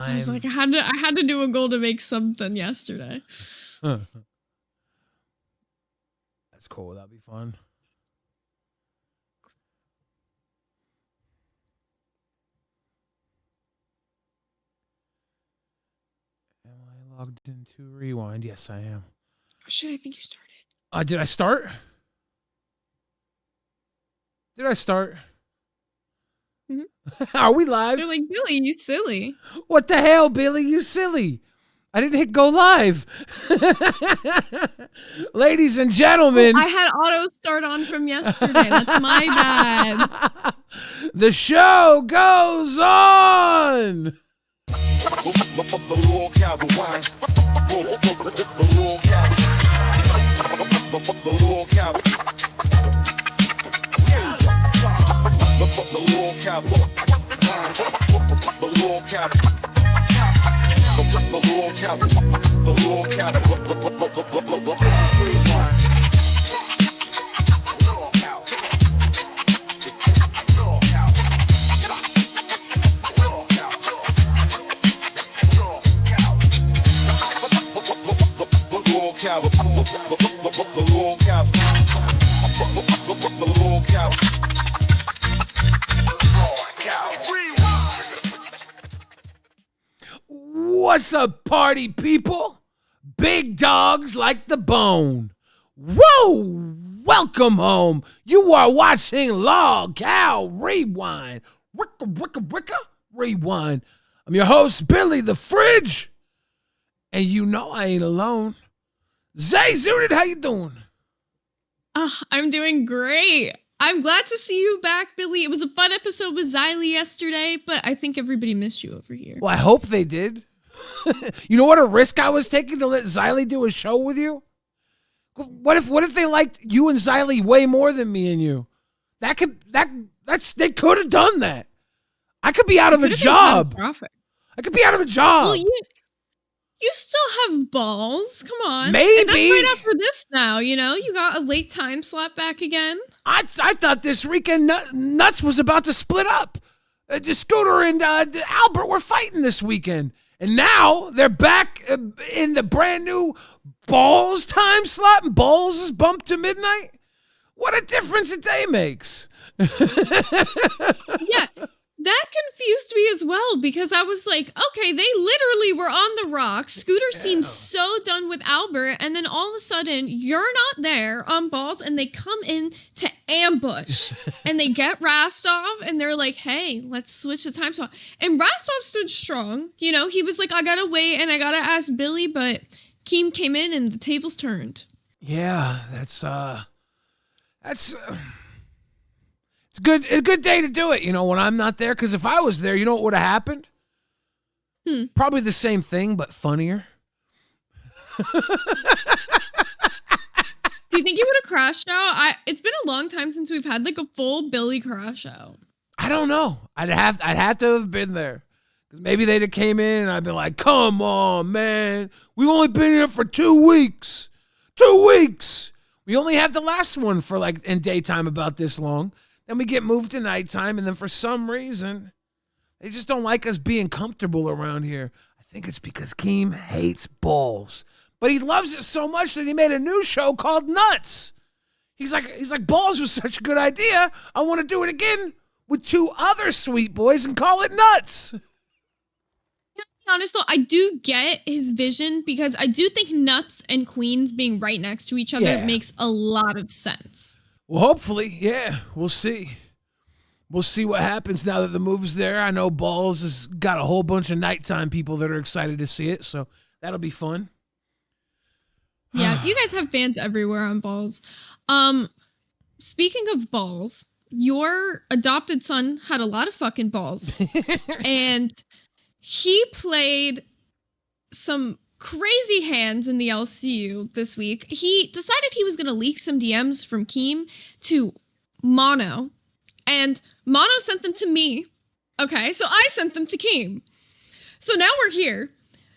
I was like, I had to do a goal to make something yesterday. That's cool. That'll be fun. Am I logged into Rewind? Yes, I am. Oh shit, I think you started. Did I start? Mm-hmm. Are we live? They're like, Billy, you silly. What the hell, Billy? You silly. I didn't hit go live. Ladies and gentlemen. I had auto start on from yesterday. That's my bad. The show goes on. What's up, party people? Big dogs like the bone. Whoa! Welcome home. You are watching LolcowRewind. Wicka, rewind. I'm your host, Billy the Fridge. And you know I ain't alone. Zay Zooted, how you doing? I'm doing great. I'm glad to see you back, Billy. It was a fun episode with Xylee yesterday, but I think everybody missed you over here. Well, I hope they did. You know what a risk I was taking to let Xylee do a show with you? What if they liked you and Xylee way more than me and you? They could have done that. I could be out of a job. I could be out of a job. Well, you still have balls. Come on. Maybe. And that's right after this now, you know? You got a late time slot back again. I thought this weekend Nuts was about to split up. Scooter and Albert were fighting this weekend. And now they're back in the brand new Balls time slot, and Balls is bumped to midnight. What a difference a day makes. Yeah, that confused me as well, because I was like, okay, they literally were on the rocks. Scooter seemed so done with Albert, and then all of a sudden, you're not there on Balls, and they come in to ambush. And they get Rastov, and they're like, hey, let's switch the time slot. And Rastov stood strong. You know, he was like, I gotta wait, and I gotta ask Billy, but Keem came in, and the tables turned. Yeah, it's a good day to do it, you know, when I'm not there. Because if I was there, you know what would have happened? Probably the same thing, but funnier. Do you think you would have crashed out? It's been a long time since we've had like a full Billy crash out. I don't know. I'd have to have been there. Because maybe they'd have came in and I'd been like, come on, man. We've only been here for 2 weeks. 2 weeks. We only had the last one for like in daytime about this long. Then we get moved to nighttime, and then for some reason, they just don't like us being comfortable around here. I think it's because Keem hates Balls. But he loves it so much that he made a new show called Nuts. He's like, Balls was such a good idea. I want to do it again with 2 other sweet boys and call it Nuts. To be honest, though, I do get his vision, because I do think Nuts and Queens being right next to each other makes a lot of sense. Well, hopefully, yeah, we'll see. We'll see what happens now that the move's there. I know Balls has got a whole bunch of nighttime people that are excited to see it, so that'll be fun. Yeah, you guys have fans everywhere on Balls. Speaking of balls, your adopted son had a lot of fucking balls. And he played some crazy hands in the LCU this week. He decided he was going to leak some DMs from Keem to Mono, and Mono sent them to me. Okay, so I sent them to Keem. So now we're here.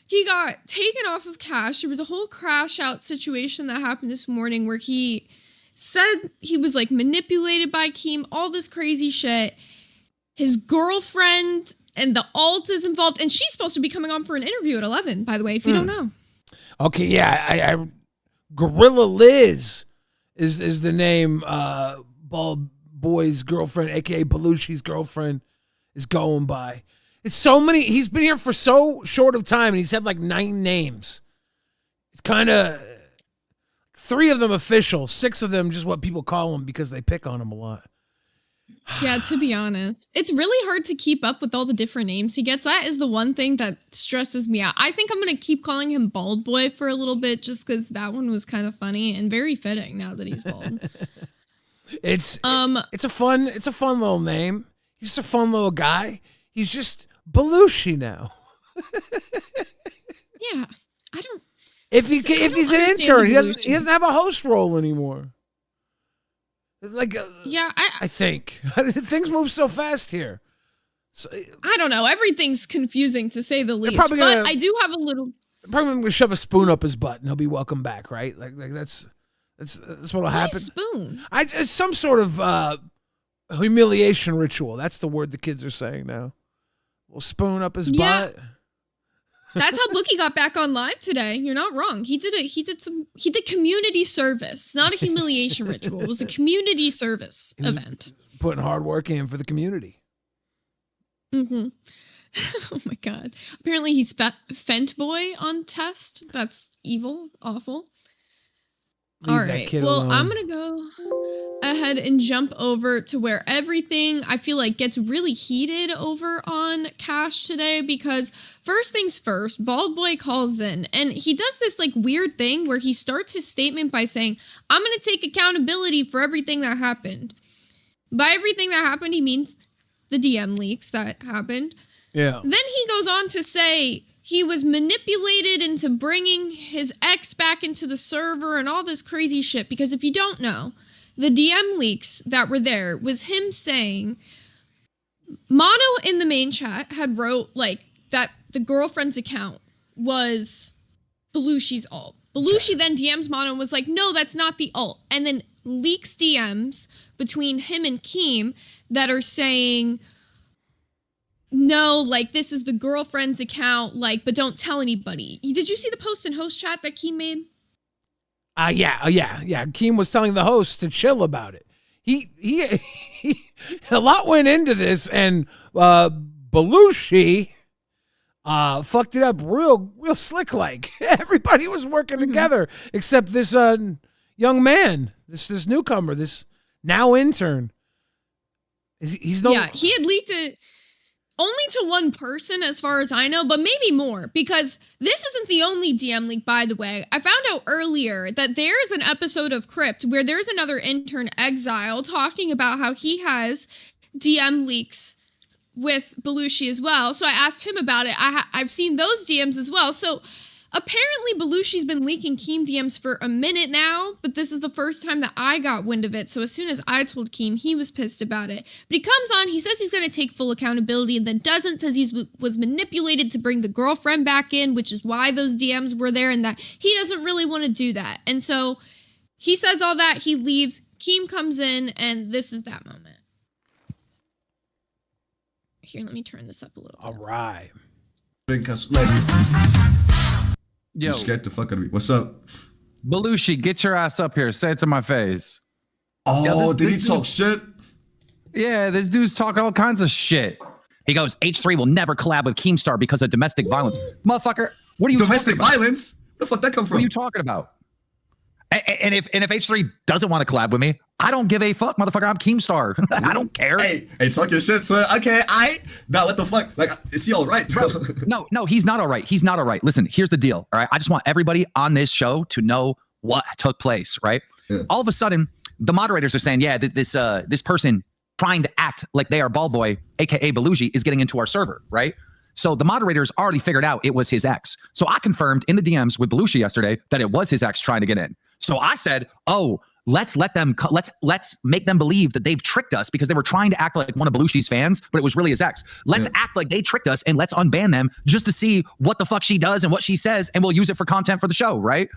He got taken off of Cash. There was a whole crash out situation that happened this morning where he said he was like manipulated by Keem, all this crazy shit. His girlfriend and the alt is involved, and she's supposed to be coming on for an interview at 11, by the way, if you don't know. Okay, yeah, I Gorilla Liz is the name Bald Boy's girlfriend, aka Belushi's girlfriend, is going by. It's so many. He's been here for so short of time, and he's had like 9 names. It's kind of 3 of them official, 6 of them just what people call him because they pick on him a lot. Yeah, to be honest, it's really hard to keep up with all the different names he gets. That is the one thing that stresses me out. I think I'm going to keep calling him Bald Boy for a little bit just because that one was kind of funny and very fitting now that he's bald. It's a fun little name. He's just a fun little guy. He's just Belushi now. Yeah, I don't. If he's an intern, he doesn't have a host role anymore. It's like yeah, I think things move so fast here. So, I don't know. Everything's confusing to say the least. But I do have a little. Probably gonna shove a spoon up his butt and he'll be welcome back, right? Like that's what'll happen. Spoon. It's some sort of humiliation ritual. That's the word the kids are saying now. We'll spoon up his butt. That's how Bookie got back on live today. You're not wrong. He did community service, not a humiliation ritual. It was a community service event. Putting hard work in for the community. Mm-hmm. Oh my God. Apparently he's Fent Boy on test. That's evil. Awful. All right. Well, alone. I'm going to go ahead and jump over to where everything I feel like gets really heated over on Cash today, because first things first, Bald Boy calls in and he does this like weird thing where he starts his statement by saying, I'm going to take accountability for everything that happened. By everything that happened, he means the DM leaks that happened. Yeah. Then he goes on to say he was manipulated into bringing his ex back into the server and all this crazy shit. Because if you don't know, the DM leaks that were there was him saying Mono in the main chat had wrote like that the girlfriend's account was Belushi's alt. Belushi then DMs Mono and was like, no, that's not the alt. And then leaks DMs between him and Keem that are saying, no, like, this is the girlfriend's account, like, but don't tell anybody. Did you see the post in host chat that Keem made? Yeah. Keem was telling the host to chill about it. He a lot went into this, and Belushi fucked it up real slick like. Everybody was working together except this young man, this newcomer, this now intern. He's he had leaked it only to one person as far as I know, but maybe more, because this isn't the only DM leak, by the way. I found out earlier that there's an episode of Crypt where there's another intern, Exile, talking about how he has DM leaks with Belushi as well. So I asked him about it. I've seen those DMs as well. So apparently Belushi's been leaking Keem DMs for a minute now, but this is the first time that I got wind of it. So as soon as I told Keem, he was pissed about it. But he comes on, he says he's going to take full accountability, and then doesn't, says he was manipulated to bring the girlfriend back in, which is why those DMs were there, and that he doesn't really want to do that. And so he says all that, he leaves, Keem comes in, and this is that moment. Here, let me turn this up a little bit. All right. Yo, you scared the fuck out of me. What's up? Belushi, get your ass up here. Say it to my face. Oh, did he talk shit? Yeah, this dude's talking all kinds of shit. He goes, H3 will never collab with Keemstar because of domestic violence. Motherfucker, what are you domestic violence? Where the fuck that come from? What are you talking about? And if H3 doesn't want to collab with me, I don't give a fuck, motherfucker. I'm Keemstar. I don't care. Hey, talk your shit, sir. Okay, now what the fuck? Like, is he all right, bro? No, he's not all right. He's not all right. Listen, here's the deal, all right? I just want everybody on this show to know what took place, right? Yeah. All of a sudden, the moderators are saying, yeah, this person trying to act like they are Bald Boy, aka Belushi, is getting into our server, right? So the moderators already figured out it was his ex. So I confirmed in the DMs with Belushi yesterday that it was his ex trying to get in. So I said, oh, let's make them believe that they've tricked us because they were trying to act like one of Belushi's fans, but it was really his ex. Let's act like they tricked us and let's unban them just to see what the fuck she does and what she says, and we'll use it for content for the show, right?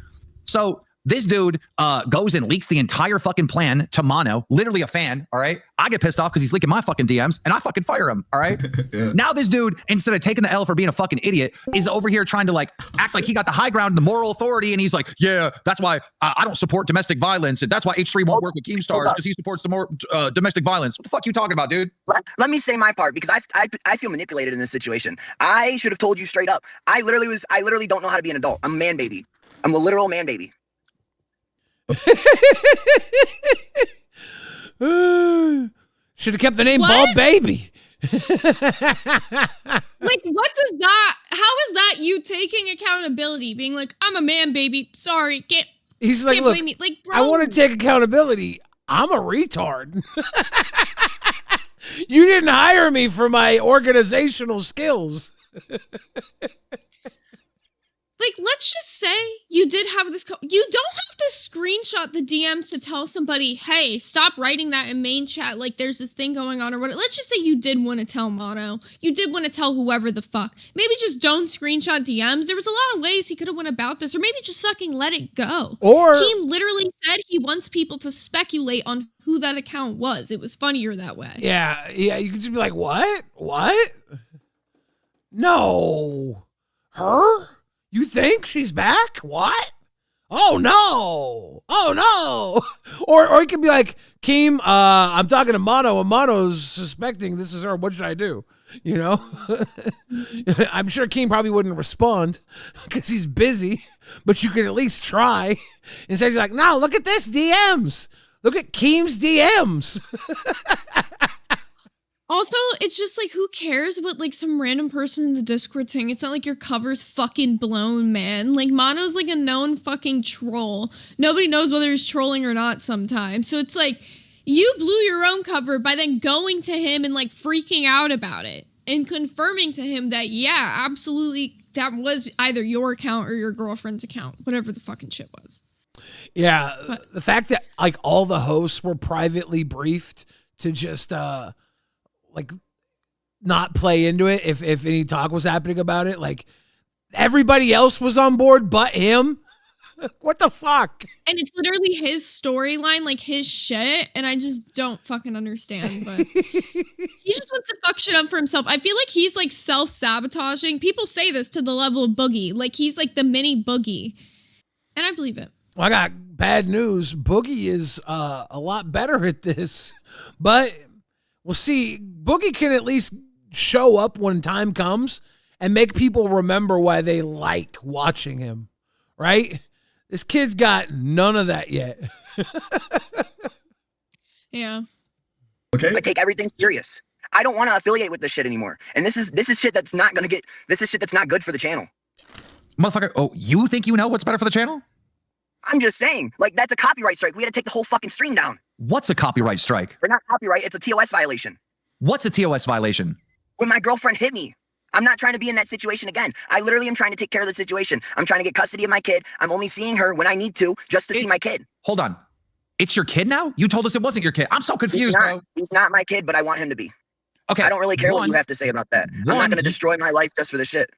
So This dude goes and leaks the entire fucking plan to Mono, literally a fan, all right? I get pissed off because he's leaking my fucking DMs, and I fucking fire him, all right? Yeah. Now this dude, instead of taking the L for being a fucking idiot, is over here trying to like act like he got the high ground, the moral authority, and he's like, yeah, that's why I don't support domestic violence, and that's why H3 won't work with Keemstars because he supports the more domestic violence. What the fuck are you talking about, dude? Let me say my part because I feel manipulated in this situation. I should have told you straight up. I literally don't know how to be an adult. I'm a man baby. I'm a literal man baby. Should have kept the name What? Bald Baby. Like, what does that? How is that you taking accountability? Being like, I'm a man, baby. Sorry, can't. He's like, Can't look, blame me. Like, bro. I want to take accountability. I'm a retard. You didn't hire me for my organizational skills. Like, let's just say you did have this. You don't have to screenshot the DMs to tell somebody, hey, stop writing that in main chat. Like, there's this thing going on or whatever. Let's just say you did want to tell Mono. You did want to tell whoever the fuck. Maybe just don't screenshot DMs. There was a lot of ways he could have went about this. Or maybe just fucking let it go. Or Keem literally said he wants people to speculate on who that account was. It was funnier that way. yeah, you could just be like, what? No, her? You think she's back? What? Oh no! Or he could be like, Keem, I'm talking to Mono, and Mono's suspecting this is her. What should I do? You know, I'm sure Keem probably wouldn't respond because he's busy, but you could at least try. Instead, you're like, no, look at this DMs. Look at Keem's DMs. Also, it's just like, who cares what like some random person in the Discord saying? It's not like your cover's fucking blown, man. Like, Mono's like a known fucking troll. Nobody knows whether he's trolling or not sometimes. So it's like, you blew your own cover by then going to him and like freaking out about it and confirming to him that, yeah, absolutely, that was either your account or your girlfriend's account, whatever the fucking shit was. Yeah, the fact that like all the hosts were privately briefed to just like not play into it if any talk was happening about it. Like everybody else was on board but him. What the fuck? And it's literally his storyline, like his shit, and I just don't fucking understand. But he just wants to fuck shit up for himself. I feel like he's like self-sabotaging. People say this to the level of Boogie. Like he's like the mini Boogie. And I believe it. Well, I got bad news. Boogie is a lot better at this, but we'll see. Boogie can at least show up when time comes and make people remember why they like watching him, right? This kid's got none of that yet. Yeah. Okay. I take everything serious. I don't want to affiliate with this shit anymore. And this is shit that's not gonna get. This is shit that's not good for the channel. Motherfucker, oh, you think you know what's better for the channel? I'm just saying, like, that's a copyright strike. We had to take the whole fucking stream down. What's a copyright strike? We're not copyright. It's a TOS violation. What's a TOS violation? When my girlfriend hit me. I'm not trying to be in that situation again. I literally am trying to take care of the situation. I'm trying to get custody of my kid. I'm only seeing her when I need to, just to see my kid. Hold on. It's your kid now? You told us it wasn't your kid. I'm so confused, bro. He's not my kid, but I want him to be. Okay. I don't really care what you have to say about that. I'm not going to destroy my life just for the shit.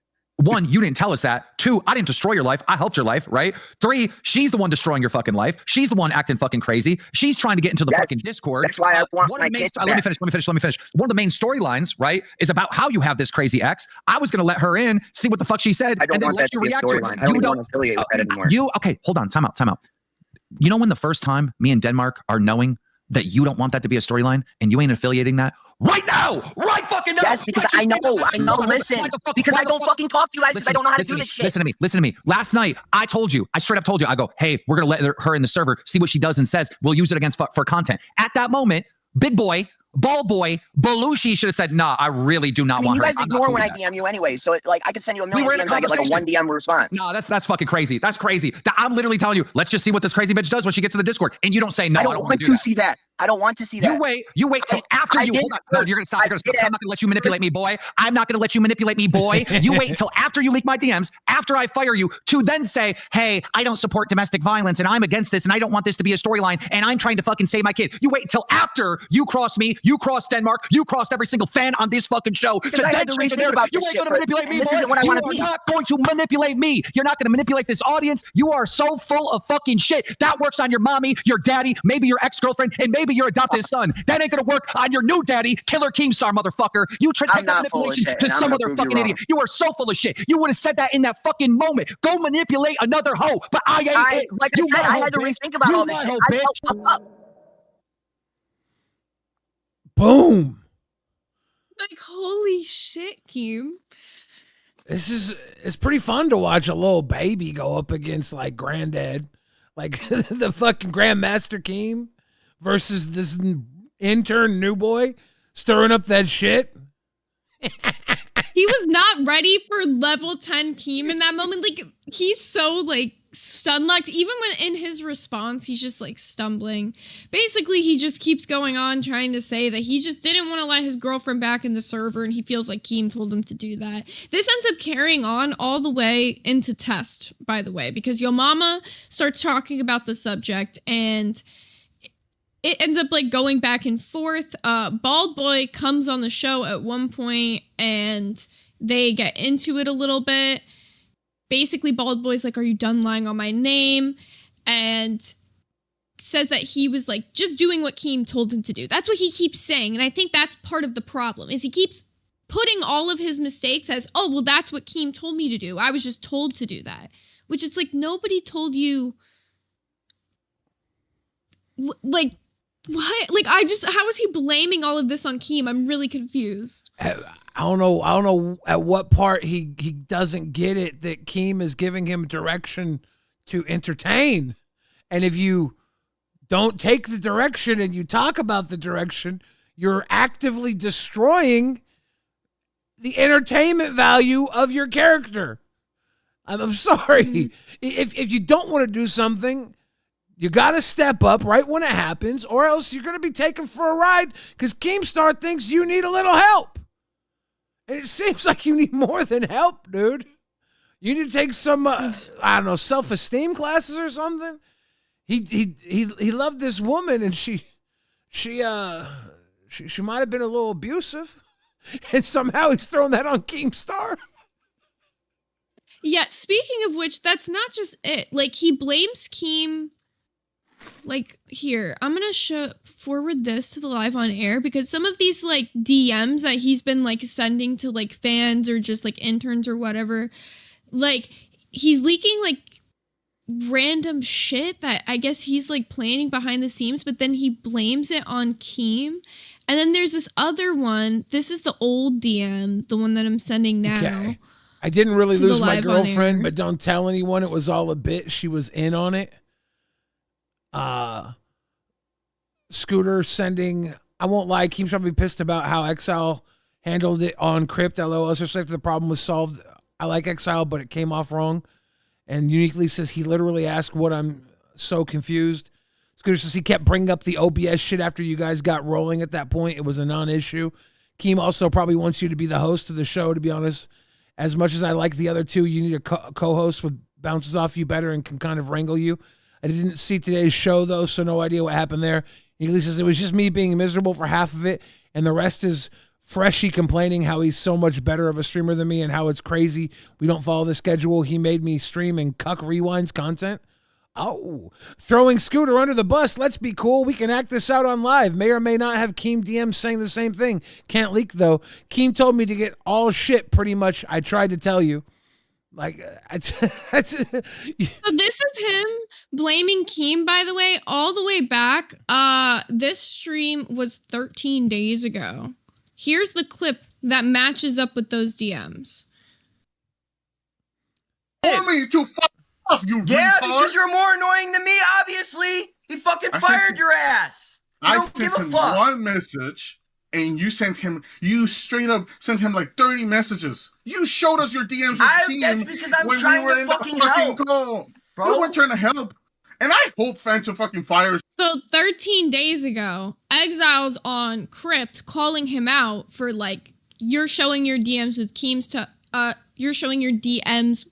One, you didn't tell us that. Two, I didn't destroy your life. I helped your life, right? Three, she's the one destroying your fucking life. She's the one acting fucking crazy. She's trying to get into the fucking Discord. That's why I want my kid let me finish. One of the main storylines, right, is about how you have this crazy ex. I was going to let her in, see what the fuck she said, and then let you react to it. I don't want to affiliate with that anymore. Okay, hold on, time out. You know when the first time me and Denmark are knowing that you don't want that to be a storyline and you ain't affiliating that right now, right fucking now. Yes, because I know, listen, because I don't fucking talk to you guys because I don't know how to do this shit. Listen to me. Last night, I straight up told you, I go, hey, we're going to let her in the server, see what she does and says. We'll use it against for content. At that moment, big boy, ball boy, Belushi should have said, nah, I really do not want her. You guys ignore when I DM you anyway, so like I could send you a million DMs and I get like a 1 DM response. No, that's fucking crazy. That's crazy. I'm literally telling you, let's just see what this crazy bitch does when she gets to the Discord. And you don't say, no, I don't want to see that. I don't want to see that. You wait till after you. Hold on. No, you're gonna stop. I'm not gonna let you manipulate me, boy. I'm not gonna let you manipulate me, boy. You wait until after you leak my DMs, after I fire you, to then say, hey, I don't support domestic violence and I'm against this and I don't want this to be a storyline and I'm trying to fucking save my kid. You wait until after you cross me, You crossed Denmark. You crossed every single fan on this fucking show. Because I had to rethink about you this ain't shit gonna manipulate me, this boy. isn't what I want to be. You are not going to manipulate me. You're not gonna manipulate this audience. You are so full of fucking shit. That works on your mommy, your daddy, maybe your ex-girlfriend, and maybe your adopted son. That ain't gonna work on your new daddy, Killer Keemstar, motherfucker. You take that manipulation to some other fucking idiot. You are so full of shit. You would have said that in that fucking moment. Go manipulate another hoe, but I ain't it. Like I said, I had to rethink about all this shit. I felt fucked up. Boom. Like, holy shit, Keem. It's pretty fun to watch a little baby go up against like granddad, like the fucking Grandmaster Keem versus this intern new boy stirring up that shit. He was not ready for level 10 Keem in that moment. Like, he's so like stun-locked. Even when in his response, he's just like stumbling. Basically, he just keeps going on trying to say that he just didn't want to let his girlfriend back in the server, and he feels like Keem told him to do that. This ends up carrying on all the way into test, by the way, because Yo Mama starts talking about the subject, and it ends up like going back and forth. Bald Boy comes on the show at one point and they get into it a little bit. Basically, Bald Boy's like, "Are you done lying on my name?" And says that he was like just doing what Keem told him to do. That's what he keeps saying. And I think that's part of the problem is he keeps putting all of his mistakes as, "Oh, well, that's what Keem told me to do. I was just told to do that." Which it's like, nobody told you. Like, what? Like, how is he blaming all of this on Keem? I'm really confused. I don't know at what part he doesn't get it that Keem is giving him direction to entertain. And if you don't take the direction and you talk about the direction, you're actively destroying the entertainment value of your character. I'm sorry. Mm-hmm. If you don't want to do something, you got to step up right when it happens, or else you're going to be taken for a ride because Keemstar thinks you need a little help. And it seems like you need more than help, dude. You need to take some, I don't know, self-esteem classes or something. He loved this woman, and she might have been a little abusive, and somehow he's throwing that on Keemstar. Yeah, speaking of which, that's not just it. Like, he blames Keem. Like, here, I'm gonna forward this to the live on air because some of these like DMs that he's been like sending to like fans or just like interns or whatever, like he's leaking like random shit that I guess he's like planning behind the scenes, but then he blames it on Keem. And then there's this other one. This is the old DM, the one that I'm sending now. Okay. I didn't really lose my girlfriend, but don't tell anyone. It was all a bit. She was in on it. Scooter sending, I won't lie, Keem's probably pissed about how Exile handled it on Crypt. LOL, especially after the problem was solved. I like Exile, but it came off wrong. And Uniquely says he literally asked what I'm so confused. Scooter says he kept bringing up the OBS shit after you guys got rolling at that point. It was a non-issue. Keem also probably wants you to be the host of the show, to be honest. As much as I like the other two, you need a co-host with bounces off you better and can kind of wrangle you. I didn't see today's show, though, so no idea what happened there. He says it was just me being miserable for half of it, and the rest is Freshy complaining how he's so much better of a streamer than me and how it's crazy we don't follow the schedule. He made me stream and LolcowRewind's content. Oh, throwing Scooter under the bus. Let's be cool. We can act this out on live. May or may not have Keem DM saying the same thing. Can't leak, though. Keem told me to get all shit, pretty much. I tried to tell you. Like, so this is him blaming Keem, by the way, all the way back. This stream was 13 days ago. Here's the clip that matches up with those DMs. For me to fuck off, you yeah, retard. Because you're more annoying than me, obviously. He fucking fired your ass. You don't give a fuck. One message, and you straight up sent him like 30 messages. You showed us your DMs with Keem. That's because I'm trying to fucking help. Call. Bro. You weren't trying to help. And I hope Phantom fucking fires. So 13 days ago, Exile's on Crypt calling him out for like, you're showing your DMs with Keem's you're showing your DMs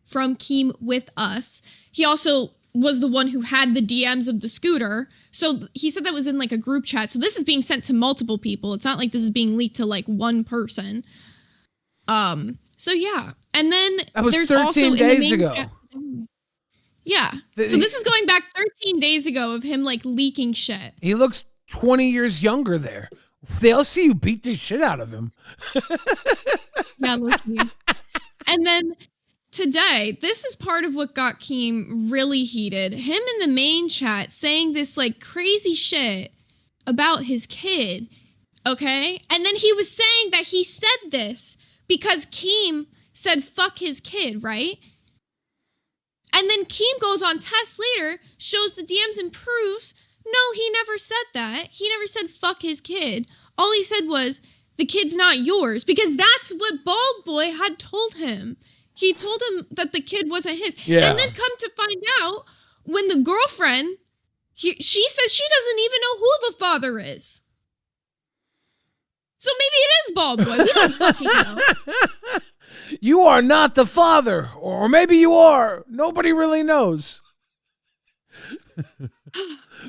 from Keem with us. He also was the one who had the DMs of the scooter. So he said that was in like a group chat. So this is being sent to multiple people. It's not like this is being leaked to like one person. So yeah. And then That was there's 13 also days ago. Yeah. So this is going back 13 days ago of him like leaking shit. He looks 20 years younger there. The LCU beat the shit out of him. Yeah, low-key. And then today, this is part of what got Keem really heated. Him in the main chat saying this like crazy shit about his kid, okay? And then he was saying that he said this because Keem said fuck his kid, right? And then Keem goes on tests later, shows the DMs and proves, no, he never said that. He never said fuck his kid. All he said was, the kid's not yours, because that's what Bald Boy had told him. He told him that the kid wasn't his. Yeah. And then come to find out, when the girlfriend, she says she doesn't even know who the father is. So maybe it is Bald Boy. We don't fucking know. You are not the father, or maybe you are. Nobody really knows.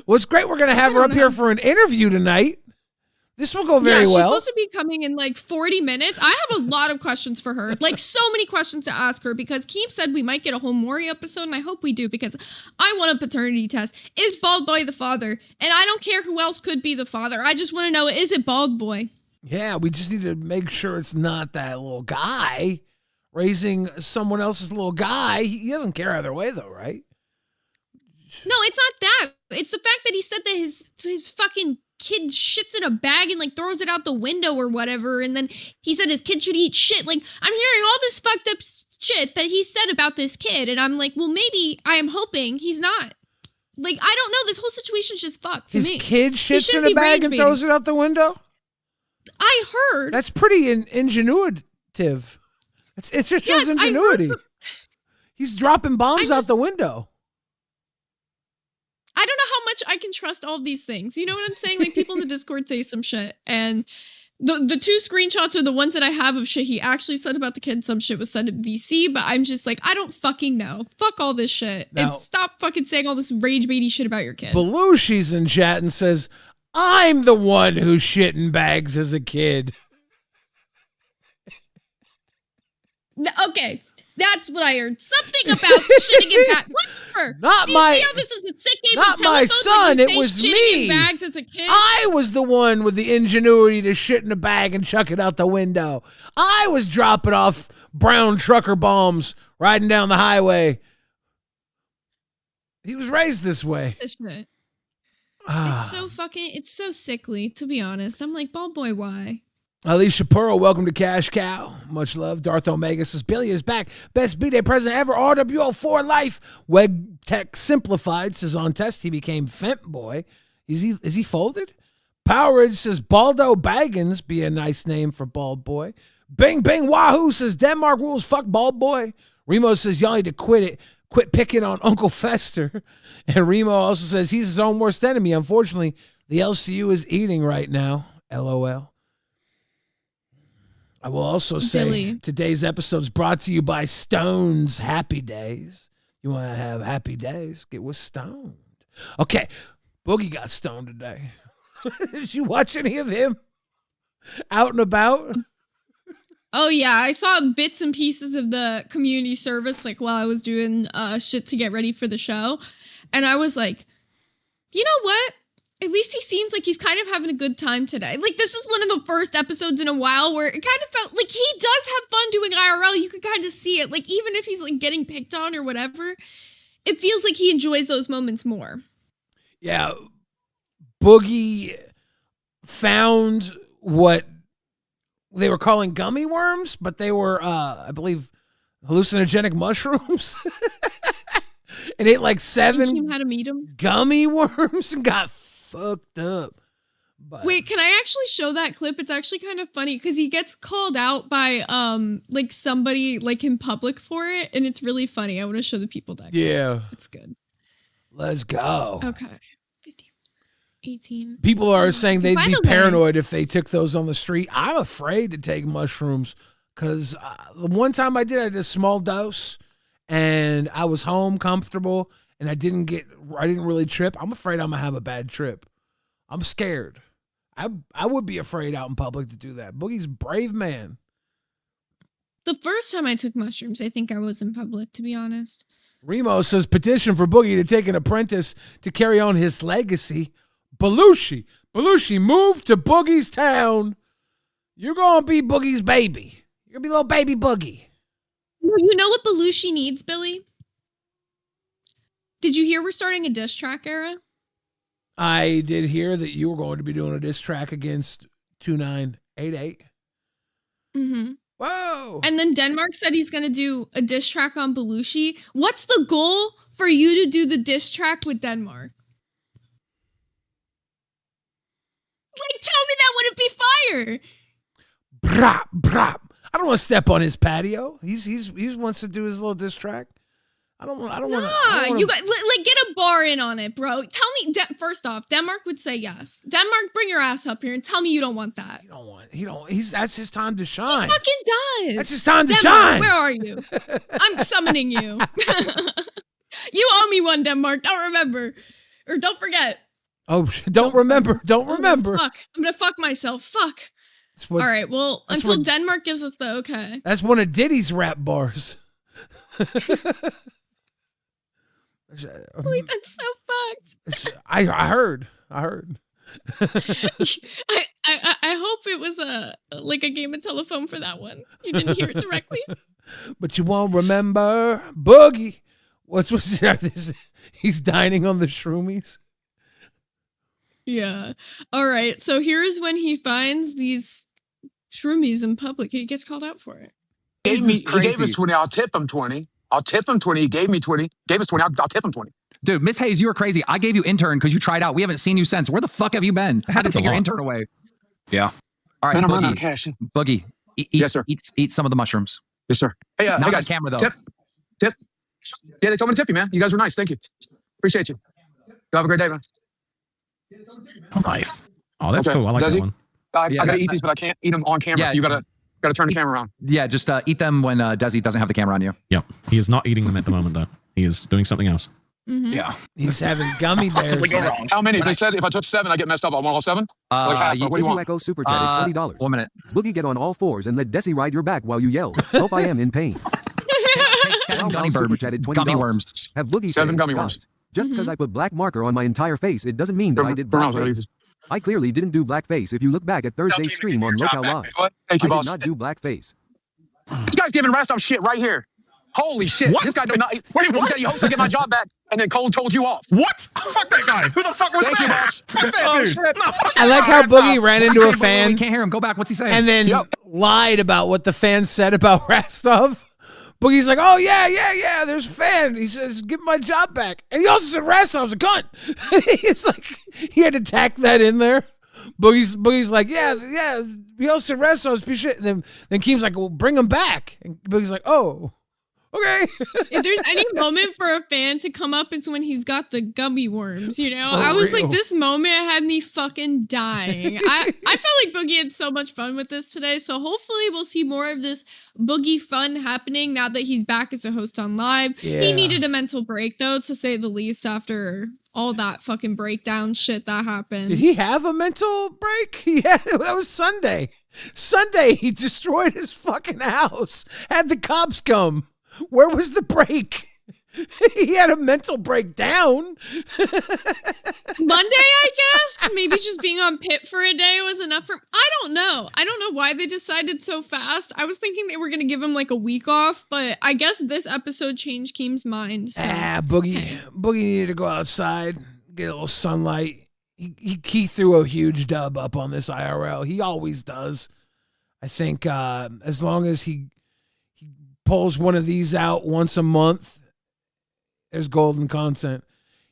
Well, it's great. We're going to have her up here for an interview tonight. This will go very she's well. Supposed to be coming in like 40 minutes. I have a lot of questions for her. Like so many questions to ask her because Keem said we might get a whole Maury episode, and I hope we do because I want a paternity test. Is Bald Boy the father? And I don't care who else could be the father. I just want to know, is it Bald Boy? Yeah, we just need to make sure it's not that little guy raising someone else's little guy. He doesn't care either way, though, right? No, it's not that. It's the fact that he said that his fucking kid shits in a bag and like throws it out the window or whatever, and then he said his kid should eat shit. Like, I'm hearing all this fucked up shit that he said about this kid, and I'm like, well, maybe I am hoping he's not. Like, I don't know. This whole situation's just fucked to me. His kid shits in a bag and throws it out the window? I heard. That's pretty ingenuitive. It just shows ingenuity. He's dropping bombs out the window. I don't know how much I can trust all of these things. You know what I'm saying? Like, people in the Discord say some shit, and the two screenshots are the ones that I have of shit he actually said about the kid. Some shit was said at VC, but I'm just like, I don't fucking know. Fuck all this shit. Now, and stop fucking saying all this rage baity shit about your kid. Belushi's in chat and says, I'm the one who shit in bags as a kid. Okay. That's what I heard. Something about shitting in bags. Whatever. Not Do my. you see how this is a sick game Not of my telephones son. when you It was say shitting me. in bags as a kid? I was the one with the ingenuity to shit in a bag and chuck it out the window. I was dropping off brown trucker bombs riding down the highway. He was raised this way. This shit. It's so sickly, to be honest. I'm like, Bald Boy, why? Alicia Pearl, welcome to Cash Cow. Much love. Darth Omega says, Billy is back. Best B-Day present ever. RWO for life. Weg Tech Simplified says, on test, he became Fent Boy. Is he folded? Powerage says, Baldo Baggins, be a nice name for Bald Boy. Bing Bing Wahoo says, Denmark rules, fuck Bald Boy. Remo says, y'all need to quit picking on Uncle Fester. And Remo also says, he's his own worst enemy. Unfortunately, the LCU is eating right now. LOL. I will also say Billy. Today's episode is brought to you by Stone's Happy Days. You want to have happy days? Get with Stone. Okay, Boogie got stoned today. Did you watch any of him out and about? Oh yeah, I saw bits and pieces of the community service like while I was doing shit to get ready for the show, and I was like, you know what? At least he seems like he's kind of having a good time today. Like, this is one of the first episodes in a while where it kind of felt like he does have fun doing IRL. You can kind of see it. Like, even if he's like getting picked on or whatever, it feels like he enjoys those moments more. Yeah. Boogie found what they were calling gummy worms, but they were, I believe, hallucinogenic mushrooms. And ate like 7 how to meet him. Gummy worms and got fucked up. But wait, can I actually show that clip? It's actually kind of funny because he gets called out by like somebody like in public for it, and it's really funny. I want to show the people that. Yeah, it's good. Let's go. Okay, 15, 18. People are saying they'd be Finally. paranoid if they took those on the street. I'm afraid to take mushrooms because the one time I did a small dose, and I was home comfortable. and I didn't really trip, I'm afraid I'm gonna have a bad trip. I'm scared. I would be afraid out in public to do that. Boogie's a brave man. The first time I took mushrooms, I think I was in public, to be honest. Remo says petition for Boogie to take an apprentice to carry on his legacy. Belushi, move to Boogie's town. You're gonna be Boogie's baby. You're gonna be little baby Boogie. You know what Belushi needs, Billy? Did you hear we're starting a diss track era? I did hear that you were going to be doing a diss track against 2988. Mm-hmm. Whoa. And then Denmark said he's going to do a diss track on Belushi. What's the goal for you to do the diss track with Denmark? Like, tell me that wouldn't be fire. Brap, brap. I don't want to step on his patio. He wants to do his little diss track. I don't want to. You got like get a bar in on it, bro. Tell me first off, Denmark would say yes. Denmark, bring your ass up here and tell me you don't want that. That's his time to shine. He fucking does. That's his time to Denmark, shine. Where are you? I'm summoning you. You owe me one, Denmark. Don't forget. Oh, don't remember. Fuck. I'm gonna fuck myself. Fuck. All right. Well, until Denmark gives us the okay. That's one of Diddy's rap bars. Wait, that's so fucked. I heard. I hope it was like a game of telephone for that one. You didn't hear it directly. But you won't remember Boogie. What's this? He's dining on the shroomies. Yeah. All right. So here's when he finds these shroomies in public. He gets called out for it. He gave us 20. I'll tip him 20. He gave me 20. Gave us 20. I'll tip him 20. Dude, Miss Hayes, you were crazy. I gave you intern because you tried out. We haven't seen you since. Where the fuck have you been? I had to take your intern away. Yeah. All right, Man, I'm Boogie. out of cash. Boogie, Yes, sir. Eat some of the mushrooms. Yes, sir. Hey, Not hey on guys. camera, though. Tip. Yeah, they told me to tip you, man. You guys were nice. Thank you. Appreciate you. You have a great day, man. Oh, nice. Oh, that's Okay. cool. I like Does that he? one. I gotta eat these, but I can't eat them on camera. Yeah. So you gotta turn the camera around. Yeah, just eat them when Desi doesn't have the camera on you. Yep. He is not eating them at the moment, though. He is doing something else. Mm-hmm. Yeah. He's having gummy bears. How many? They said if I took 7, I get messed up. I want all 7? Like half. What do you want? Echo super chatted $20. 1 minute. Boogie, get on all fours and let Desi ride your back while you yell. Hope I am in pain. Gummy Super chatted $20. worms. Have Boogie 7 said, gummy "God, worms. Just because I put black marker on my entire face, it doesn't mean that I did blackface. I clearly didn't do blackface. If you look back at Thursday's stream on Local Live, What? Thank you, I boss. did not do blackface. This guy's giving Rastoff shit right here. Holy shit. What? This guy did not. Wait, what? He hopes to get my job back, and then Cole told you off. What? Fuck that guy. Who the fuck was Thank you, that? boss. Fuck that dude. No, fuck I like how Boogie ran into a We fan can't hear him. Go back. What's he saying? and then lied about what the fan said about Rastov. Boogie's like, oh, yeah, there's a fan. He says, give my job back. And he also said Rastov's a cunt. It's like, he had to tack that in there. Boogie's like, yeah, he also said Rastov's a piece of shit. And then Keem's like, well, bring him back. And Boogie's like, oh, okay. If there's any moment for a fan to come up, it's when he's got the gummy worms, you know? For I was real. like, this moment had me fucking dying. I felt like Boogie had so much fun with this today, so hopefully we'll see more of this Boogie fun happening now that he's back as a host on Live. Yeah. He needed a mental break, though, to say the least, after all that fucking breakdown shit that happened. Did he have a mental break? That was Sunday. Sunday, he destroyed his fucking house. Had the cops come. Where was the break? He had a mental breakdown. Monday, I guess? Maybe just being on pit for a day was enough for him. I don't know why they decided so fast. I was thinking they were going to give him like a week off, but I guess this episode changed Keem's mind. So. Boogie needed to go outside, get a little sunlight. He threw a huge dub up on this IRL. He always does. I think as long as he pulls one of these out once a month, there's golden content.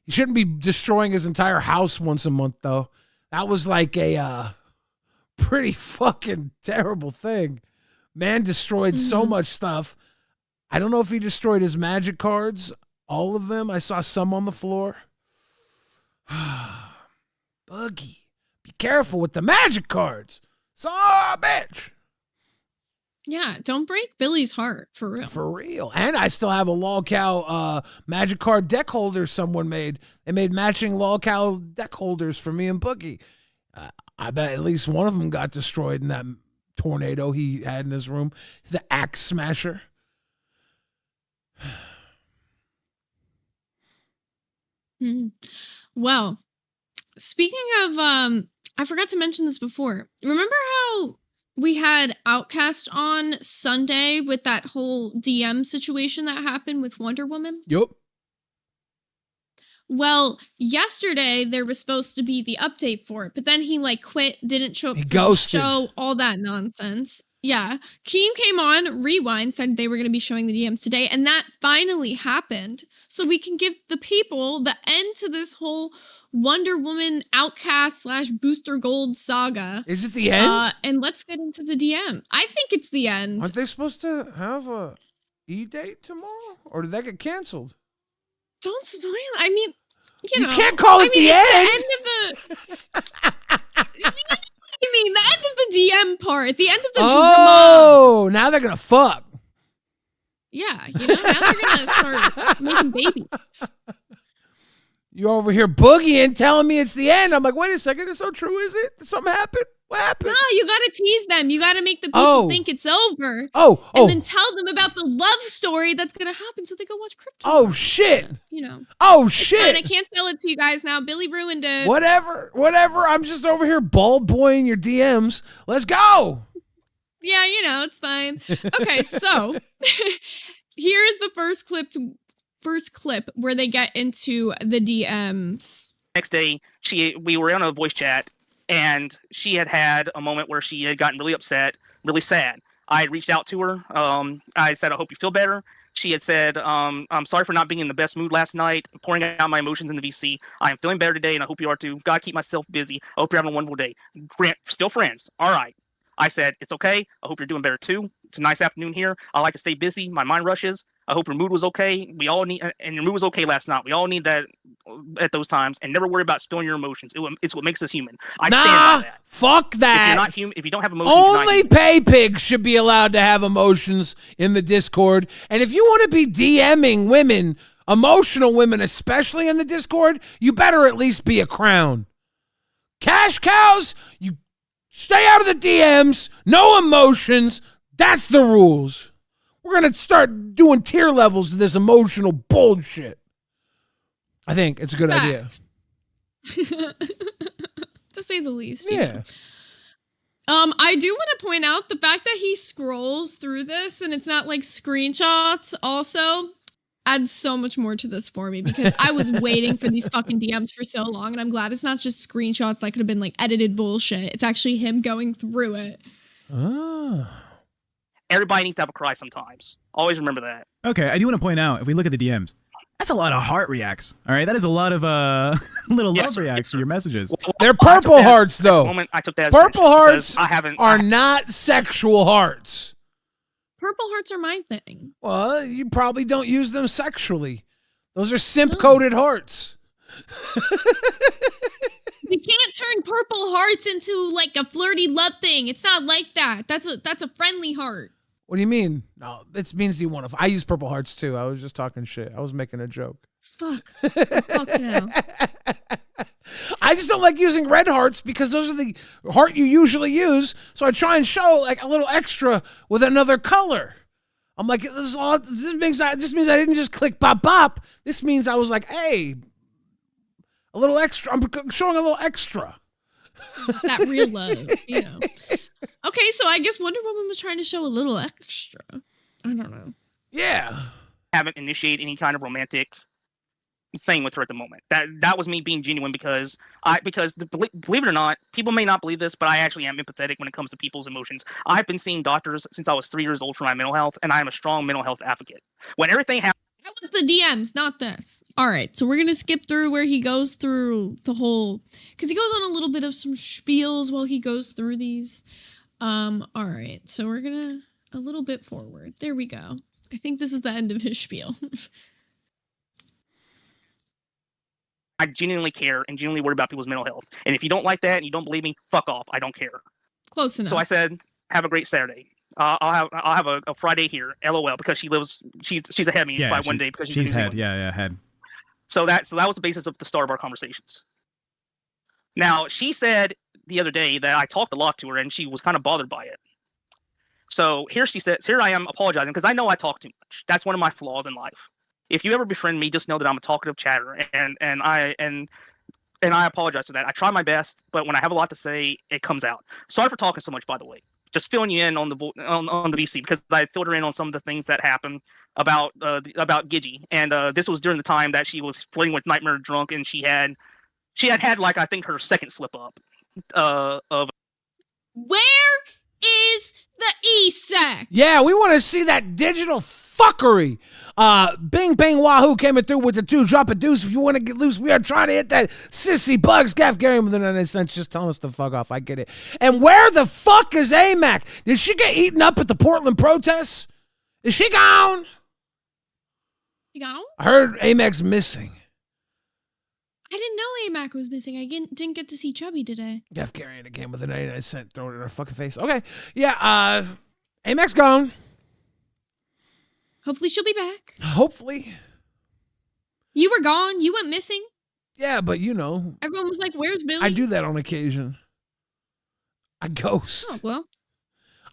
He shouldn't be destroying his entire house once a month, though. That was like a pretty fucking terrible thing. Man destroyed so much stuff. I don't know if he destroyed his magic cards, all of them. I saw some on the floor. Boogie, be careful with the magic cards. Son of a bitch. Yeah, don't break Billy's heart, for real. For real. And I still have a LolCow magic card deck holder someone made. They made matching LolCow deck holders for me and Boogie. I bet at least one of them got destroyed in that tornado he had in his room. The axe smasher. Well, speaking of, I forgot to mention this before. Remember how we had Outcast on Sunday with that whole DM situation that happened with Wonder Woman? Yup. Well, yesterday there was supposed to be the update for it, but then he like quit, didn't show up He for ghosted. the show, all that nonsense. Yeah. Keen came on, Rewind said they were going to be showing the DMs today, and that finally happened. So we can give the people the end to this whole Wonder Woman Outcast / Booster Gold saga. Is it the end? And let's get into the DM. I think it's the end. Aren't they supposed to have a E-date tomorrow? Or did that get canceled? Don't spoil. I mean, you know, can't call it the end. The end of the. I mean, the end of the DM part, the end of the drama. Oh, now they're gonna fuck. Yeah, you know, now they're gonna start making babies. You're over here boogieing, telling me it's the end. I'm like, wait a second, it's so true, is it? Did something happen? What happened? No, you gotta tease them. You gotta make the people think it's over. Oh, and then tell them about the love story that's gonna happen, so they go watch Crypto. Oh shit! You know. Oh It's shit! fine. I can't tell it to you guys now. Billy ruined it. Whatever. I'm just over here bald boying your DMs. Let's go. Yeah, you know, it's fine. Okay, so here is the first clip where they get into the DMs. Next day, we were on a voice chat, and she had a moment where she had gotten really upset, really sad. I had reached out to her. I said, I hope you feel better. She had said, I'm sorry for not being in the best mood last night, pouring out my emotions in the VC. I am feeling better today, and I hope you are too. God, keep myself busy. I hope you're having a wonderful day. Still friends. All right. I said, it's okay. I hope you're doing better too. It's a nice afternoon here. I like to stay busy. My mind rushes. I hope your mood was okay. We all need, and your mood was okay last night. We all need that at those times, and never worry about spilling your emotions. It's what makes us human. I stand by that. Fuck that. If you're not human, if you don't have emotions, Only pay pigs should be allowed to have emotions in the Discord. And if you want to be DMing women, emotional women, especially in the Discord, you better at least be a crown. Cash cows, you stay out of the DMs, no emotions. That's the rules. We're going to start doing tier levels to this emotional bullshit. I think it's a good idea. To say the least. Yeah. I do want to point out the fact that he scrolls through this and it's not like screenshots also adds so much more to this for me, because I was waiting for these fucking DMs for so long, and I'm glad it's not just screenshots that could have been like edited bullshit. It's actually him going through it. Oh. Everybody needs to have a cry sometimes. Always remember that. Okay, I do want to point out, if we look at the DMs, that's a lot of heart reacts. All right, that is a lot of little love reacts to your messages. They're purple hearts, though. I took that as purple hearts are not sexual hearts. Purple hearts are my thing. Well, you probably don't use them sexually. Those are simp-coated hearts. We can't turn purple hearts into like a flirty love thing. It's not like that. That's a friendly heart. What do you mean? No, it means you want to. I use purple hearts too. I was just talking shit. I was making a joke. Fuck. Fuck no. I just don't like using red hearts because those are the heart you usually use. So I try and show like a little extra with another color. I'm like, this means I didn't just click pop pop. This means I was like, hey, a little extra. I'm showing a little extra. That real love, you know. Okay, so I guess Wonder Woman was trying to show a little extra. I don't know. Yeah. Haven't initiated any kind of romantic thing with her at the moment. That was me being genuine, because believe it or not, people may not believe this, but I actually am empathetic when it comes to people's emotions. I've been seeing doctors since I was 3 years old for my mental health, and I am a strong mental health advocate. When everything happens, how was the DMs, not this? All right, so we're gonna skip through where he goes through the whole, because he goes on a little bit of some spiels while he goes through these. All right, so we're gonna a little bit forward. There we go. I think this is the end of his spiel. I genuinely care and genuinely worry about people's mental health. And if you don't like that and you don't believe me, fuck off. I don't care. Close enough. So I said, have a great Saturday. I'll have a Friday here, LOL, because she's ahead of me by 1 day because she's in New head. Zealand. Yeah, head. So that was the basis of the start of our conversations. Now, she said the other day that I talked a lot to her and she was kind of bothered by it. So here I am apologizing because I know I talk too much. That's one of my flaws in life. If you ever befriend me, just know that I'm a talkative chatter, and I apologize for that. I try my best, but when I have a lot to say, it comes out. Sorry for talking so much, by the way. Just filling you in on the VC because I filled her in on some of the things that happened about Gidgy, and this was during the time that she was flirting with Nightmare Drunk, and she had like I think her second slip up of. Where is the e-sex? Yeah, we want to see that digital fuckery. Bing Bang Wahoo coming through with the 2 drop a deuce. If you want to get loose, we are trying to hit that sissy bugs. Gaff Gary with the 99 cents. Just telling us to fuck off. I get it. And where the fuck is AMAC? Did she get eaten up at the Portland protests? Is she gone? You gone? I heard AMAC's missing. I didn't know AMAC was missing. I didn't get to see Chubby today. Gaff Gary again with the 99 cent. Throwing it in her fucking face. Okay. Yeah, AMAC's gone. Hopefully she'll be back. Hopefully. You were gone. You went missing. Yeah, but you know. Everyone was like, where's Billy? I do that on occasion. I ghost. Oh, well.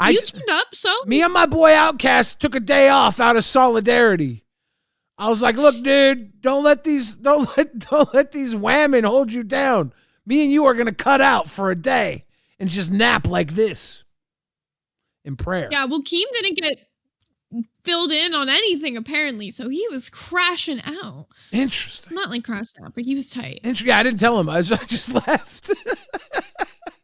You turned up, so. Me and my boy Outcast took a day off out of solidarity. I was like, look, dude, don't let these women hold you down. Me and you are going to cut out for a day and just nap like this in prayer. Yeah, well, Keem didn't get filled in on anything apparently, so he was crashing out. Interesting. Not like crashed out, but he was tight. Yeah, I didn't tell him. I just left.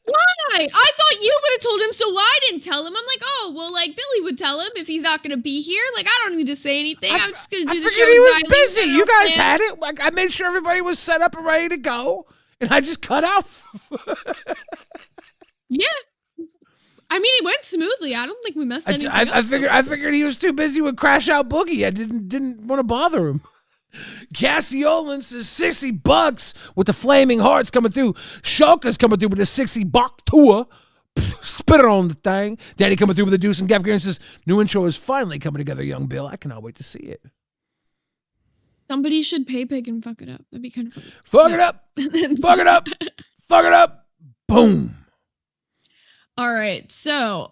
Why? I thought you would have told him, so I didn't tell him. I'm like, oh, well, like Billy would tell him if he's not going to be here. Like, I don't need to say anything. I'm just going to do the show. I figured he was busy. You guys had it. Like, I made sure everybody was set up and ready to go, and I just cut out. Yeah. I mean, it went smoothly. I don't think we messed anything up. I figured he was too busy with Crash Out Boogie. I didn't want to bother him. Cassiolan says $60 with the flaming hearts coming through. Shulka's coming through with a $60 tour. Spit it on the thing. Daddy coming through with a deuce, and Gav Garen says, new intro is finally coming together, young Bill. I cannot wait to see it. Somebody should pay Pig and fuck it up. That'd be kind of funny. Fuck it up. Fuck it up. Fuck it up. Boom. All right, so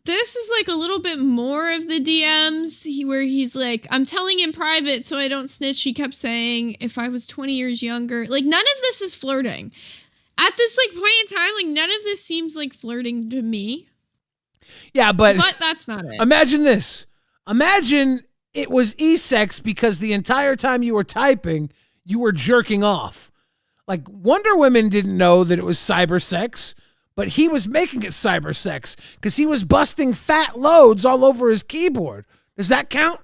this is like a little bit more of the DMs where he's like, I'm telling in private so I don't snitch. He kept saying, if I was 20 years younger. Like, none of this is flirting. At this like point in time, like none of this seems like flirting to me. Yeah, but that's not it. Imagine this. Imagine it was e-sex because the entire time you were typing, you were jerking off. Like, Wonder Woman didn't know that it was cyber sex. But he was making it cyber sex because he was busting fat loads all over his keyboard. Does that count?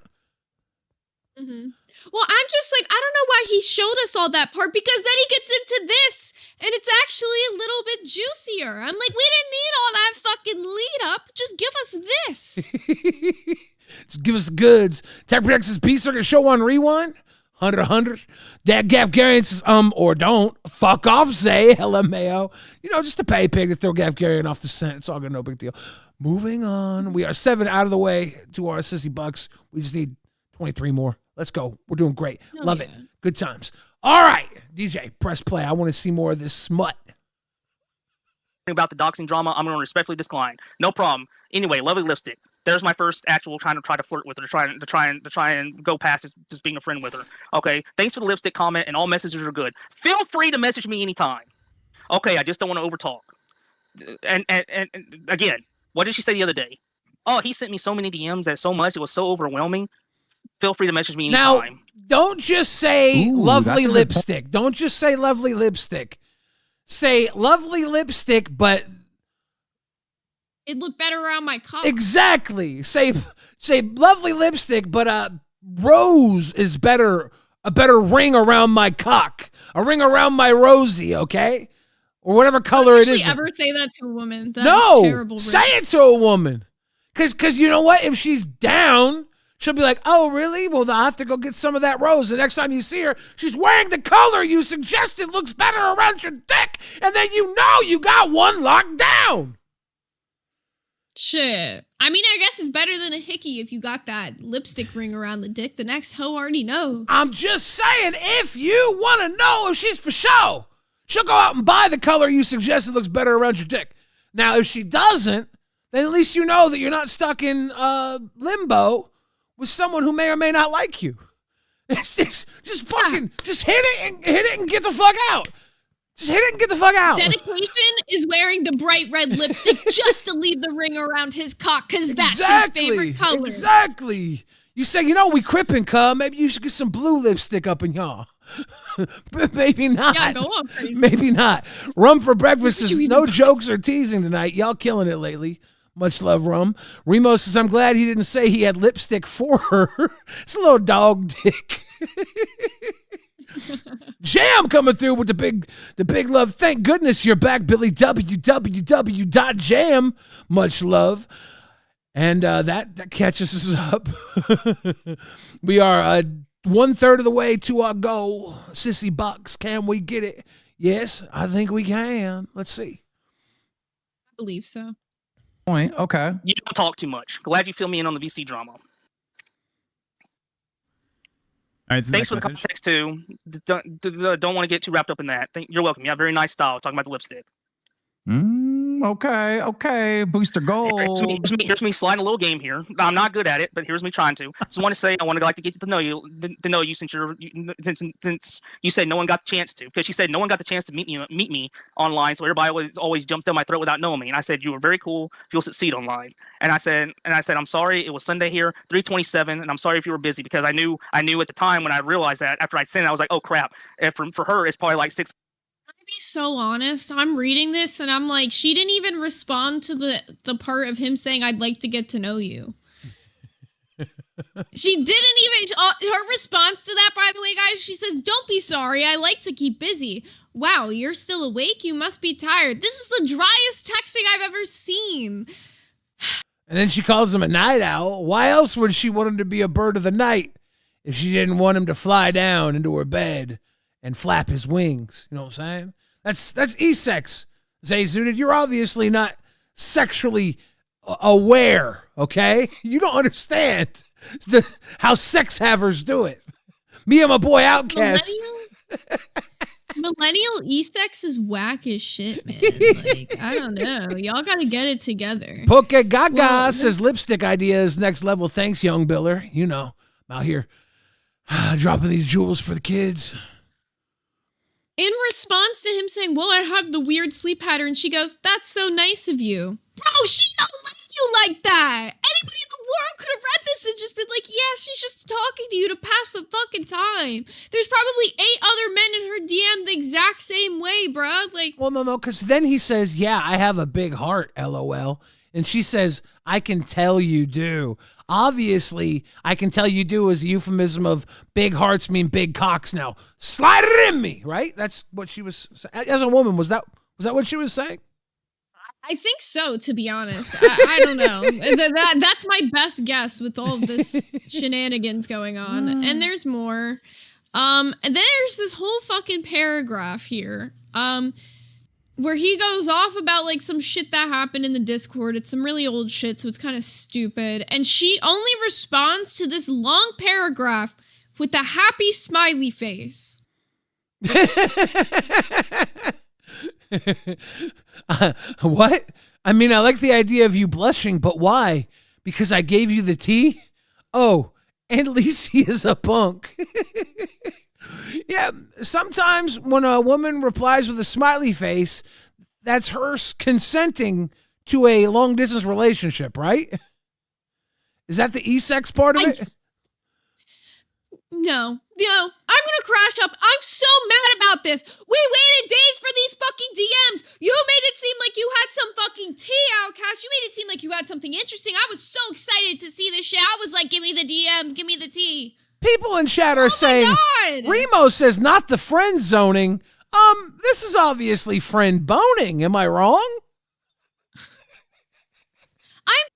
Mm-hmm. Well, I'm just like, I don't know why he showed us all that part because then he gets into this and it's actually a little bit juicier. I'm like, we didn't need all that fucking lead up. Just give us this. Just give us the goods. Tech Protects Peace Circuit Show on Rewind. 100. Dad Gaff Garian says, or don't. Fuck off, Zay. LMAO. You know, just a pay pig to throw Gaff Garian off the scent. It's all good, no big deal. Moving on. We are 7 out of the way to our sissy bucks. We just need 23 more. Let's go. We're doing great. Love it. Good times. All right. DJ, press play. I want to see more of this smut. About the doxing drama, I'm going to respectfully decline. No problem. Anyway, lovely lipstick. There's my first actual trying to flirt with her, to try and go past just being a friend with her. Okay, thanks for the lipstick comment, and all messages are good. Feel free to message me anytime. Okay, I just don't want to overtalk. And again, what did she say the other day? Oh, he sent me so many DMs that so much it was so overwhelming. Feel free to message me anytime. Now, don't just say lovely lipstick. Don't just say lovely lipstick. Say lovely lipstick, but it looked better around my cock. Exactly. Say lovely lipstick, but rose is better. A better ring around my cock. A ring around my rosy, okay? Or whatever color it is. Don't ever say that to a woman. That's terrible. Say it to a woman. Because you know what? If she's down, she'll be like, oh, really? Well, I'll have to go get some of that rose. The next time you see her, she's wearing the color you suggested looks better around your dick. And then you know you got one locked down. Shit. I mean, I guess it's better than a hickey if you got that lipstick ring around the dick. The next hoe already knows. I'm just saying, if you want to know if she's for show, she'll go out and buy the color you suggested looks better around your dick. Now, if she doesn't, then at least you know that you're not stuck in limbo with someone who may or may not like you. It's just fucking, just hit it and get the fuck out. Just hit it and get the fuck out. Dedication is wearing the bright red lipstick just to leave the ring around his cock, because that's his favorite color. Exactly. You say, we crippin', cuz. Maybe you should get some blue lipstick up in y'all. But maybe not. Yeah, go on, crazy. Maybe not. Rum for breakfast is no jokes or teasing tonight. Y'all killing it lately. Much love, Rum. Remo says, I'm glad he didn't say he had lipstick for her. It's a little dog dick. Jam coming through with the big love. Thank goodness you're back, Billy. www.jam. Much love. And that catches us up. We are 1/3 of the way to our goal. Sissy Bucks, can we get it? Yes, I think we can. Let's see. I believe so. Point. Okay. You don't talk too much. Glad you fill me in on the VC drama. All right, thanks for the context too. Don't want to get too wrapped up in that. You're welcome. You have very nice style. Talking about the lipstick. Okay. Booster gold. Here's me sliding a little game here. I'm not good at it, but here's me trying to. Just want to say I want to get to know you since you said no one got the chance to, because she said no one got the chance to meet me online, so everybody always jumps down my throat without knowing me. And I said you were very cool. You'll succeed online. And I said I'm sorry. It was Sunday here, 3:27, and I'm sorry if you were busy, because I knew at the time when I realized that after I sent it, I was like, oh crap. And for her, it's probably like 6. Be so honest, I'm reading this and I'm like, she didn't even respond to the part of him saying I'd like to get to know you. She didn't even, her response to that, by the way, guys, she says, don't be sorry, I like to keep busy. Wow, you're still awake? You must be tired. This is the driest texting I've ever seen. And then she calls him a night owl. Why else would she want him to be a bird of the night if she didn't want him to fly down into her bed and flap his wings? You know what I'm saying? That's e-sex, Zayzudid. You're obviously not sexually aware, okay? You don't understand how sex havers do it. Me and my boy Outcast. Millennial e-sex is whack as shit, man. Like, I don't know. Y'all gotta get it together. Poke Gaga says lipstick idea is next level. Thanks, young Biller. I'm out here dropping these jewels for the kids. In response to him saying, well, I have the weird sleep pattern, she goes, that's so nice of you. Bro, she don't like you like that. Anybody in the world could have read this and just been like, yeah, she's just talking to you to pass the fucking time. There's probably 8 other men in her DM the exact same way, bro. Like, well, no, because then he says, yeah, I have a big heart, LOL. And she says, I can tell you do. Obviously, I can tell you do is a euphemism of big hearts mean big cocks. Now, slide it in me, right? That's what she was saying. As a woman, was that what she was saying? I think so, to be honest. I don't know. That's my best guess with all of this shenanigans going on. And there's more. And there's this whole fucking paragraph here. Where he goes off about like some shit that happened in the Discord. It's some really old shit, so it's kind of stupid. And she only responds to this long paragraph with a happy smiley face. What? I mean, I like the idea of you blushing, but why? Because I gave you the tea? Oh, at least he is a punk. Yeah, sometimes when a woman replies with a smiley face, that's her consenting to a long-distance relationship, right? Is that the e-sex part of it? No, I'm gonna crash up. I'm so mad about this. We waited days for these fucking DMs. You made it seem like you had some fucking tea, Outcast. You made it seem like you had something interesting. I was so excited to see this shit. I was like, give me the DM, give me the tea. People in chat are saying, Remo says not the friend zoning. This is obviously friend boning. Am I wrong? I'm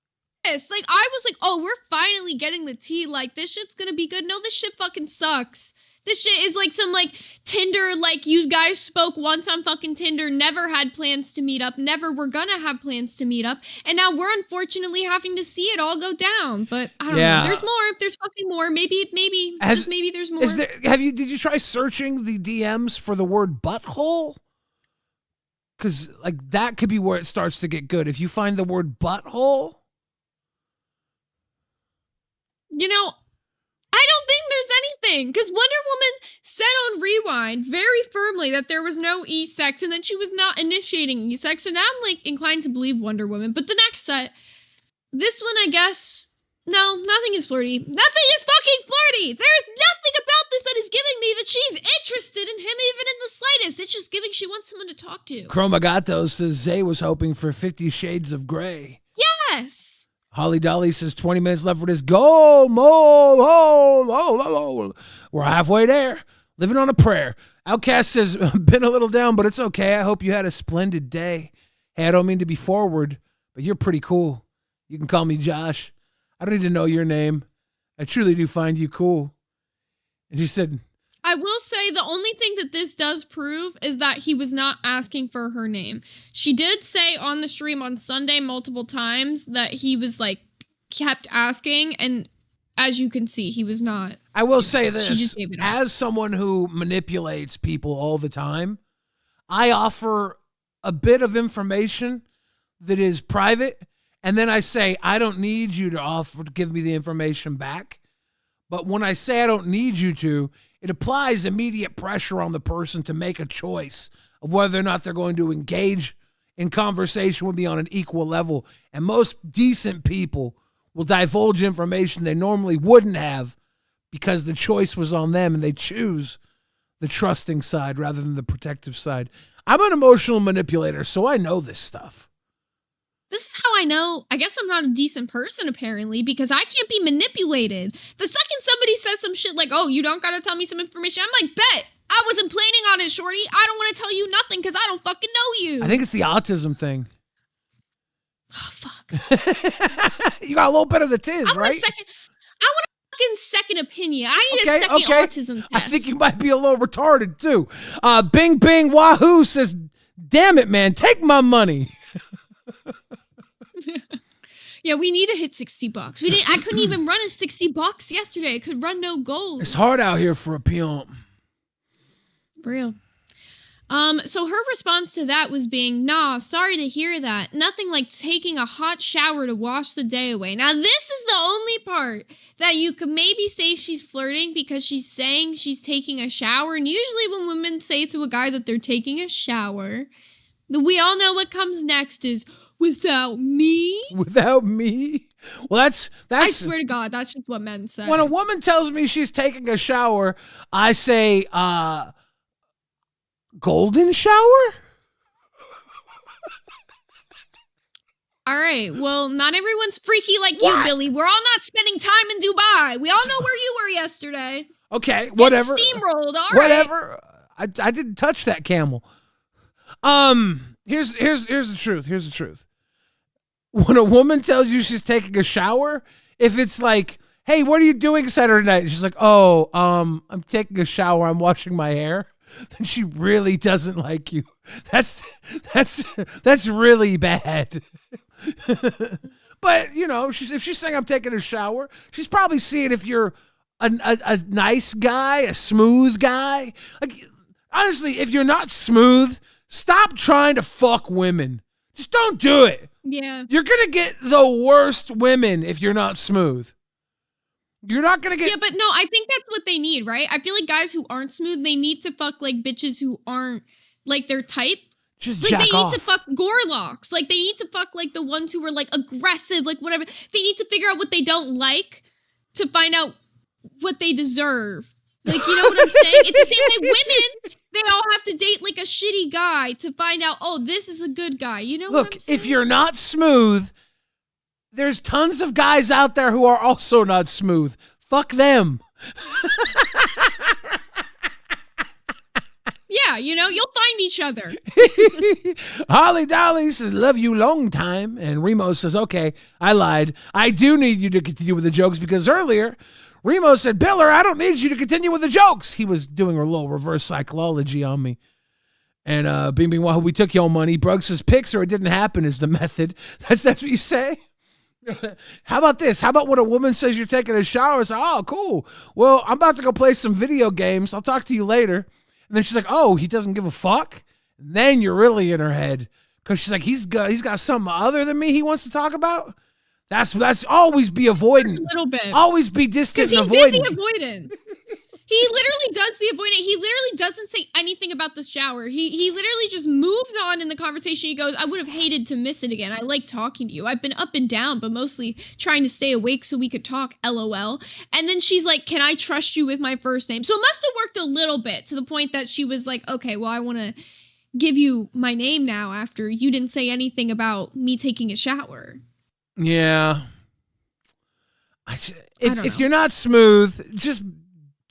pissed. Like, I was like, oh, we're finally getting the tea. Like, this shit's gonna be good. No, this shit fucking sucks. This shit is like some like Tinder, like you guys spoke once on fucking Tinder, never had plans to meet up, never were gonna have plans to meet up, and now we're unfortunately having to see it all go down. But I don't know. There's more. There's fucking more. Maybe there's more. Did you try searching the DMs for the word butthole? Because like that could be where it starts to get good. If you find the word butthole. You know, I don't think there's anything, because Wonder Woman said on Rewind very firmly that there was no E-sex and that she was not initiating E-sex, so now I'm like inclined to believe Wonder Woman. But the next set, this one I guess, no, nothing is flirty. Nothing is fucking flirty! There's nothing about this that is giving me that she's interested in him even in the slightest. It's just giving she wants someone to talk to. Chromagato says Zay was hoping for 50 Shades of Grey. Yes! Holly Dolly says 20 minutes left for this goal. We're halfway there. Living on a prayer. Outcast says, been a little down, but it's okay. I hope you had a splendid day. Hey, I don't mean to be forward, but you're pretty cool. You can call me Josh. I don't need to know your name. I truly do find you cool. And she said, I will say the only thing that this does prove is that he was not asking for her name. She did say on the stream on Sunday multiple times that he was like kept asking, and as you can see, he was not. I will say this, she just gave it up. As someone who manipulates people all the time, I offer a bit of information that is private, and then I say, I don't need you to give me the information back. But when I say I don't need you to, it applies immediate pressure on the person to make a choice of whether or not they're going to engage in conversation with me on an equal level. And most decent people will divulge information they normally wouldn't have because the choice was on them and they choose the trusting side rather than the protective side. I'm an emotional manipulator, so I know this stuff. This is how I know, I guess I'm not a decent person, apparently, because I can't be manipulated. The second somebody says some shit like, oh, you don't gotta tell me some information, I'm like, bet. I wasn't planning on it, shorty. I don't want to tell you nothing because I don't fucking know you. I think it's the autism thing. Oh, fuck. You got a little bit of the tiz, right? I want a fucking second opinion. I need a second autism test. I think you might be a little retarded, too. Bing, bing, wahoo says, damn it, man, take my money. Yeah, we need to hit $60. I couldn't even run a $60 yesterday. I could run no goals. It's hard out here for a peon. Real. So her response to that was being, nah, sorry to hear that. Nothing like taking a hot shower to wash the day away. Now, this is the only part that you could maybe say she's flirting because she's saying she's taking a shower. And usually when women say to a guy that they're taking a shower, we all know what comes next is, without me? Without me? Well, that's I swear to God, that's just what men say. When a woman tells me she's taking a shower, I say, golden shower? All right, well, not everyone's freaky like you, Billy. We're all not spending time in Dubai. We all know where you were yesterday. Okay, whatever. It's steamrolled, all whatever. Right. I didn't touch that camel. Here's the truth. Here's the truth. When a woman tells you she's taking a shower, if it's like, hey, what are you doing Saturday night? And she's like, oh, I'm taking a shower. I'm washing my hair. Then she really doesn't like you. That's really bad. But, you know, if she's saying I'm taking a shower, she's probably seeing if you're a nice guy, a smooth guy. Like, honestly, if you're not smooth, stop trying to fuck women. Just don't do it. Yeah. You're going to get the worst women if you're not smooth. You're not going to get... Yeah, but no, I think that's what they need, right? I feel like guys who aren't smooth, they need to fuck like bitches who aren't like their type. Just like jack they off. need to fuck gorlocks. Like they need to fuck like the ones who are like aggressive, like whatever. They need to figure out what they don't like to find out what they deserve. Like, you know what I'm saying? It's the same way women, they all have to date like a shitty guy to find out, oh, this is a good guy. You know what I'm saying? If you're not smooth, there's tons of guys out there who are also not smooth. Fuck them. Yeah, you know, you'll find each other. Holly Dolly says, love you long time. And Remo says, okay, I lied. I do need you to continue with the jokes because earlier, Remo said, Biller, I don't need you to continue with the jokes. He was doing a little reverse psychology on me. And Bing Bing Wahoo, we took your money. Bruggs says, pics or it didn't happen is the method. That's what you say? How about this? How about when a woman says you're taking a shower? It's like, oh, cool. Well, I'm about to go play some video games. I'll talk to you later. And then she's like, oh, he doesn't give a fuck? And then you're really in her head. Because she's like, he's got something other than me he wants to talk about? That's always be avoidant. A little bit. Always be distant and avoidant. avoidant. Because he did the avoidance. He literally does the avoidant. He literally doesn't say anything about the shower. He literally just moves on in the conversation. He goes, I would have hated to miss it again. I like talking to you. I've been up and down, but mostly trying to stay awake so we could talk, LOL. And then she's like, can I trust you with my first name? So it must have worked a little bit to the point that she was like, okay, well, I want to give you my name now after you didn't say anything about me taking a shower. Yeah. If you're not smooth, just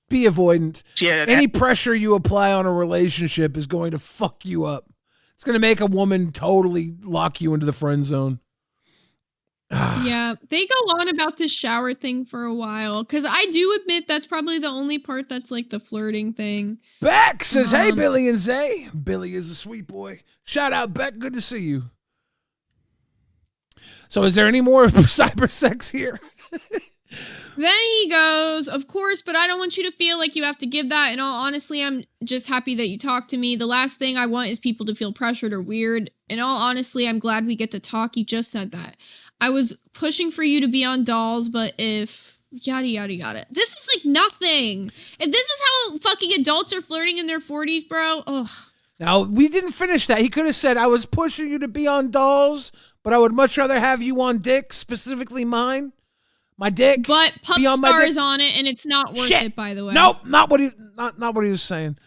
be avoidant. Yeah, any pressure you apply on a relationship is going to fuck you up. It's going to make a woman totally lock you into the friend zone. Yeah, they go on about this shower thing for a while because I do admit that's probably the only part that's like the flirting thing. Beck says, hey, Billy and Zay. Billy is a sweet boy. Shout out, Beck. Good to see you. So is there any more cyber sex here? Then he goes, of course, but I don't want you to feel like you have to give that. In all honesty, I'm just happy that you talked to me. The last thing I want is people to feel pressured or weird. In all honesty, I'm glad we get to talk. You just said that. I was pushing for you to be on Dolls, but if yada, yada, yada. This is like nothing. If this is how fucking adults are flirting in their 40s, bro, ugh. Now, we didn't finish that. He could have said, I was pushing you to be on Dolls, but I would much rather have you on Dick, specifically mine. My dick. But Pupstar is on it, and it's not worth it, by the way. Nope, not what he was saying.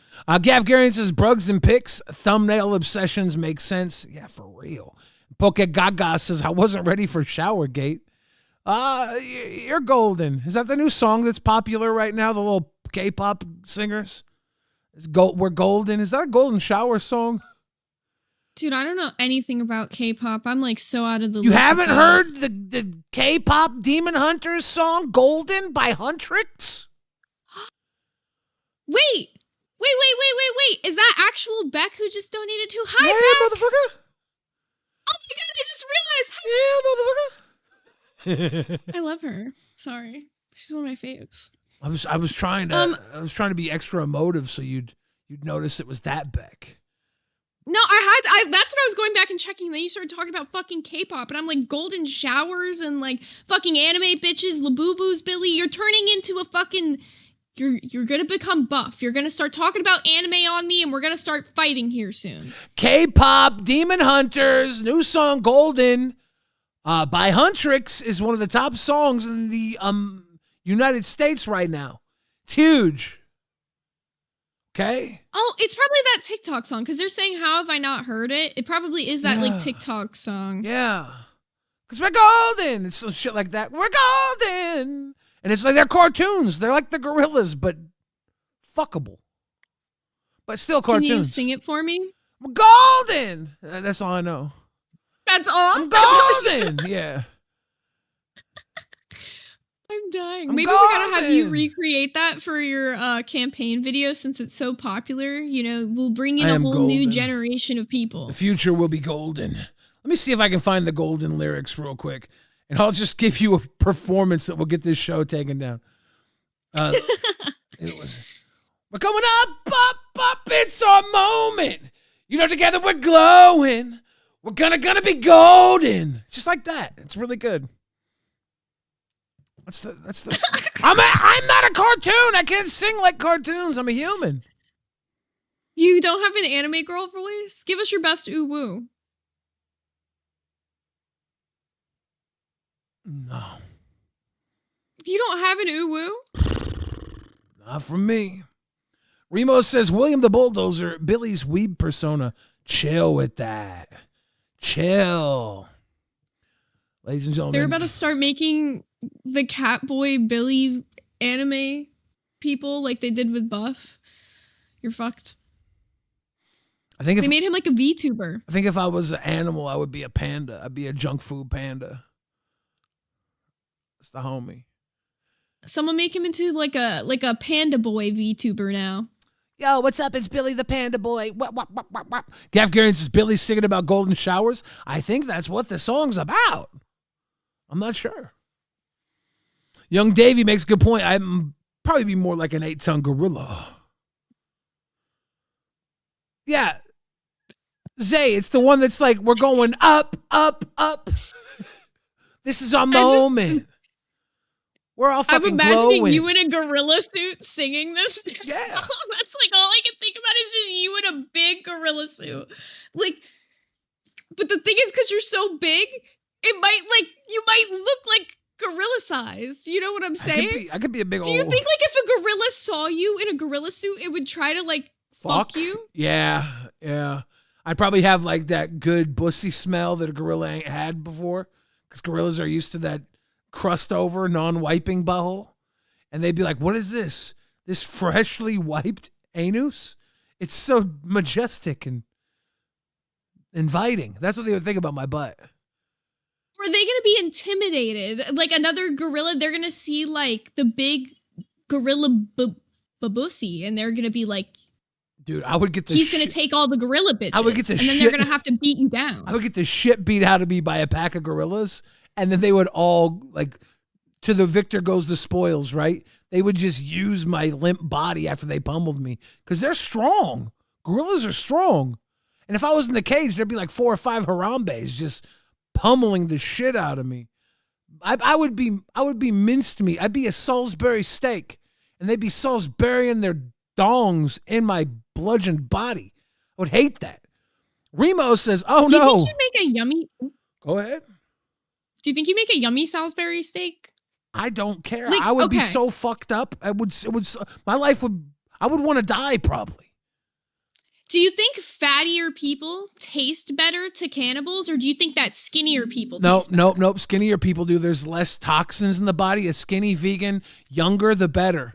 Gav Garian says, Bruggs and pics, thumbnail obsessions make sense. Yeah, for real. Poke Gaga says, I wasn't ready for Showergate. You're golden. Is that the new song that's popular right now? The little K-pop singers? We're golden. Is that a golden shower song? Dude, I don't know anything about K-pop. I'm like so out of the loop. You haven't heard the K-pop Demon Hunters song Golden by Huntrix? Wait. Is that actual Beck who just donated to? Hi, yeah, Beck. Motherfucker. Oh my god, I just realized. Yeah, motherfucker. I love her. Sorry. She's one of my faves. I was trying to be extra emotive so you'd notice it was that Beck. No, that's what I was going back and checking. Then you started talking about fucking K-pop, and I'm like, golden showers and like fucking anime bitches, Labubu's, Billy. You're turning into a fucking. You're gonna become buff. You're gonna start talking about anime on me, and we're gonna start fighting here soon. K-pop Demon Hunters new song Golden, by Huntrix is one of the top songs in the United States right now. It's huge. Okay. Oh, it's probably that TikTok song because they're saying, "How have I not heard it?" It probably is that like TikTok song. Yeah, because we're golden. It's some shit like that. We're golden, and it's like they're cartoons. They're like the Gorillas, but fuckable. But still cartoons. Can you sing it for me? We're golden. That's all I know. That's all. I'm golden. Yeah. I'm dying. Maybe we gotta have you recreate that for your campaign video since it's so popular. You know, we'll bring in a whole new generation of people. The future will be golden. Let me see if I can find the golden lyrics real quick, and I'll just give you a performance that will get this show taken down. It was, we're coming up, it's our moment. You know, together we're glowing. We're gonna be golden. Just like that. It's really good. That's the. I'm not a cartoon. I can't sing like cartoons. I'm a human. You don't have an anime girl voice? Give us your best ooh woo. No. You don't have an ooh woo? Not from me. Remo says William the Bulldozer, Billy's weeb persona. Chill with that. Chill. Ladies and gentlemen. They're about to start making the Catboy Billy anime people like they did with Buff. You're fucked. I think they made him like a VTuber. I think if I was an animal, I would be a panda. I'd be a junk food panda. That's the homie. Someone make him into like a panda boy VTuber now. Yo, what's up? It's Billy the Panda Boy. What? Gav Garrett says Billy's singing about golden showers. I think that's what the song's about. I'm not sure. Young Davey makes a good point. I'm probably be more like an 8-ton gorilla. Yeah. Zay, it's the one that's like, we're going up, up, up. This is our moment. We're all fucking I'm imagining glowing. you in a gorilla suit singing this. Yeah. That's like all I can think about is just you in a big gorilla suit. Like, but the thing is, because you're so big, you might look like gorilla sized. You know what I'm saying? I could be a big old... Do you think like if a gorilla saw you in a gorilla suit, it would try to like fuck you? Yeah. I'd probably have like that good bussy smell that a gorilla ain't had before, because gorillas are used to that crust over, non-wiping butthole. And they'd be like, what is this? This freshly wiped anus? It's so majestic and inviting. That's what they would think about my butt. Are they going to be intimidated? Like another gorilla, they're going to see like the big gorilla babusi, and they're going to be like, dude, I would get the he's going to take all the gorilla bitches. I would get the and then they're going to have to beat you down. I would get the shit beat out of me by a pack of gorillas, and then they would all, like, to the victor goes the spoils, right? They would just use my limp body after they pummeled me, because they're strong. Gorillas are strong. And if I was in the cage, there'd be like 4 or 5 Harambe's just pummeling the shit out of me. I would be minced meat. I'd be a Salisbury steak, and they'd be Salisburying their dongs in my bludgeoned body. I would hate that. Remo says, "Oh Do you no." think you'd make a yummy? Go ahead. Do you think you make a yummy Salisbury steak? I don't care. Like, I would be okay. so fucked up. I would want to die probably. Do you think fattier people taste better to cannibals, or do you think that skinnier people taste better? Nope. Skinnier people do. There's less toxins in the body. A skinny vegan, younger the better.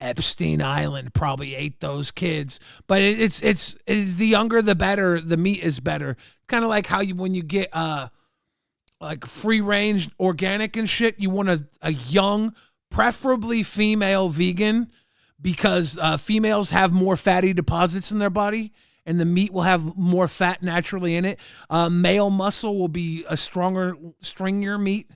Epstein Island probably ate those kids, but it's the younger the better. The meat is better. Kind of like how when you get like free range organic and shit, you want a young, preferably female vegan, because females have more fatty deposits in their body, and the meat will have more fat naturally in it. Male muscle will be a stronger, stringier meat.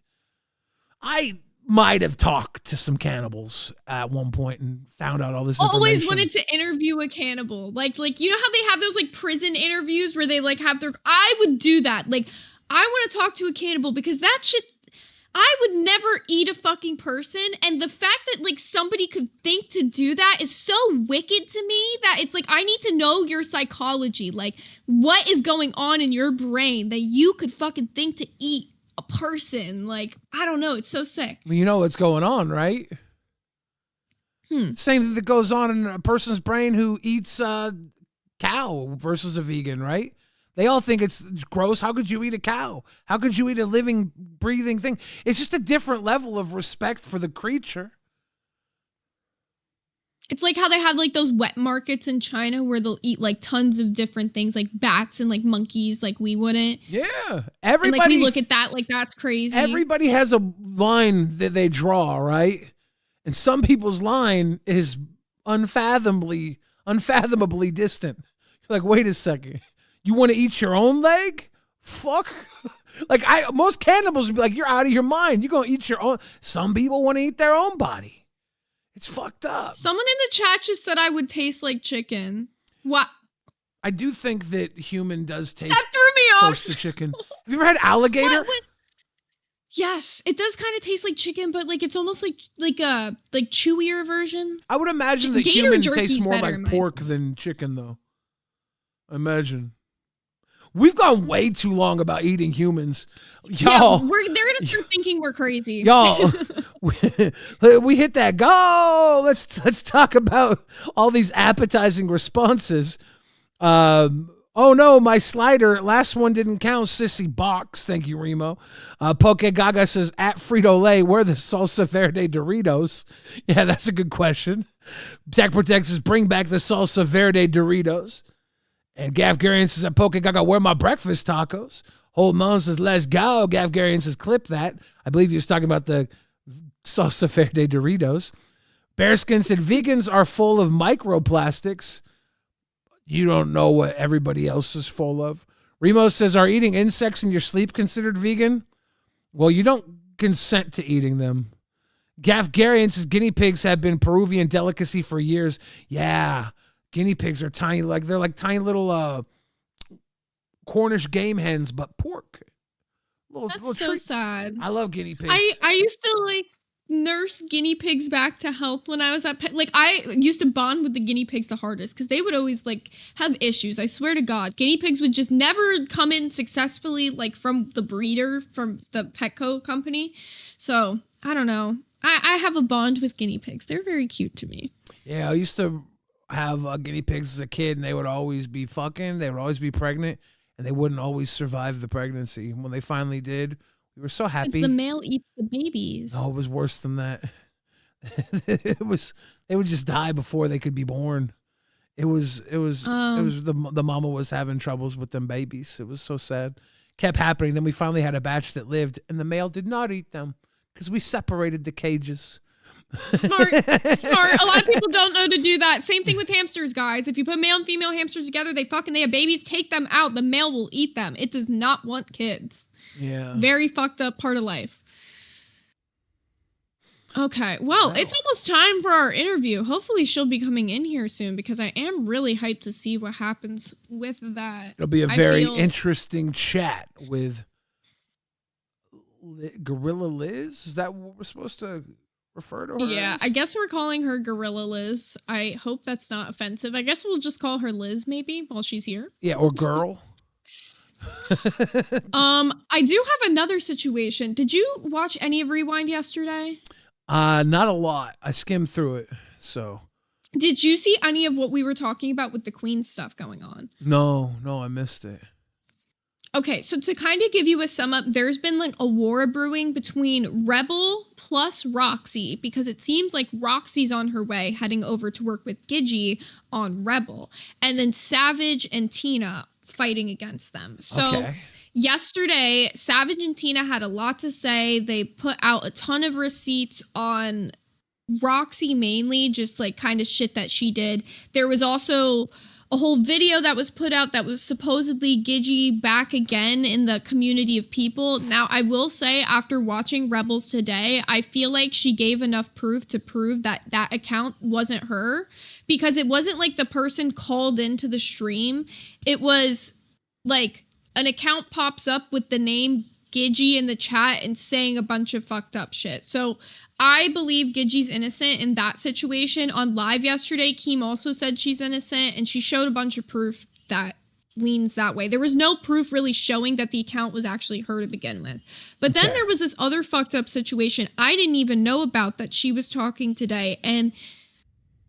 I might have talked to some cannibals at one point and found out all this information. Always wanted to interview a cannibal. Like you know how they have those like prison interviews where they like have their... I would do that. Like, I want to talk to a cannibal, because that shit... I would never eat a fucking person, and the fact that like somebody could think to do that is so wicked to me that it's like, I need to know your psychology. Like, what is going on in your brain that you could fucking think to eat a person? Like, I don't know. It's so sick. You know what's going on, right? Same thing that goes on in a person's brain who eats cow versus a vegan, right? They all think it's gross. How could you eat a cow? How could you eat a living, breathing thing? It's just a different level of respect for the creature. It's like how they have like those wet markets in China where they'll eat like tons of different things, like bats and like monkeys, like we wouldn't. Yeah. And like we look at that like that's crazy. Everybody has a line that they draw, right? And some people's line is unfathomably distant. You're like, wait a second. You want to eat your own leg? Fuck. Like, most cannibals would be like, you're out of your mind. You're going to eat your own. Some people want to eat their own body. It's fucked up. Someone in the chat just said I would taste like chicken. What? I do think that human does taste That threw me close off. to chicken. Have you ever had alligator? What? Yes, it does kind of taste like chicken, but like it's almost like a chewier version. I would imagine that Gator human jerky's tastes more better, like in my pork than chicken, though. Imagine. We've gone way too long about eating humans. Y'all. Yeah, they're going to start thinking we're crazy. Y'all, we hit that goal. Let's talk about all these appetizing responses. Oh no, my slider, last one didn't count. Sissy box. Thank you, Remo. Poke Gaga says, at Frito-Lay, where are the salsa verde Doritos? Yeah, that's a good question. Tech Protect says, bring back the salsa verde Doritos. And Gav Garian says, at Poke Gaga, where are my breakfast tacos? Hold on says, let's go. Gav Garian says, clip that. I believe he was talking about the Salsa Verde Doritos. Bearskin said vegans are full of microplastics. You don't know what everybody else is full of. Remo says, are eating insects in your sleep considered vegan? Well, you don't consent to eating them. Gaff Garian says guinea pigs have been Peruvian delicacy for years. Yeah, guinea pigs are tiny, they're like tiny little Cornish game hens, but pork. That's so sad. I love guinea pigs. I used to nurse guinea pigs back to health when I was at I used to bond with the guinea pigs the hardest because they would always have issues. I swear to God, guinea pigs would just never come in successfully from the breeder, from the Petco company. So I don't know. I have a bond with guinea pigs. They're very cute to me. Yeah, I used to have guinea pigs as a kid, and they would always be fucking. They would always be pregnant, and they wouldn't always survive the pregnancy. When they finally did, we were so happy. The male eats the babies. No, it was worse than that. They would just die before they could be born. The mama was having troubles with them babies. It was so sad. Kept happening. Then we finally had a batch that lived, and the male did not eat them because we separated the cages. Smart. A lot of people don't know to do that. Same thing with hamsters, guys. If you put male and female hamsters together, they have babies. Take them out. The male will eat them. It does not want kids. Yeah. Very fucked up part of life. Okay. Well, it's almost time for our interview. Hopefully she'll be coming in here soon because I am really hyped to see what happens with that. It'll be a very interesting chat with Gorilla Liz. Is that what we're supposed to refer to her as? I guess we're calling her Gorilla Liz. I hope that's not offensive. I guess we'll just call her Liz maybe while she's here. Yeah, or girl. I do have another situation. Did you watch any of Rewind yesterday? Not a lot. I skimmed through it. So did you see any of what we were talking about with the Queen stuff going on? No, I missed it. Okay, so to kind of give you a sum up, there's been a war brewing between Rebel plus Roxy because it seems like Roxy's on her way heading over to work with Gigi on Rebel, and then Savage and Tina fighting against them. So yesterday, Savage and Tina had a lot to say. They put out a ton of receipts on Roxy mainly, just kind of shit that she did. There was also a whole video that was put out that was supposedly Gigi back again in the community of people. Now, I will say, after watching Rebels today, I feel like she gave enough proof to prove that that account wasn't her, because it wasn't the person called into the stream. It was an account pops up with the name Gigi in the chat and saying a bunch of fucked up shit. So I believe Gigi's innocent in that situation. On live yesterday, Keem also said she's innocent, and she showed a bunch of proof that leans that way. There was no proof really showing that the account was actually her to begin with. But then there was this other fucked up situation I didn't even know about that she was talking today, and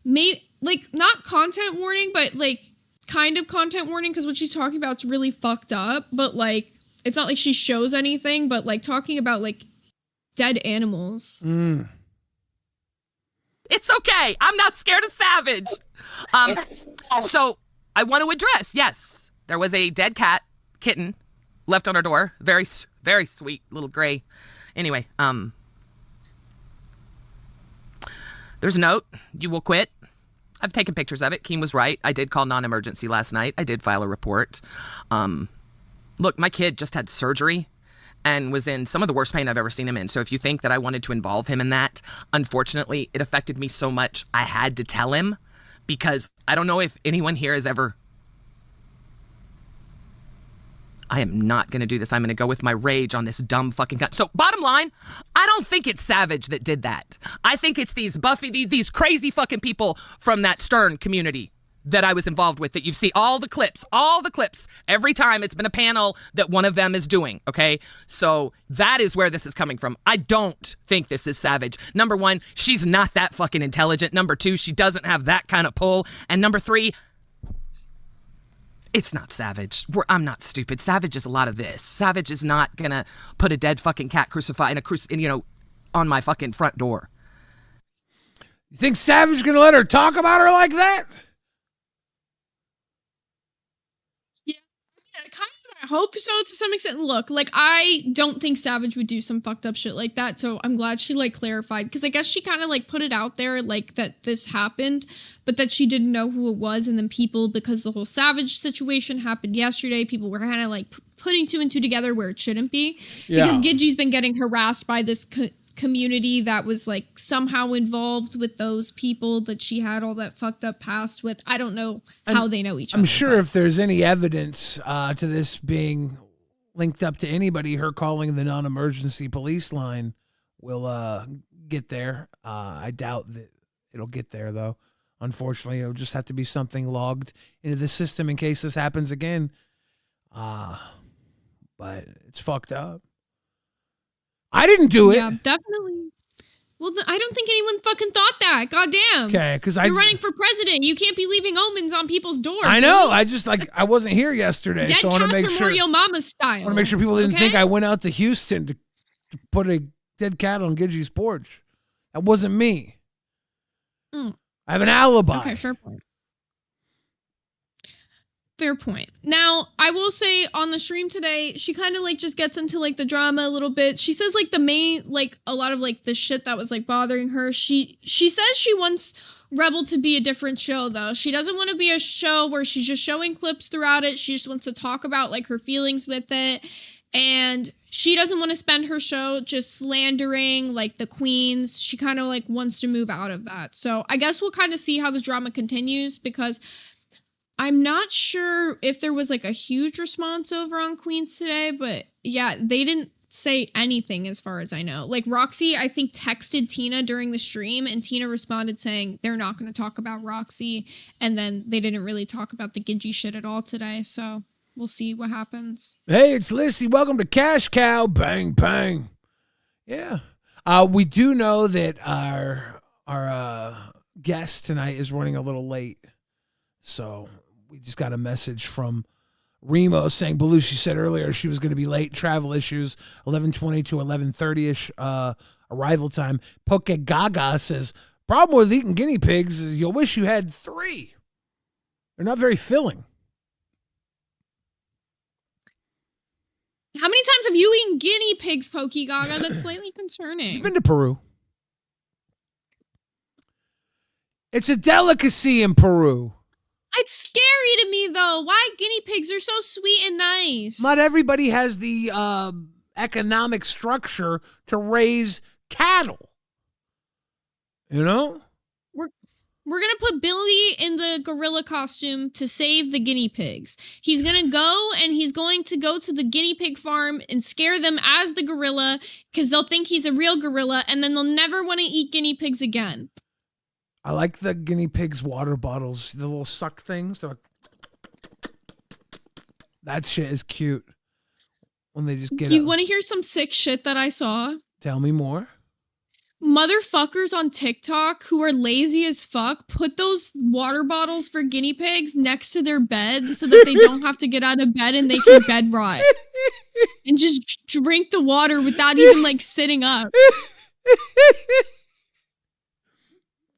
not content warning, but kind of content warning, because what she's talking about is really fucked up, but it's not like she shows anything, but talking about dead animals. It's okay. I'm not scared of Savage. So I want to address, yes, there was a dead kitten left on our door. Very, very sweet little gray. Anyway, there's a note. You will quit. I've taken pictures of it. Keem was right. I did call non-emergency last night. I did file a report. Look, my kid just had surgery and was in some of the worst pain I've ever seen him in. So if you think that I wanted to involve him in that, unfortunately, it affected me so much I had to tell him, because I don't know if anyone here has ever... I am not going to do this. I'm going to go with my rage on this dumb fucking gun. So bottom line, I don't think it's Savage that did that. I think it's these these crazy fucking people from that Stern community that I was involved with, that you see all the clips, every time it's been a panel that one of them is doing, okay? So that is where this is coming from. I don't think this is Savage. Number one, she's not that fucking intelligent. Number two, she doesn't have that kind of pull. And number three, it's not Savage. I'm not stupid. Savage is a lot of this. Savage is not gonna put a dead fucking cat crucified on my fucking front door. You think Savage is gonna let her talk about her like that? Yeah, kind of what I hope so to some extent. Look, like, I don't think Savage would do some fucked up shit like that, so I'm glad she, like, clarified, because I guess she kind of, like, put it out there, like, that this happened, but that she didn't know who it was, and then people, because the whole Savage situation happened yesterday, people were kind of, like, putting two and two together where it shouldn't be, because Gidgey's been getting harassed by this community that was, like, somehow involved with those people that she had all that fucked up past with. I don't know how they know each other. I'm sure if there's any evidence to this being linked up to anybody, her calling the non-emergency police line will get there. I doubt that it'll get there, though. Unfortunately, it'll just have to be something logged into the system in case this happens again. But it's fucked up. I didn't do it. Yeah, definitely. Well, I don't think anyone fucking thought that. Goddamn. Okay, because you're running for president. You can't be leaving omens on people's doors. I know. I just I wasn't here yesterday, Dead so I want to make sure. Yo Mama style. I want to make sure people didn't think I went out to Houston to put a dead cat on Gidgey's porch. That wasn't me. I have an alibi. Okay, fair point. Fair point. Now, I will say on the stream today, she kind of like just gets into like the drama a little bit. She says like the main, like a lot of like the shit that was like bothering her. She says she wants Rebel to be a different show though. She doesn't want to be a show where she's just showing clips throughout it. She just wants to talk about like her feelings with it. And she doesn't want to spend her show just slandering like the queens. She kind of like wants to move out of that. So I guess we'll kind of see how the drama continues, because I'm not sure if there was like a huge response over on Queens today, but yeah, they didn't say anything as far as I know. Like Roxy, I think, texted Tina during the stream, and Tina responded saying they're not going to talk about Roxy. And then they didn't really talk about the Gidgey shit at all today. So we'll see what happens. Hey, it's Lissy. Welcome to Cash Cow. Bang, bang. Yeah. We do know that our guest tonight is running a little late. So we just got a message from Remo saying Belushi said earlier she was going to be late. Travel issues, 11:20 to 11:30-ish arrival time. Poke Gaga says, problem with eating guinea pigs is you'll wish you had 3. They're not very filling. How many times have you eaten guinea pigs, Pokey Gaga? That's slightly concerning. You've been to Peru. It's a delicacy in Peru. It's scary to me, though. Why guinea pigs are so sweet and nice? Not everybody has the economic structure to raise cattle. You know? We're going to put Billy in the gorilla costume to save the guinea pigs. He's going to go, and he's going to go to the guinea pig farm and scare them as the gorilla, because they'll think he's a real gorilla, and then they'll never want to eat guinea pigs again. I like the guinea pigs' water bottles, the little suck things. Like, that shit is cute. When they just get. You want to hear some sick shit that I saw? Tell me more. Motherfuckers on TikTok who are lazy as fuck put those water bottles for guinea pigs next to their bed so that they don't have to get out of bed and they can bed rot. And just drink the water without even like sitting up.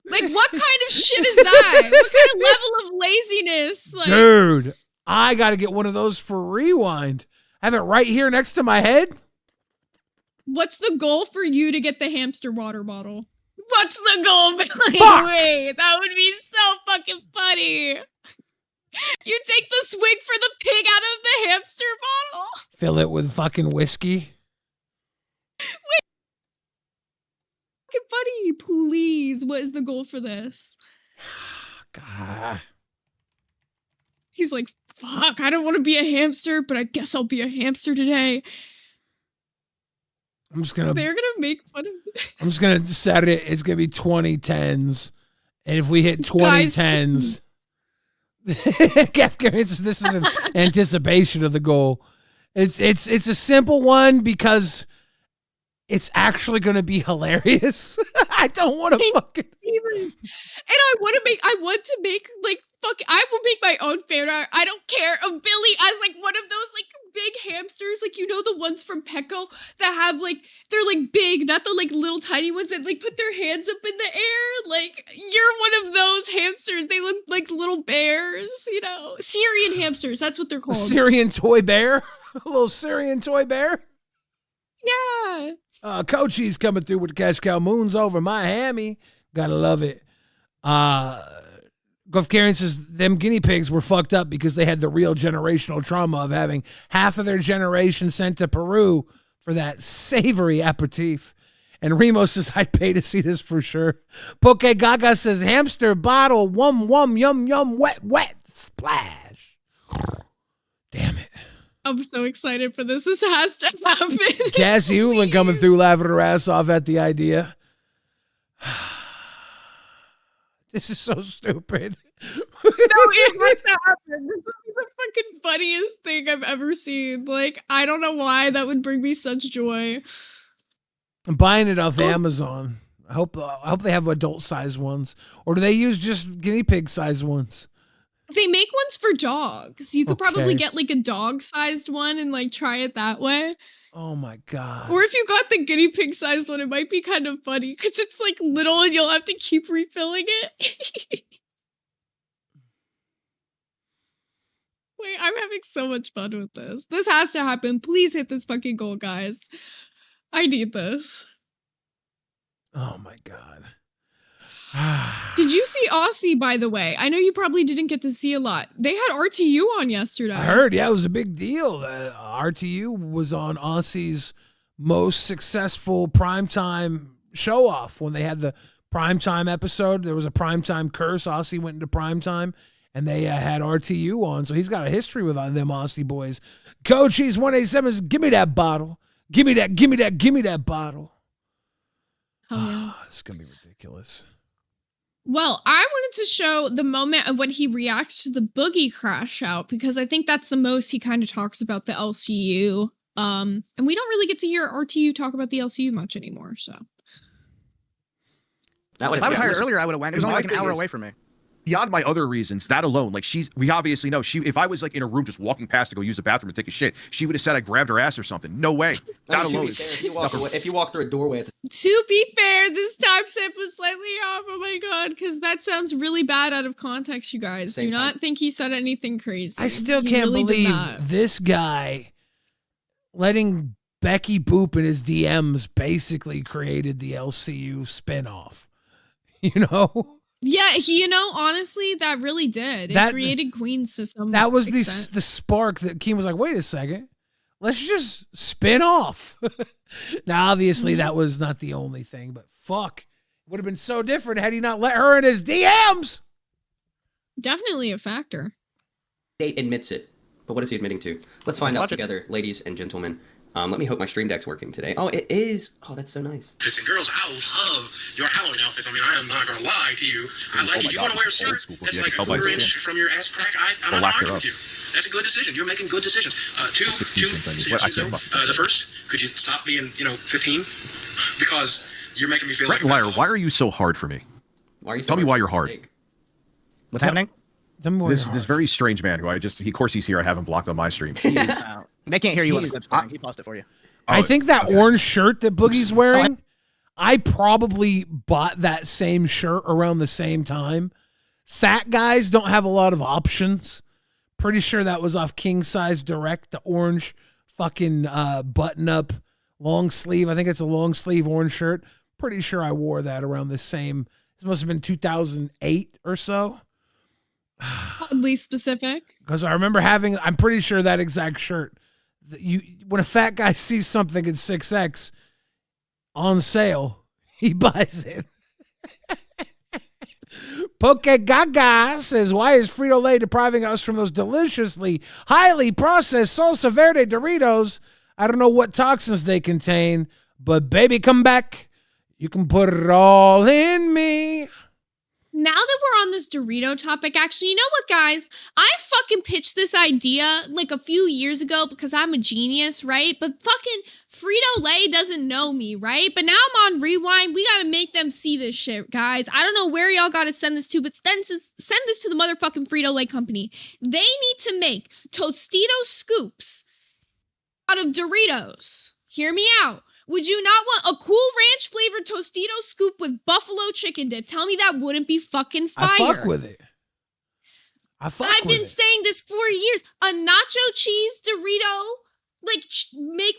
Like, what kind of shit is that? What kind of level of laziness? Like, dude, I got to get one of those for Rewind. I have it right here next to my head. What's the goal for you to get the hamster water bottle? What's the goal, Billy? Fuck! Wait, that would be so fucking funny. You take the swig for the pig out of the hamster bottle? Fill it with fucking whiskey. Wait. Buddy, please. What is the goal for this? God. He's like, fuck, I don't want to be a hamster, but I guess I'll be a hamster today. They're gonna make fun of me. I'm just gonna set it. It's gonna be 2010s, and if we hit 2010s, this is an anticipation of the goal. It's a simple one because it's actually gonna be hilarious. I don't want to fucking. And I want to make like I will make my own fan art. I don't care of Billy as like one of those like big hamsters, like, you know, the ones from Petco that have like, they're like big, not the like little tiny ones that like put their hands up in the air. Like, you're one of those hamsters. They look like little bears, you know, Syrian hamsters. That's what they're A called. Syrian toy bear, a little Syrian toy bear. Yeah. Coachy's coming through with the cash cow moons over Miami. Gotta love it. Golf Karen says them guinea pigs were fucked up because they had the real generational trauma of having half of their generation sent to Peru for that savory aperitif. And Remo says, I'd pay to see this for sure. Poke Gaga says, hamster bottle, wum, wum, yum, yum, wet, wet, splash. Damn it. I'm so excited for this. This has to happen. Cassie Ulan coming through laughing her ass off at the idea. This is so stupid. No, it has to happen. This is the fucking funniest thing I've ever seen. Like, I don't know why that would bring me such joy. I'm buying it off Amazon. I hope they have adult size ones, or do they use just guinea pig size ones? They make ones for dogs. You could probably Okay. get like a dog sized one and like try it that way. Oh my god! Or if you got the guinea pig sized one, it might be kind of funny because it's like little and you'll have to keep refilling it. Wait, I'm having so much fun with this. This has to happen. Please hit this fucking goal, guys. I need this. Oh my god! Did you see Aussie, by the way? I know you probably didn't get to see a lot. They had RTU on yesterday. I heard, yeah, it was a big deal. RTU was on Aussie's most successful primetime show off when they had the primetime episode. There was a primetime curse. Aussie went into primetime, and they had RTU on. So he's got a history with them Aussie boys. Coach, he's 187 says, give me that bottle. Give me that bottle. Oh, yeah. It's going to be ridiculous. Well, I wanted to show the moment of when he reacts to the Boogie crash out because I think that's the most he kind of talks about the LCU. And we don't really get to hear RTU talk about the LCU much anymore, so. If I was hired earlier, I would have went. It was only like an hour away from me. Beyond my other reasons, that alone, like we obviously know if I was like in a room just walking past to go use the bathroom and take a shit, she would have said I grabbed her ass or something. No way. That alone. If you walk through a doorway. To be fair, this timestamp was slightly off. Oh my god, because that sounds really bad out of context, you guys. Do not think he said anything crazy. I still He can't really did believe not. this guy letting Becky Boop in his DMs basically created the LCU spinoff. You know? Yeah, honestly, that really did. It created Queen's system. That was the spark that Keem was like, wait a second. Let's just spin off. Now, obviously, that was not the only thing, but fuck. It would have been so different had he not let her in his DMs. Definitely a factor. Date admits it, but what is he admitting to? Let's find out together, ladies and gentlemen. Let me hope my stream deck's working today. Oh, it is. Oh, that's so nice. Kids and girls, I love your Halloween outfits. I mean, I am not going to lie to you. I like it. You want to wear a shirt that's like a quarter inch from your ass crack? I'm not arguing with you. That's a good decision. You're making good decisions. Two suggestions, though. The first, could you stop being, 15? Because you're making me feel like... Liar, why are you so hard for me? Why are you so Tell me why you're hard. What's happening? This very strange man who of course he's here. I haven't blocked on my stream. They can't hear you on the clip screen. He paused it for you. I think that orange shirt that Boogie's wearing, I probably bought that same shirt around the same time. Fat guys don't have a lot of options. Pretty sure that was off King Size Direct, the orange fucking button-up long sleeve. I think it's a long sleeve orange shirt. Pretty sure I wore that around the same. This must have been 2008 or so. Oddly specific. Because I remember having, I'm pretty sure that exact shirt. When a fat guy sees something in 6X on sale, he buys it. Poke Gaga says, why is Frito-Lay depriving us from those deliciously, highly processed salsa verde Doritos? I don't know what toxins they contain, but baby, come back. You can put it all in me. Now that we're on this Dorito topic, actually, you know what, guys? I fucking pitched this idea like a few years ago because I'm a genius, right? But fucking Frito-Lay doesn't know me, right? But now I'm on Rewind. We gotta make them see this shit, guys. I don't know where y'all gotta send this to, but send this to the motherfucking Frito-Lay company. They need to make Tostito scoops out of Doritos. Hear me out. Would you not want a Cool Ranch flavored Tostito scoop with buffalo chicken dip? Tell me that wouldn't be fucking fire. I fuck with it. I've been saying this for years. A nacho cheese Dorito, like make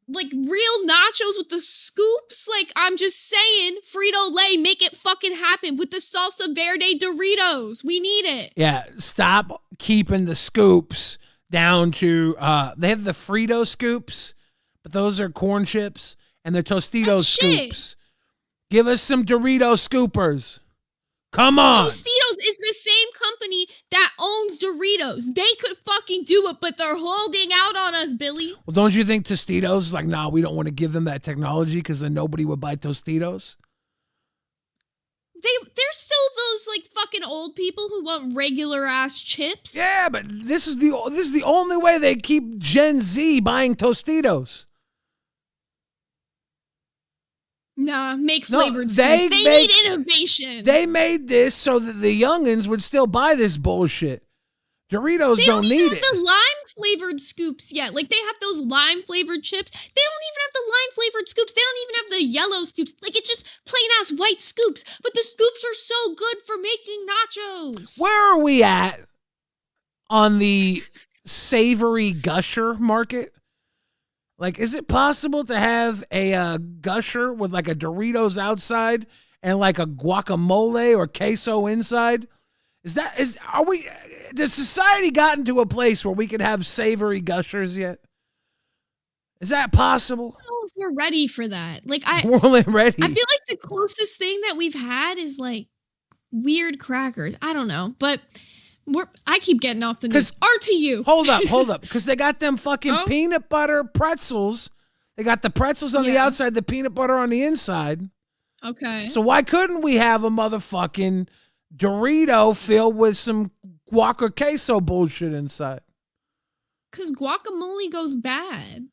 like real nachos with the scoops. Like I'm just saying, Frito-Lay, make it fucking happen with the salsa verde Doritos. We need it. Yeah, stop keeping the scoops down to they have the Frito scoops, but those are corn chips, and the Tostitos scoops. Give us some Dorito scoopers. Come on. Tostitos is the same company that owns Doritos. They could fucking do it, but they're holding out on us, Billy. Well, don't you think Tostitos is like, nah, we don't want to give them that technology because then nobody would buy Tostitos? There's still those like fucking old people who want regular ass chips. Yeah, but this is the only way they keep Gen Z buying Tostitos. Nah, make flavored scoops. They need innovation. They made this so that the youngins would still buy this bullshit. Doritos don't need it. The lime flavored scoops yet. Like they have those lime flavored chips. They don't even have the lime flavored scoops. They don't even have the yellow scoops. Like it's just plain ass white scoops. But the scoops are so good for making nachos. Where are we at on the savory gusher market? Like, is it possible to have a gusher with like a Doritos outside and like a guacamole or queso inside? Does society gotten to a place where we can have savory gushers yet? Is that possible? I don't know if we're ready for that. Like we're only ready. I feel like the closest thing that we've had is like weird crackers. I don't know, but I keep getting off the news. RTU. Hold up. Because they got them fucking peanut butter pretzels. They got the pretzels on the outside, the peanut butter on the inside. Okay. So why couldn't we have a motherfucking Dorito filled with some guaca queso bullshit inside? Because guacamole goes bad.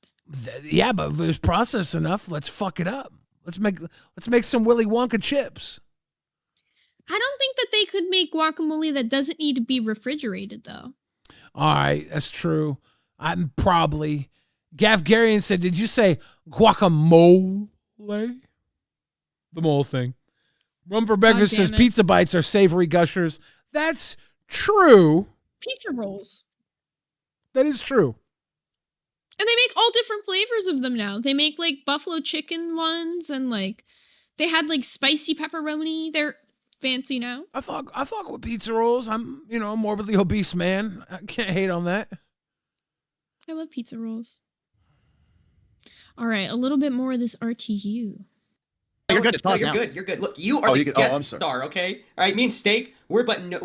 Yeah, but if it was processed enough, let's fuck it up. Let's make some Willy Wonka chips. I don't think that they could make guacamole that doesn't need to be refrigerated, though. All right, that's true. I'm probably. Gaff Garian said, did you say guacamole? The mole thing. Rum for Breakfast says pizza bites are savory gushers. That's true. Pizza rolls. That is true. And they make all different flavors of them now. They make like buffalo chicken ones and like they had like spicy pepperoni. They're fancy now. I fuck with pizza rolls. I'm, a morbidly obese man. I can't hate on that. I love pizza rolls. All right, a little bit more of this RTU. You're good. You're good. You're good. Look, you are the guest star, okay? All right, me and Steak, we're but mere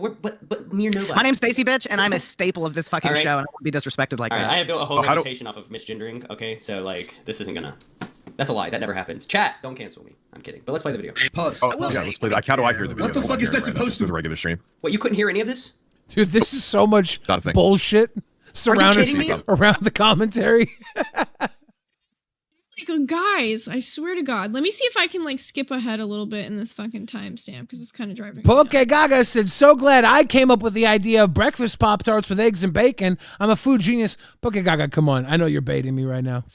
nobody. My name's Stacy, bitch, and I'm a staple of this fucking show, and I won't be disrespected like that. I have built a whole reputation off of misgendering, okay? So, like, this isn't gonna... That's a lie. That never happened. Chat, don't cancel me. I'm kidding. But let's play the video. Pause. Let's play that. How do I hear the video? What the fuck is that supposed to? The regular stream. What, you couldn't hear any of this? Dude, this is so much bullshit surrounded around the commentary. Guys, I swear to God. Let me see if I can like skip ahead a little bit in this fucking timestamp because it's kind of driving me Poke Gaga said, so glad I came up with the idea of breakfast Pop-Tarts with eggs and bacon. I'm a food genius. Poke Gaga, come on. I know you're baiting me right now.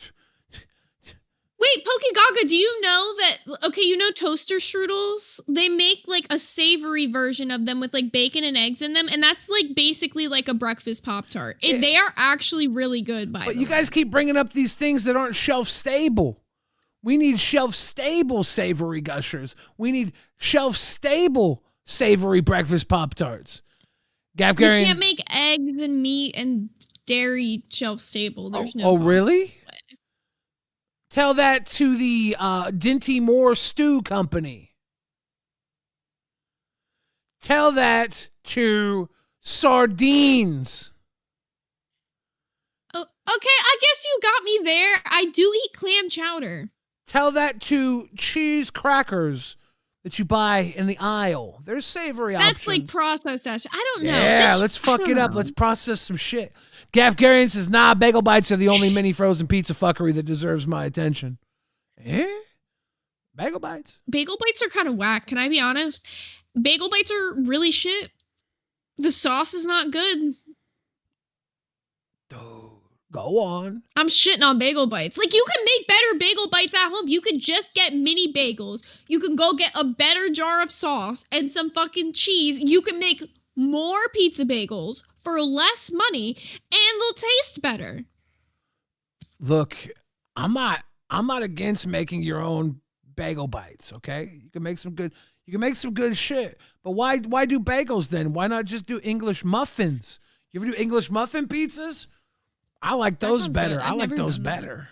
Wait, Poke Gaga, do you know that, okay, you know toaster strudels? They make like a savory version of them with like bacon and eggs in them, and that's like basically like a breakfast Pop-Tart. They are actually really good, by the way. But you guys keep bringing up these things that aren't shelf-stable. We need shelf-stable savory gushers. We need shelf-stable savory breakfast Pop-Tarts. You can't make eggs and meat and dairy shelf-stable. There's no Oh, really? Tell that to the Dinty Moore Stew Company. Tell that to Sardines. Oh, okay, I guess you got me there. I do eat clam chowder. Tell that to cheese crackers that you buy in the aisle. There's savory options. That's like processed ash. I don't know. Yeah, let's fuck it up. Let's process some shit. Gaff Garian says, nah, bagel bites are the only mini frozen pizza fuckery that deserves my attention. Bagel bites? Bagel bites are kind of whack. Can I be honest? Bagel bites are really shit. The sauce is not good. Go on. I'm shitting on bagel bites. Like, you can make better bagel bites at home. You could just get mini bagels. You can go get a better jar of sauce and some fucking cheese. You can make more pizza bagels for less money and they'll taste better. Look, I'm not against making your own bagel bites, okay? You can make some good shit. But why do bagels then? Why not just do English muffins? You ever do English muffin pizzas? I like those better. I like those better.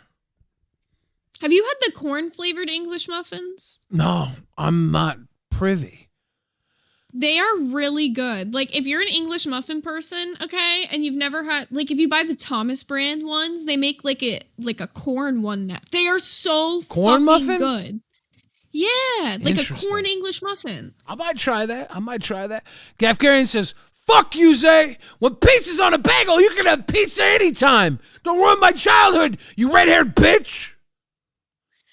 Have you had the corn flavored English muffins? No, I'm not privy. They are really good. Like, if you're an English muffin person, okay, and you've never had, like, if you buy the Thomas brand ones, they make like a corn one now. They are so corn fucking muffin? Good. Yeah, like a corn English muffin. I might try that. Gaff Garian says, "Fuck you, Zay. When pizza's on a bagel, you can have pizza anytime. Don't ruin my childhood, you red-haired bitch."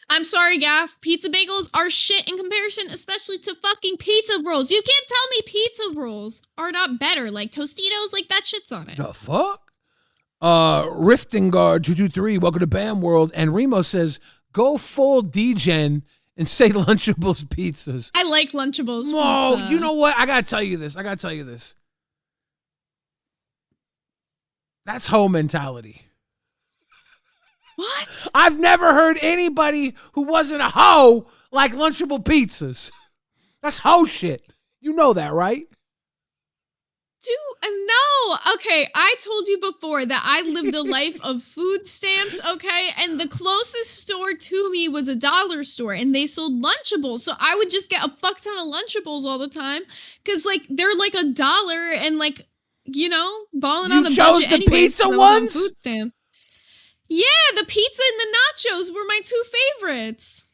I'm sorry, Gaff. Pizza bagels are shit in comparison, especially to fucking pizza rolls. You can't tell me pizza rolls are not better. Like Tostitos, like that shit's on it. The fuck? Riftingard 223, welcome to Bam World. And Remo says, "Go full degen and say Lunchables pizzas." I like Lunchables Oh, pizza. you know what? I gotta tell you this. That's hoe mentality. What? I've never heard anybody who wasn't a hoe like Lunchable pizzas. That's hoe shit. You know that, right? No. Okay, I told you before that I lived a life of food stamps, okay? And the closest store to me was a dollar store, and they sold Lunchables. So I would just get a fuck ton of Lunchables all the time, because, like, they're like $1 and, like, you know, balling on a budget chose the anyway, pizza 'cause I was on ones? food stamp. Yeah, the pizza and the nachos were my two favorites.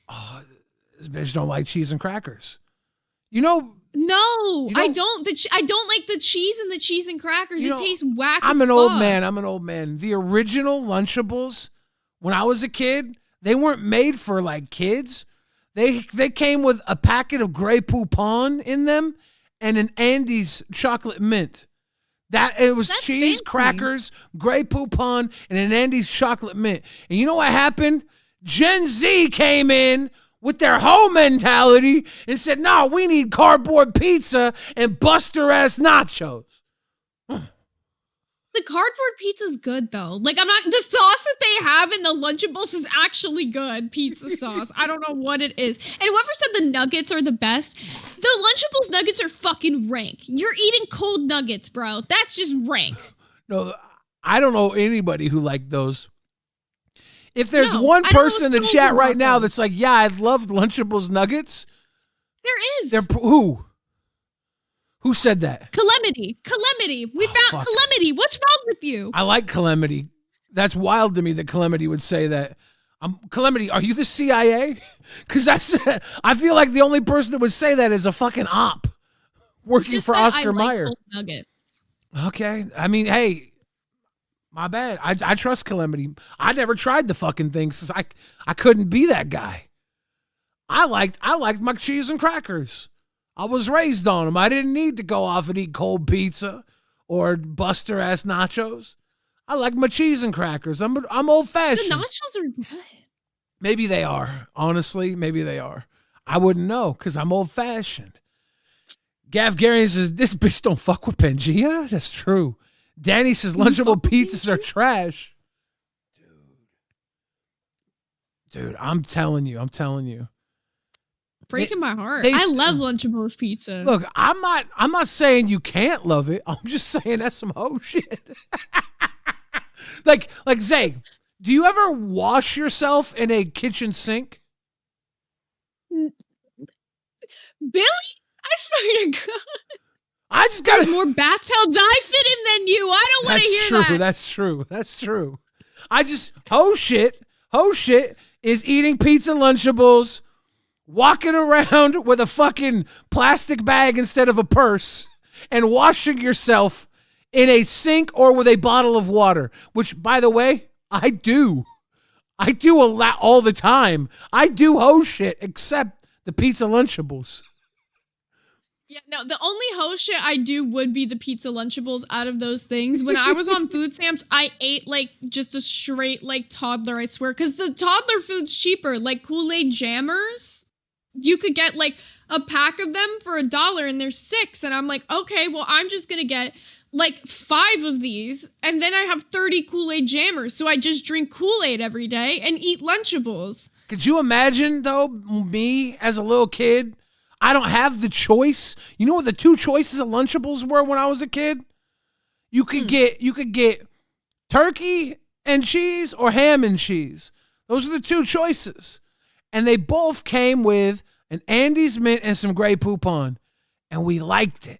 This bitch don't like cheese and crackers. You know... No, I don't. I don't like the cheese and the cheese and crackers. You know, it tastes whack. I'm as an old fuck. man. The original Lunchables, when I was a kid, they weren't made for like kids. They came with a packet of Grey Poupon in them and an Andes chocolate mint. That it was That's cheese, fancy. crackers, Grey Poupon, and an Andes chocolate mint. And you know what happened? Gen Z came in with their hoe mentality and said, "No, we need cardboard pizza and buster-ass nachos." The cardboard pizza's good though. Like the sauce that they have in the Lunchables is actually good pizza sauce. I don't know what it is. And whoever said the nuggets are the best, the Lunchables nuggets are fucking rank. You're eating cold nuggets, bro. That's just rank. No, I don't know anybody who liked those. If there's No, one I don't know person in the what's chat so right wrong now with that's like, "Yeah, I love Lunchables nuggets." There is. Who? Who said that? Calamity. We found fuck. Calamity. What's wrong with you? I like Calamity. That's wild to me that Calamity would say that. Calamity, are you the CIA? Because I feel like the only person that would say that is a fucking op working Just for said Oscar I like Mayer. cold nuggets. Okay. I mean, hey, my bad. I trust Calamity. I never tried the fucking thing since I couldn't be that guy. I liked my cheese and crackers. I was raised on them. I didn't need to go off and eat cold pizza or buster ass nachos. I like my cheese and crackers. I'm old fashioned. The nachos are good. Maybe they are. Honestly, maybe they are. I wouldn't know because I'm old fashioned. Gav Garian says, "This bitch don't fuck with Pangea." That's true. Danny says, "Lunchable pizzas are trash." Dude, I'm telling you. Breaking my heart. they I st- love Lunchables pizza. Look, I'm not saying you can't love it. I'm just saying that's some hoe shit. like Zay, do you ever wash yourself in a kitchen sink? Billy? I swear to God. I just got more bathtubs I fit in than you. I don't want to hear that. That's true. I just hoe shit is eating pizza Lunchables, walking around with a fucking plastic bag instead of a purse, and washing yourself in a sink or with a bottle of water, which, by the way, I do a lot all the time. I do hoe shit, except the pizza Lunchables. Yeah, no, the only hoe shit I do would be the pizza Lunchables out of those things. When I was on food stamps, I ate like just a straight like toddler, I swear. Because the toddler food's cheaper. Like Kool-Aid Jammers, you could get like a pack of them for $1 and there's 6. And I'm like, okay, well, I'm just going to get like 5 of these. And then I have 30 Kool-Aid jammers. So I just drink Kool-Aid every day and eat Lunchables. Could you imagine, though, me as a little kid? I don't have the choice. You know what the 2 choices of Lunchables were when I was a kid? You could get turkey and cheese or ham and cheese. Those are the 2 choices. And they both came with an Andes Mint and some Grey Poupon. And we liked it.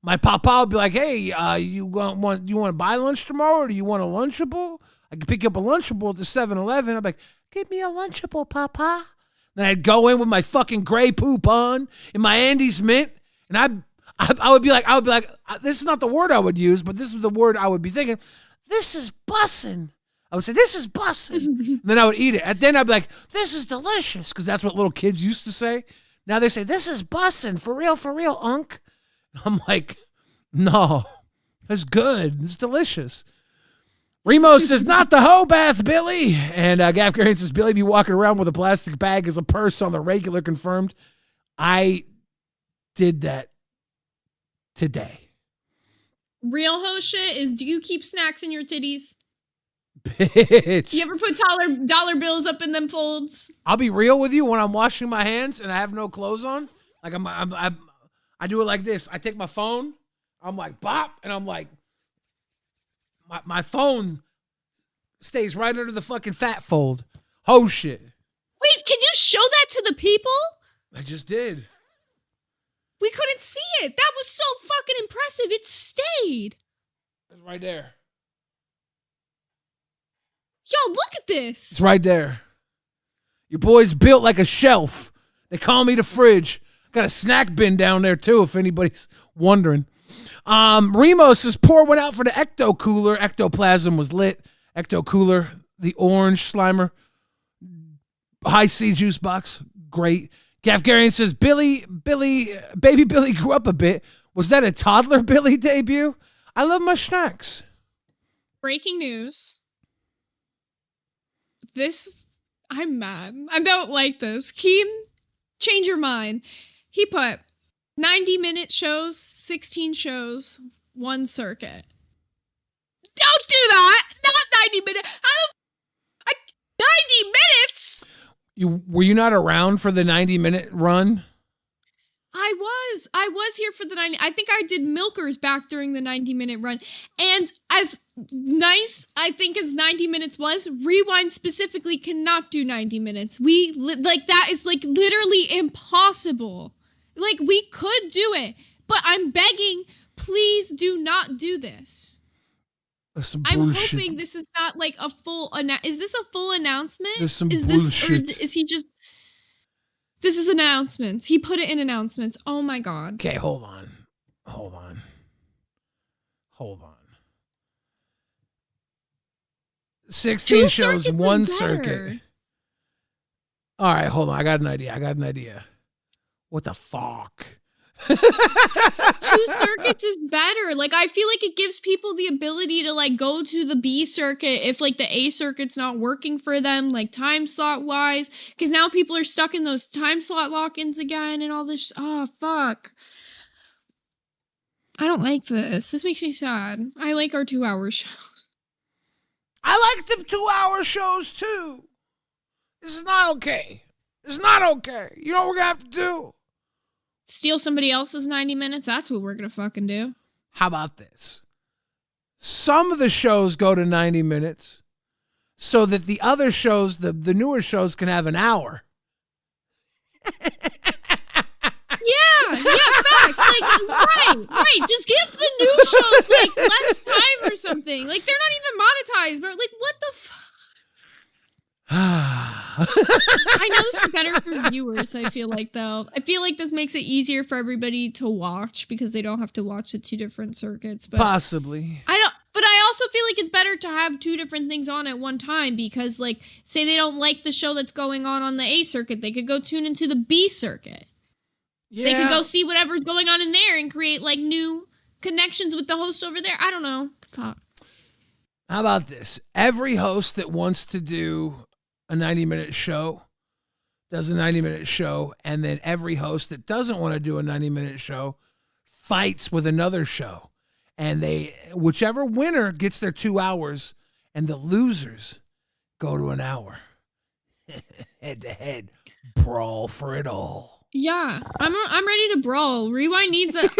My papa would be like, hey, you want to buy lunch tomorrow, or do you want a Lunchable? I could pick you up a Lunchable at the 7-Eleven. I'm like, give me a Lunchable, papa. Then I'd go in with my fucking Grey Poupon and my Andes Mint, and I would be like, this is not the word I would use, but this is the word I would be thinking. This is bussin'. I would say, this is bussin'. Then I would eat it. And then I'd be like, this is delicious, because that's what little kids used to say. Now they say, this is bussin', for real, unk. I'm like, no, that's good. It's delicious. Remo says, not the hoe bath, Billy. And Gav Garian says, Billy be walking around with a plastic bag as a purse on the regular, confirmed. I did that today. Real hoe shit is, do you keep snacks in your titties? Bitch. You ever put dollar bills up in them folds? I'll be real with you. When I'm washing my hands and I have no clothes on, like I do it like this. I take my phone, I'm like, bop, and I'm like, my phone stays right under the fucking fat fold. Oh, shit. Wait, can you show that to the people? I just did. We couldn't see it. That was so fucking impressive. It stayed. It's right there. Yo, look at this. It's right there. Your boy's built like a shelf. They call me the fridge. Got a snack bin down there, too, if anybody's wondering. Remo says, pour one out for the Ecto Cooler. Ectoplasm was lit. Ecto Cooler, the orange Slimer. High C juice box. Great. Gav Garian says, baby Billy grew up a bit. Was that a toddler Billy debut? I love my snacks. Breaking news. I'm mad. I don't like this. Keem, change your mind. He put 90-minute shows, 16 shows, 1 circuit. Don't do that! Not 90 minutes! 90 minutes? Were you not around for the 90-minute run? I was here for the 90. I think I did Milkers back during the 90-minute run. And as nice, I think, as 90 minutes was, Rewind specifically cannot do 90 minutes. That is like literally impossible. Like, we could do it, but I'm begging, please do not do this. That's some I'm bullshit. hoping this is not like a full is this a full announcement? There's some is bullshit. This, or is he just This is announcements. He put it in announcements. Oh my god. Okay, hold on. 16 shows, 1 circuit. All right, hold on. I got an idea. What the fuck? 2 circuits is better. Like, I feel like it gives people the ability to like go to the B circuit if like the A circuit's not working for them, like time slot wise. Because now people are stuck in those time slot lock-ins again and all this. Oh fuck. I don't like this. This makes me sad. I like our 2-hour shows. I like them 2-hour shows too. This is not okay. You know what we're gonna have to do? Steal somebody else's 90 minutes? That's what we're gonna fucking do. How about this? Some of the shows go to 90 minutes so that the other shows, the newer shows, can have an hour. Yeah, facts. Like, right. Just give the new shows like less time or something. Like, they're not even monetized, but like, what the fuck? I know this is better for viewers, I feel like, though. I feel like this makes it easier for everybody to watch because they don't have to watch the 2 different circuits. But possibly. But I also feel like it's better to have 2 different things on at one time because, like, say they don't like the show that's going on the A circuit, they could go tune into the B circuit. Yeah. They could go see whatever's going on in there and create, like, new connections with the host over there. I don't know. Fuck. How about this? Every host that wants to do a 90-minute show, does a 90-minute show, and then every host that doesn't want to do a 90-minute show fights with another show. And whichever winner gets their 2 hours, and the losers go to an hour. Head to head, brawl for it all. Yeah, I'm ready to brawl. Rewind needs like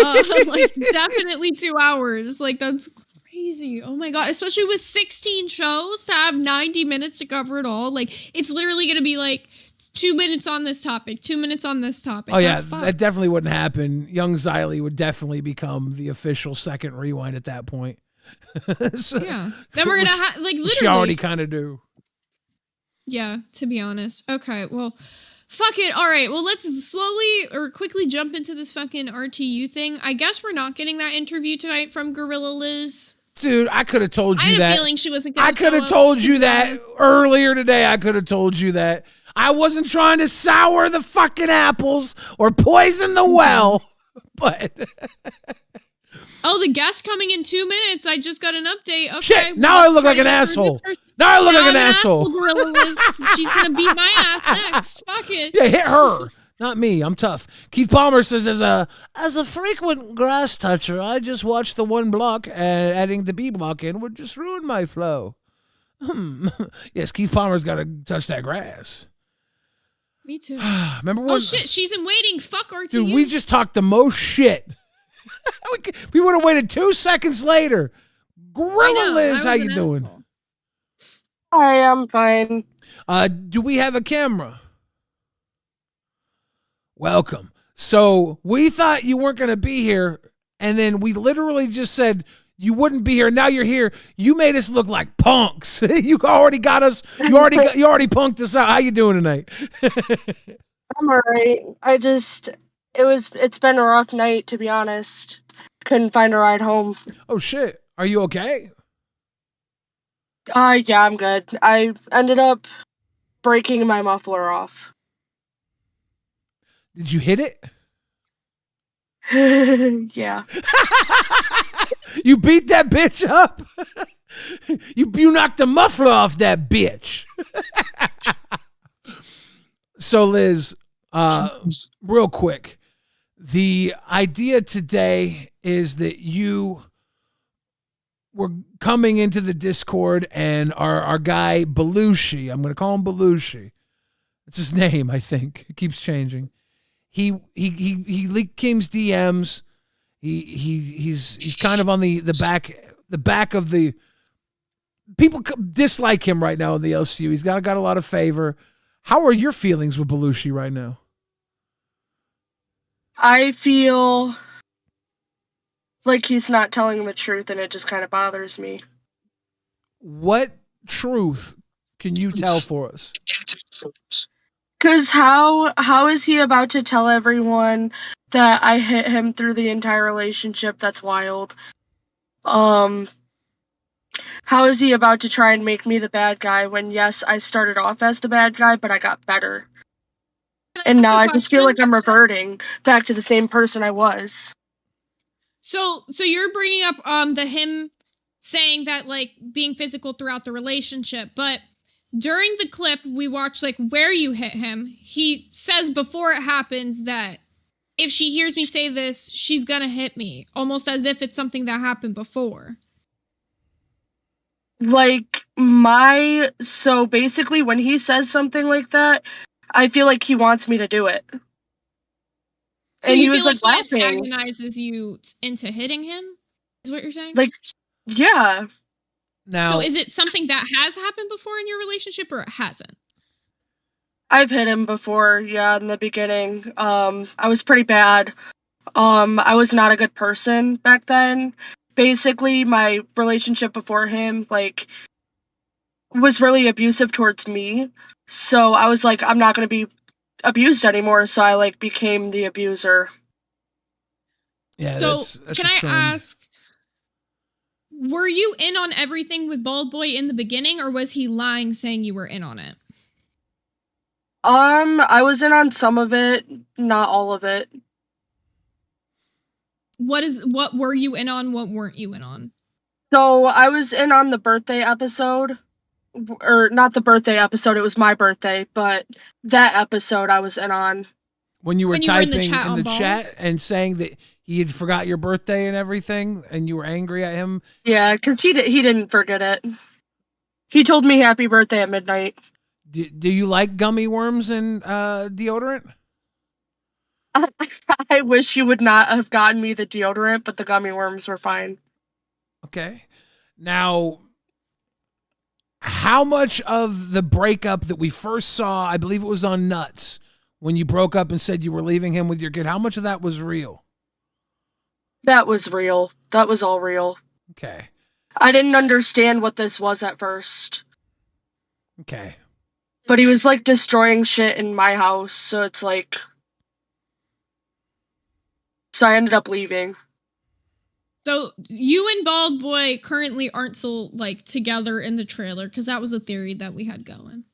definitely 2 hours. Like that's crazy. Oh my god, especially with 16 shows to have 90 minutes to cover it all. Like it's literally gonna be like 2 minutes on this topic, 2 minutes on this topic. Oh yeah, that definitely wouldn't happen. Young Xylee would definitely become the official second Rewind at that point. So, yeah, then we're gonna have like literally. She already kind of do. Yeah, to be honest. Okay, well, fuck it. All right, well, let's slowly or quickly jump into this fucking RTU thing. I guess we're not getting that interview tonight from Gorilla Liz. Dude, I could have told you that. I had a feeling she wasn't gonna I could have told you that earlier today. I could have told you that. I wasn't trying to sour the fucking apples or poison the well, but... Oh, the guest coming in 2 minutes. I just got an update. Okay. Shit, now I look like an asshole. Now I look like an asshole. She's going to beat my ass next. Fuck it. Yeah, hit her. Not me. I'm tough. Keith Palmer says, as a frequent grass toucher, I just watched the 1 block and adding the B block in would just ruin my flow. Yes, Keith Palmer's got to touch that grass. Me too. Remember when? Oh shit, she's in waiting. Fuck RTU. Dude, we just talked the most shit. We would have waited 2 seconds later. Gorilla Liz, how you doing? Hi, I'm fine. Do we have a camera? Welcome. So we thought you weren't going to be here, and then we literally just said you wouldn't be here. Now you're here. You made us look like punks. You already got us. You already punked us out. How you doing tonight? I'm alright. It's been a rough night, to be honest. Couldn't find a ride home. Oh shit. Are you okay? Yeah, I'm good. I ended up breaking my muffler off. Did you hit it? Yeah. You beat that bitch up? You knocked the muffler off that bitch. So Liz, real quick, the idea today is that you were coming into the Discord and our guy Belushi, I'm going to call him Belushi. It's his name, I think. It keeps changing. He leaked Kim's DMs. He's kind of on the back of the people dislike him right now in the LCU. He's got a lot of favor. How are your feelings with Belushi right now? I feel like he's not telling the truth, and it just kind of bothers me. What truth can you tell for us? Because how is he about to tell everyone that I hit him through the entire relationship? That's wild. How is he about to try and make me the bad guy when, yes, I started off as the bad guy, but I got better. And now I just feel like I'm reverting back to the same person I was. So you're bringing up the him saying that like being physical throughout the relationship, but during the clip we watched like where you hit him, he says before it happens that if she hears me say this, she's gonna hit me, almost as if it's something that happened before. So basically when he says something like that, I feel like he wants me to do it. So and you feel like he antagonizes you into hitting him? Is what you're saying? Like, yeah. Now, so is it something that has happened before in your relationship, or it hasn't? I've hit him before, yeah, in the beginning. I was pretty bad. I was not a good person back then. Basically, my relationship before him, like, was really abusive towards me. So I was like, I'm not going to be abused anymore, so I, like, became the abuser. Yeah, so that's can I ask, were you in on everything with Bald Boy in the beginning, or was he lying saying you were in on it? I was in on some of it, not all of it. What were you in on? What weren't you in on? So I was in on the birthday episode. or not the birthday episode, it was my birthday, but that episode I was in on. When you were When you were in typing the chat chat and saying that he had forgot your birthday and everything, and you were angry at him. Yeah, because he didn't forget it. He told me happy birthday at midnight. Do you like gummy worms and deodorant? I wish you would not have gotten me the deodorant, but the gummy worms were fine. Okay. Now, how much of the breakup that we first saw, I believe it was on Nuts, when you broke up and said you were leaving him with your kid, how much of that was real? That was real. That was all real. Okay. I didn't understand what this was at first. Okay. But he was like destroying shit in my house, so it's like... So I ended up leaving. So you and Bald Boy currently aren't still like together in the trailer, because that was a theory that we had going.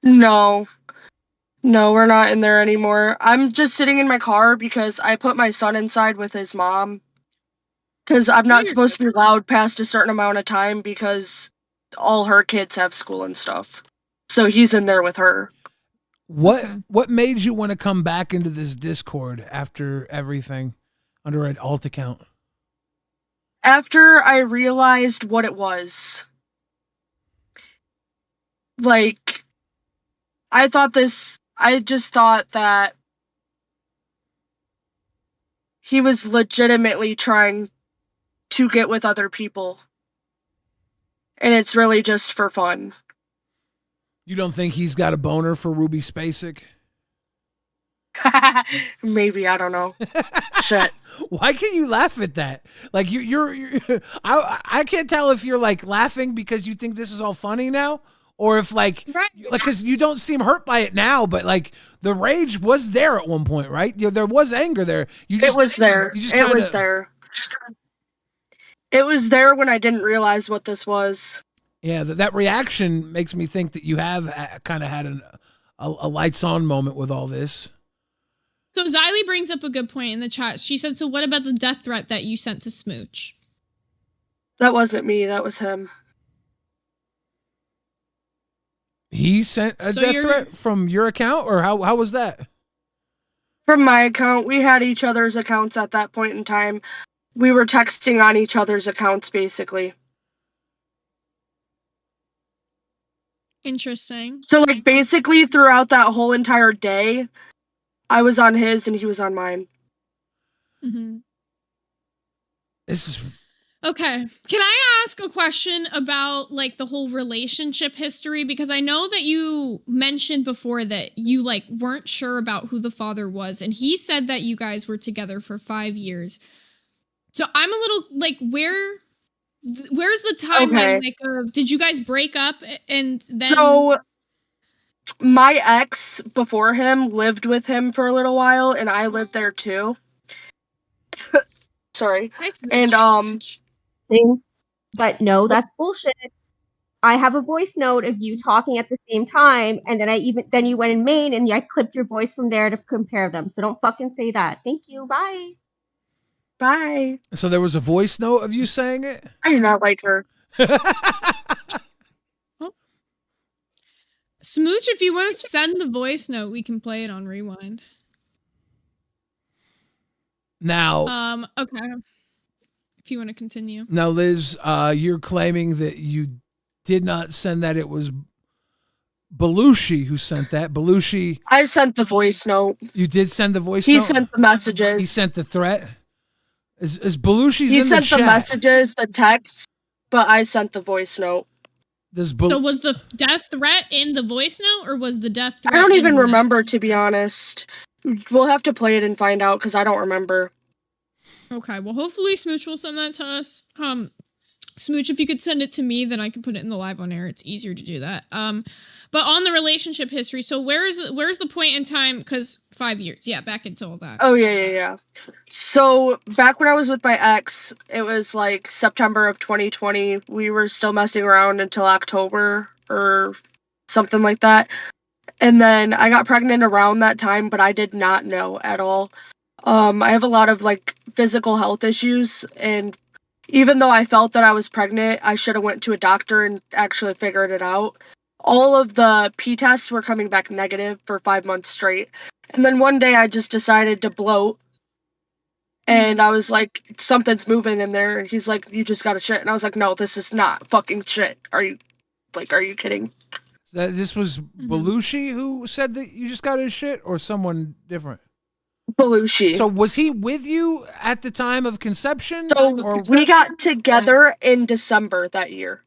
No, we're not in there anymore. I'm just sitting in my car because I put my son inside with his mom. Because I'm not supposed to be allowed past a certain amount of time because all her kids have school and stuff. So he's in there with her. What made you want to come back into this Discord after everything under an alt account? After I realized what it was. Like, I just thought that he was legitimately trying to get with other people. And it's really just for fun. You don't think he's got a boner for Ruby Spacek? Maybe, I don't know. Shit. Why can't you laugh at that? Like you're I can't tell if you're like laughing because you think this is all funny now, or if like because you don't seem hurt by it now, but like the rage was there at one point, right? There was anger there. It was there. It was there. It was there when I didn't realize what this was. Yeah, that reaction makes me think that you have kind of had a lights on moment with all this. So Xylee brings up a good point in the chat. She said, so what about the death threat that you sent to Smooch? That wasn't me. That was him. He sent a death threat from your account, or how was that? From my account. We had each other's accounts at that point in time. We were texting on each other's accounts, basically. Interesting. So, like, basically throughout that whole entire day, I was on his and he was on mine. Mm-hmm. This is... Okay. Can I ask a question about, like, the whole relationship history? Because I know that you mentioned before that you, like, weren't sure about who the father was. And he said that you guys were together for 5 years. So I'm a little, like, where's the timeline? Okay. Like, did you guys break up and then... So, my ex before him lived with him for a little while, and I lived there too. Sorry. And, But no, that's bullshit. I have a voice note of you talking at the same time, and then you went in main, and I clipped your voice from there to compare them. So don't fucking say that. Thank you. Bye. Bye. So there was a voice note of you saying it? I do not like her. Smooch, if you want to send the voice note, we can play it on Rewind. Now, okay. If you want to continue. Now, Liz, you're claiming that you did not send that. It was Belushi who sent that. Belushi. I sent the voice note. You did send the voice note? He sent the messages. He sent the threat? Is Belushi's he in the chat? He sent the messages, the text, but I sent the voice note. So was the death threat in the voice note, or was the death threat? I don't even remember, to be honest. We'll have to play it and find out, because I don't remember. Okay, well, hopefully Smooch will send that to us. Smooch, if you could send it to me, then I can put it in the live on air. It's easier to do that. But on the relationship history, so where's the point in time? Because 5 years, yeah, back into all that. Oh yeah. So back when I was with my ex, it was like September of 2020. We were still messing around until October or something like that. And then I got pregnant around that time, but I did not know at all. I have a lot of like physical health issues, and even though I felt that I was pregnant, I should have went to a doctor and actually figured it out. All of the P tests were coming back negative for 5 months straight. And then one day I just decided to bloat. And I was like, something's moving in there. And he's like, you just got to shit. And I was like, no, this is not fucking shit. Are you kidding? This was Belushi who said that you just got his shit, or someone different? Belushi. So was he with you at the time of conception? So we got together in December that year.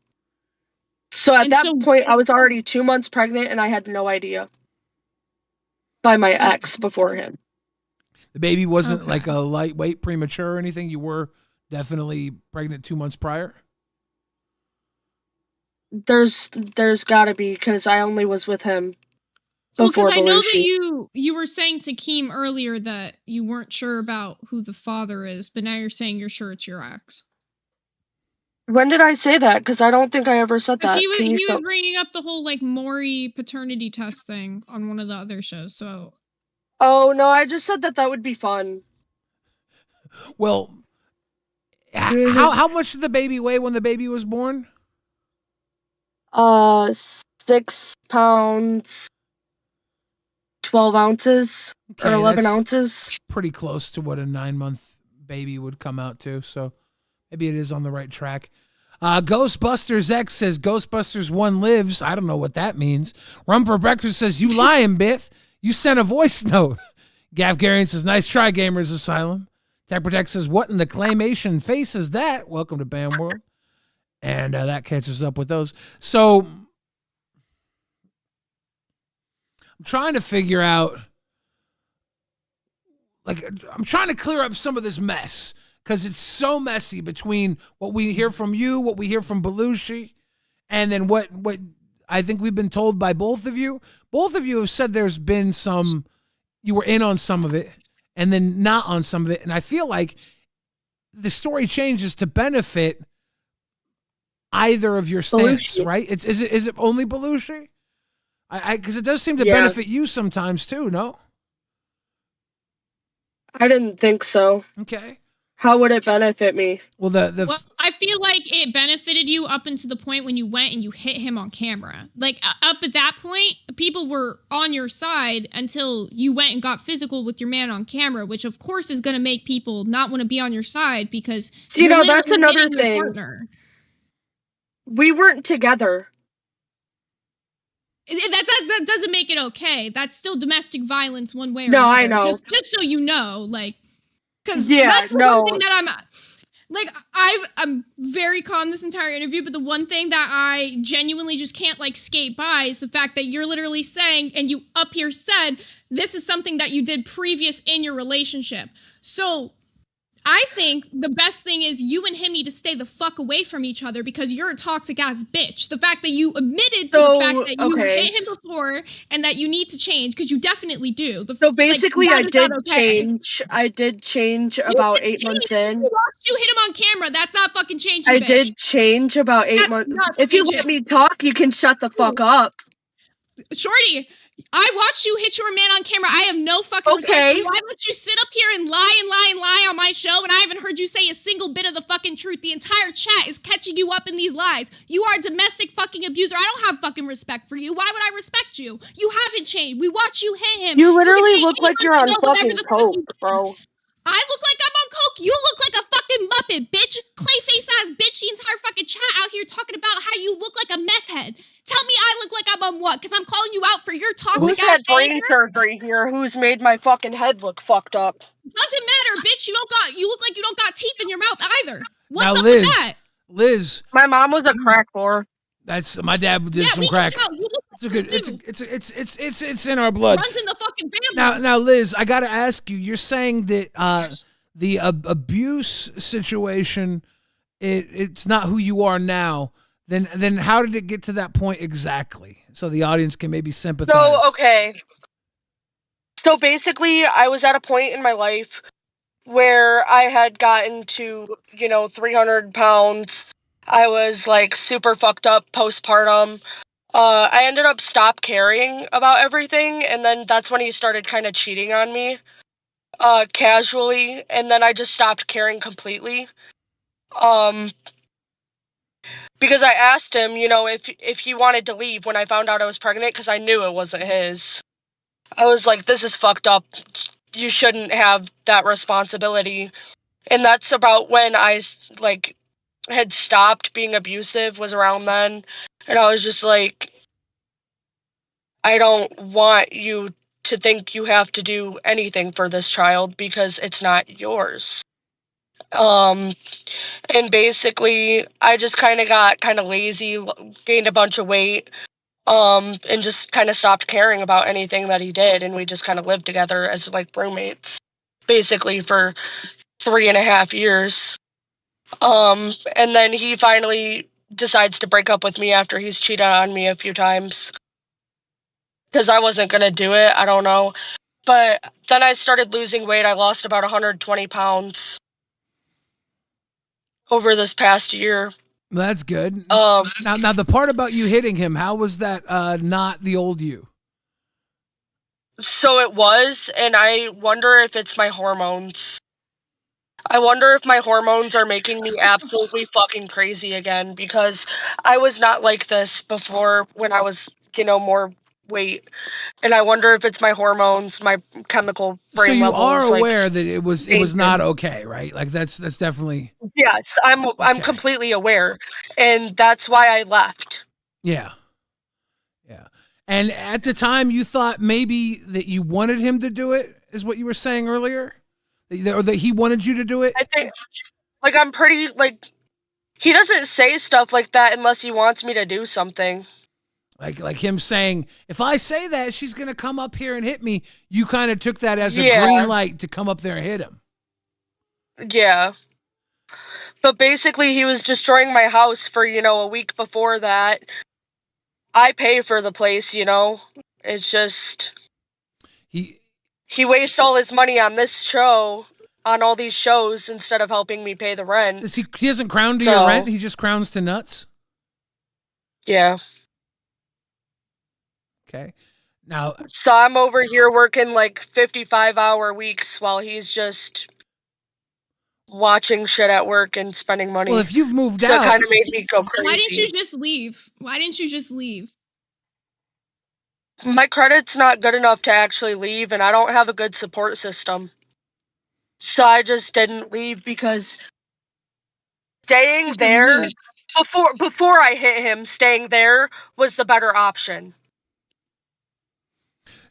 So at that point, I was already 2 months pregnant, and I had no idea by my ex before him. The baby wasn't like a lightweight premature or anything? You were definitely pregnant 2 months prior? There's got to be, because I only was with him Well, before because I know that Belushi. you were saying to Keem earlier that you weren't sure about who the father is, but now you're saying you're sure it's your ex. When did I say that? Because I don't think I ever said Because that. he was bringing up the whole like Maury paternity test thing on one of the other shows. So Oh no, I just said that would be fun. Well, how much did the baby weigh when the baby was born? 6 pounds, 12 ounces, or 11 that's ounces. Pretty close to what a 9-month baby would come out to. So maybe it is on the right track. Ghostbusters X says Ghostbusters 1 lives. I don't know what that means. Rum for Breakfast says, you lying, Bith. You sent a voice note. Gav Garian says, nice try, Gamers Asylum. Tech Protect says, what in the claymation face is that? Welcome to Bam World. And that catches up with those. So I'm trying to figure out, I'm trying to clear up some of this mess, because it's so messy between what we hear from you, what we hear from Belushi, and then what I think we've been told by both of you. Both of you have said there's been you were in on some of it and then not on some of it. And I feel like the story changes to benefit either of your stance, Belushi. right? Is it only Belushi? Because it does seem to benefit you sometimes too, no? I didn't think so. Okay. How would it benefit me? Well, well, I feel like it benefited you up until the point when you went and you hit him on camera. Like up at that point, people were on your side until you went and got physical with your man on camera, which of course is going to make people not want to be on your side because that's another hitting your thing. partner. We weren't together. That doesn't make it okay. That's still domestic violence one way or No, another. I know. Just so you know, like, because Yeah, that's the no. one thing that I'm very calm this entire interview, but the one thing that I genuinely just can't like skate by is the fact that you're literally saying, and you up here said, this is something that you did previous in your relationship. So I think the best thing is you and him need to stay the fuck away from each other because you're a toxic ass bitch. The fact that you admitted to the fact that you hit him before and that you need to change, because you definitely do. So basically, like, I did okay. change. I did change about 8 months in. You hit him on camera. That's not fucking changing. I bitch. did change about 8 months. If you let me talk, you can shut the fuck up. Shorty, I watched you hit your man on camera. I have no fucking respect for you. I let you sit up here and lie on my show, and I haven't heard you say a single bit of the fucking truth. The entire chat is catching you up in these lies. You are a domestic fucking abuser. I don't have fucking respect for you. Why would I respect you? You haven't changed. We watch you hit him. You literally look like you're on fucking coke, bro. I look like I'm on coke. You look like a fucking muppet, bitch. Clayface ass bitch. The entire fucking chat out here talking about how you look like a meth head. Tell me I look like I'm on what? Because I'm calling you out for your toxic Who's ass had brain behavior? surgery here? Who's made my fucking head look fucked up? Doesn't matter, bitch. You look like you don't got teeth in your mouth either. What's Now, up Liz, with that? Liz. My mom was a crack whore. That's my dad did some crack. It's a good. It's in our blood. Runs in the fucking family. Now, Liz, I gotta ask you. You're saying that the abuse situation, it's not who you are now. Then how did it get to that point exactly? So the audience can maybe sympathize. So, okay. So basically, I was at a point in my life where I had gotten to, 300 pounds. I was like super fucked up postpartum. I ended up stop caring about everything, and then that's when he started kind of cheating on me, casually, and then I just stopped caring completely. Because I asked him, if he wanted to leave when I found out I was pregnant, because I knew it wasn't his. I was like, this is fucked up. You shouldn't have that responsibility. And that's about when I, had stopped being abusive, was around then. And I was just like, I don't want you to think you have to do anything for this child because it's not yours. And basically, I just kind of got kind of lazy, gained a bunch of weight, and just kind of stopped caring about anything that he did. And we just kind of lived together as like roommates, basically for 3.5 years. And then he finally decides to break up with me after he's cheated on me a few times. Because I wasn't going to do it. I don't know. But then I started losing weight. I lost about 120 pounds over this past year. That's good. Now the part about you hitting him, how was that not the old you? So it was, and I wonder if it's my hormones. I wonder if my hormones are making me absolutely fucking crazy again, because I was not like this before when I was, more weight. And I wonder if it's my hormones, my chemical brain So you levels. are aware that it was not okay, right? Like that's definitely. Yes, I'm completely aware, and that's why I left. Yeah. Yeah. And at the time you thought maybe that you wanted him to do it, is what you were saying earlier? Or that he wanted you to do it? I think, I'm pretty, he doesn't say stuff like that unless he wants me to do something. Like him saying, if I say that, she's going to come up here and hit me. You kind of took that as a green light to come up there and hit him. Yeah. But basically, he was destroying my house for, a week before that. I pay for the place, It's just... He wastes all his money on this show, on all these shows, instead of helping me pay the rent. He doesn't crown to your rent? He just crowns to nuts? Yeah. Okay. Now, so I'm over here working 55-hour weeks while he's just watching shit at work and spending money. Well, if you've moved out, it kind of made me go crazy. Why didn't you just leave? Why didn't you just leave? My credit's not good enough to actually leave, and I don't have a good support system. So I just didn't leave because staying there before I hit him, staying there was the better option.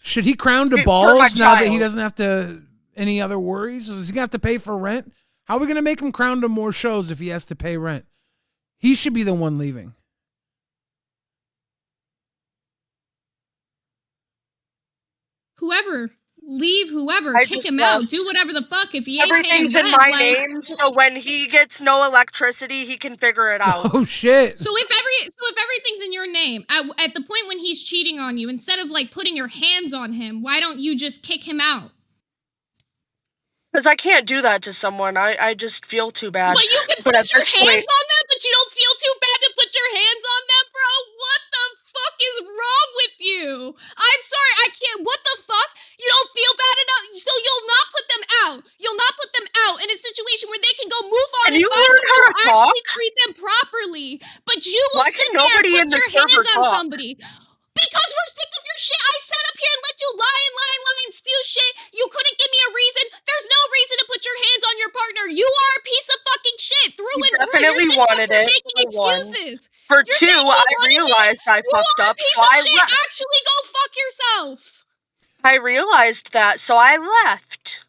Should he crown to balls now that he doesn't have to any other worries? Is he gonna have to pay for rent? How are we gonna make him crown to more shows if he has to pay rent? He should be the one leaving. Whoever, kick him out, do whatever the fuck if he ain't Everything's paying in rent, my name, so when he gets no electricity, he can figure it out. Oh shit! So if everything's in your name, at the point when he's cheating on you, instead of putting your hands on him, why don't you just kick him out? Because I can't do that to someone. I just feel too bad. But you can put your hands on them, but you don't feel too bad to put your hands on them, bro? What the fuck is wrong with you? I'm sorry, I can't. What the fuck? You don't feel bad enough? So you'll not put them out. You'll not put them out in a situation where they can go move on and find someone who actually treat them properly. But you will sit there and put your hands on somebody. Because we're sick of your shit. I sat up here and let you lie and spew shit. You couldn't give me a reason. There's no reason to put your hands on your partner. You are a piece of fucking shit. Through and through. Definitely wanted it. Making excuses. For two, I realized I fucked up, so I left. Actually go fuck yourself. I realized that, so I left.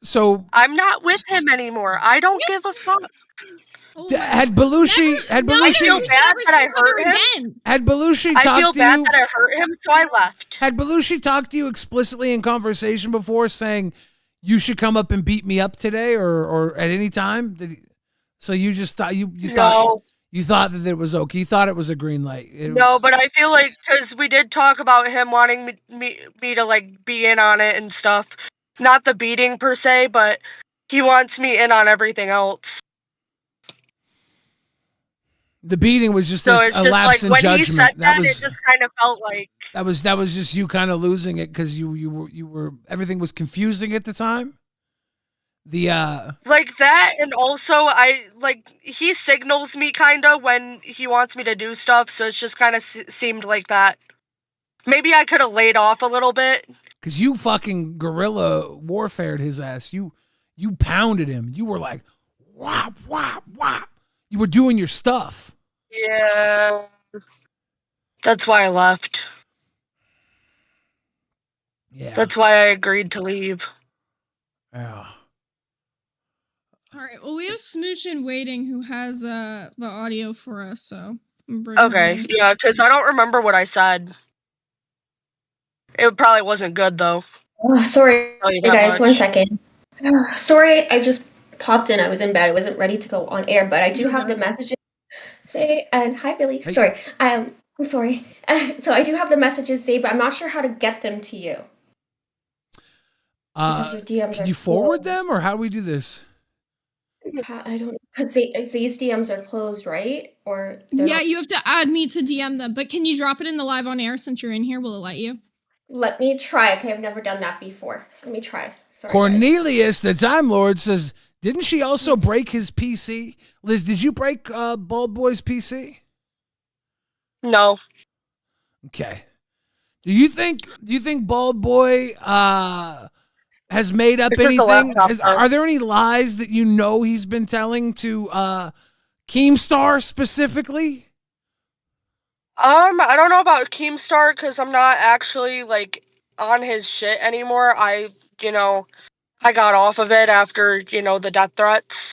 So I'm not with him anymore. I don't give a fuck. Had Belushi I feel bad that I hurt him. Had Belushi I feel talked to bad you? that I hurt him, so I left. Had Belushi talked to you explicitly in conversation before, saying you should come up and beat me up today, or at any time? So you just thought you thought that it was okay. You thought it was a green light. No, but I feel like because we did talk about him wanting me to be in on it and stuff. Not the beating per se, but he wants me in on everything else. The beating was just so a lapse in when judgment. He said that it just kind of felt like that was just you kind of losing it because you were everything was confusing at the time. Like that, and also he signals me kinda when he wants me to do stuff, so it's just kind of seemed like that. Maybe I could have laid off a little bit. Cause you fucking guerrilla warfared his ass. You pounded him. You were like, whop, whop, whop. You were doing your stuff. Yeah. That's why I left. Yeah. That's why I agreed to leave. Yeah. All right. Well, we have Smoochin waiting who has the audio for us, so Okay, yeah, because I don't remember what I said. It probably wasn't good though. Oh, sorry, Tell you hey that guys, much. 1 second. Sorry, I just popped in. I was in bed. I wasn't ready to go on air, but I do have the messages. Say and hi, Billy. Hey. Sorry, I'm sorry. So I do have the messages saved, but I'm not sure how to get them to you. Because your DMs Can are you forward closed. them, or how do we do this? I don't, because these DMs are closed, right? Or they're Yeah, not. you have to add me to DM them, but can you drop it in the live on air since you're in here? Will it let you? Let me try. Okay, I've never done that before. So let me try. Sorry, Cornelius, the Time Lord, says, didn't she also break his PC? Liz, did you break Bald Boy's PC? No. Okay. Do you think Bald Boy has made up It's just a anything? laptop, Are there any lies that you know he's been telling to Keemstar specifically? I don't know about Keemstar because I'm not actually on his shit anymore. I got off of it after the death threats.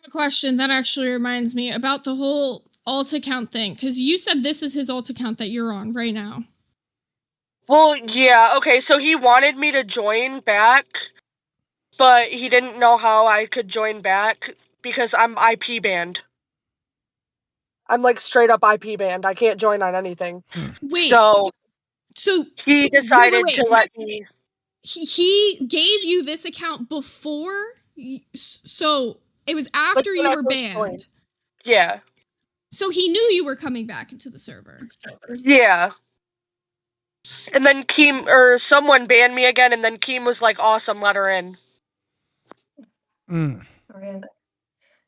A question that actually reminds me about the whole alt account thing, because you said this is his alt account that you're on right now. Well, yeah, okay, so he wanted me to join back, but he didn't know how I could join back because I'm IP banned. I'm straight up IP banned. I can't join on anything. Wait. So he decided wait. to let me. He gave you this account before, so it was after you were banned. Yeah. So he knew you were coming back into the server. Yeah. And then someone banned me again, and then Keem was like, awesome, let her in. Sorry,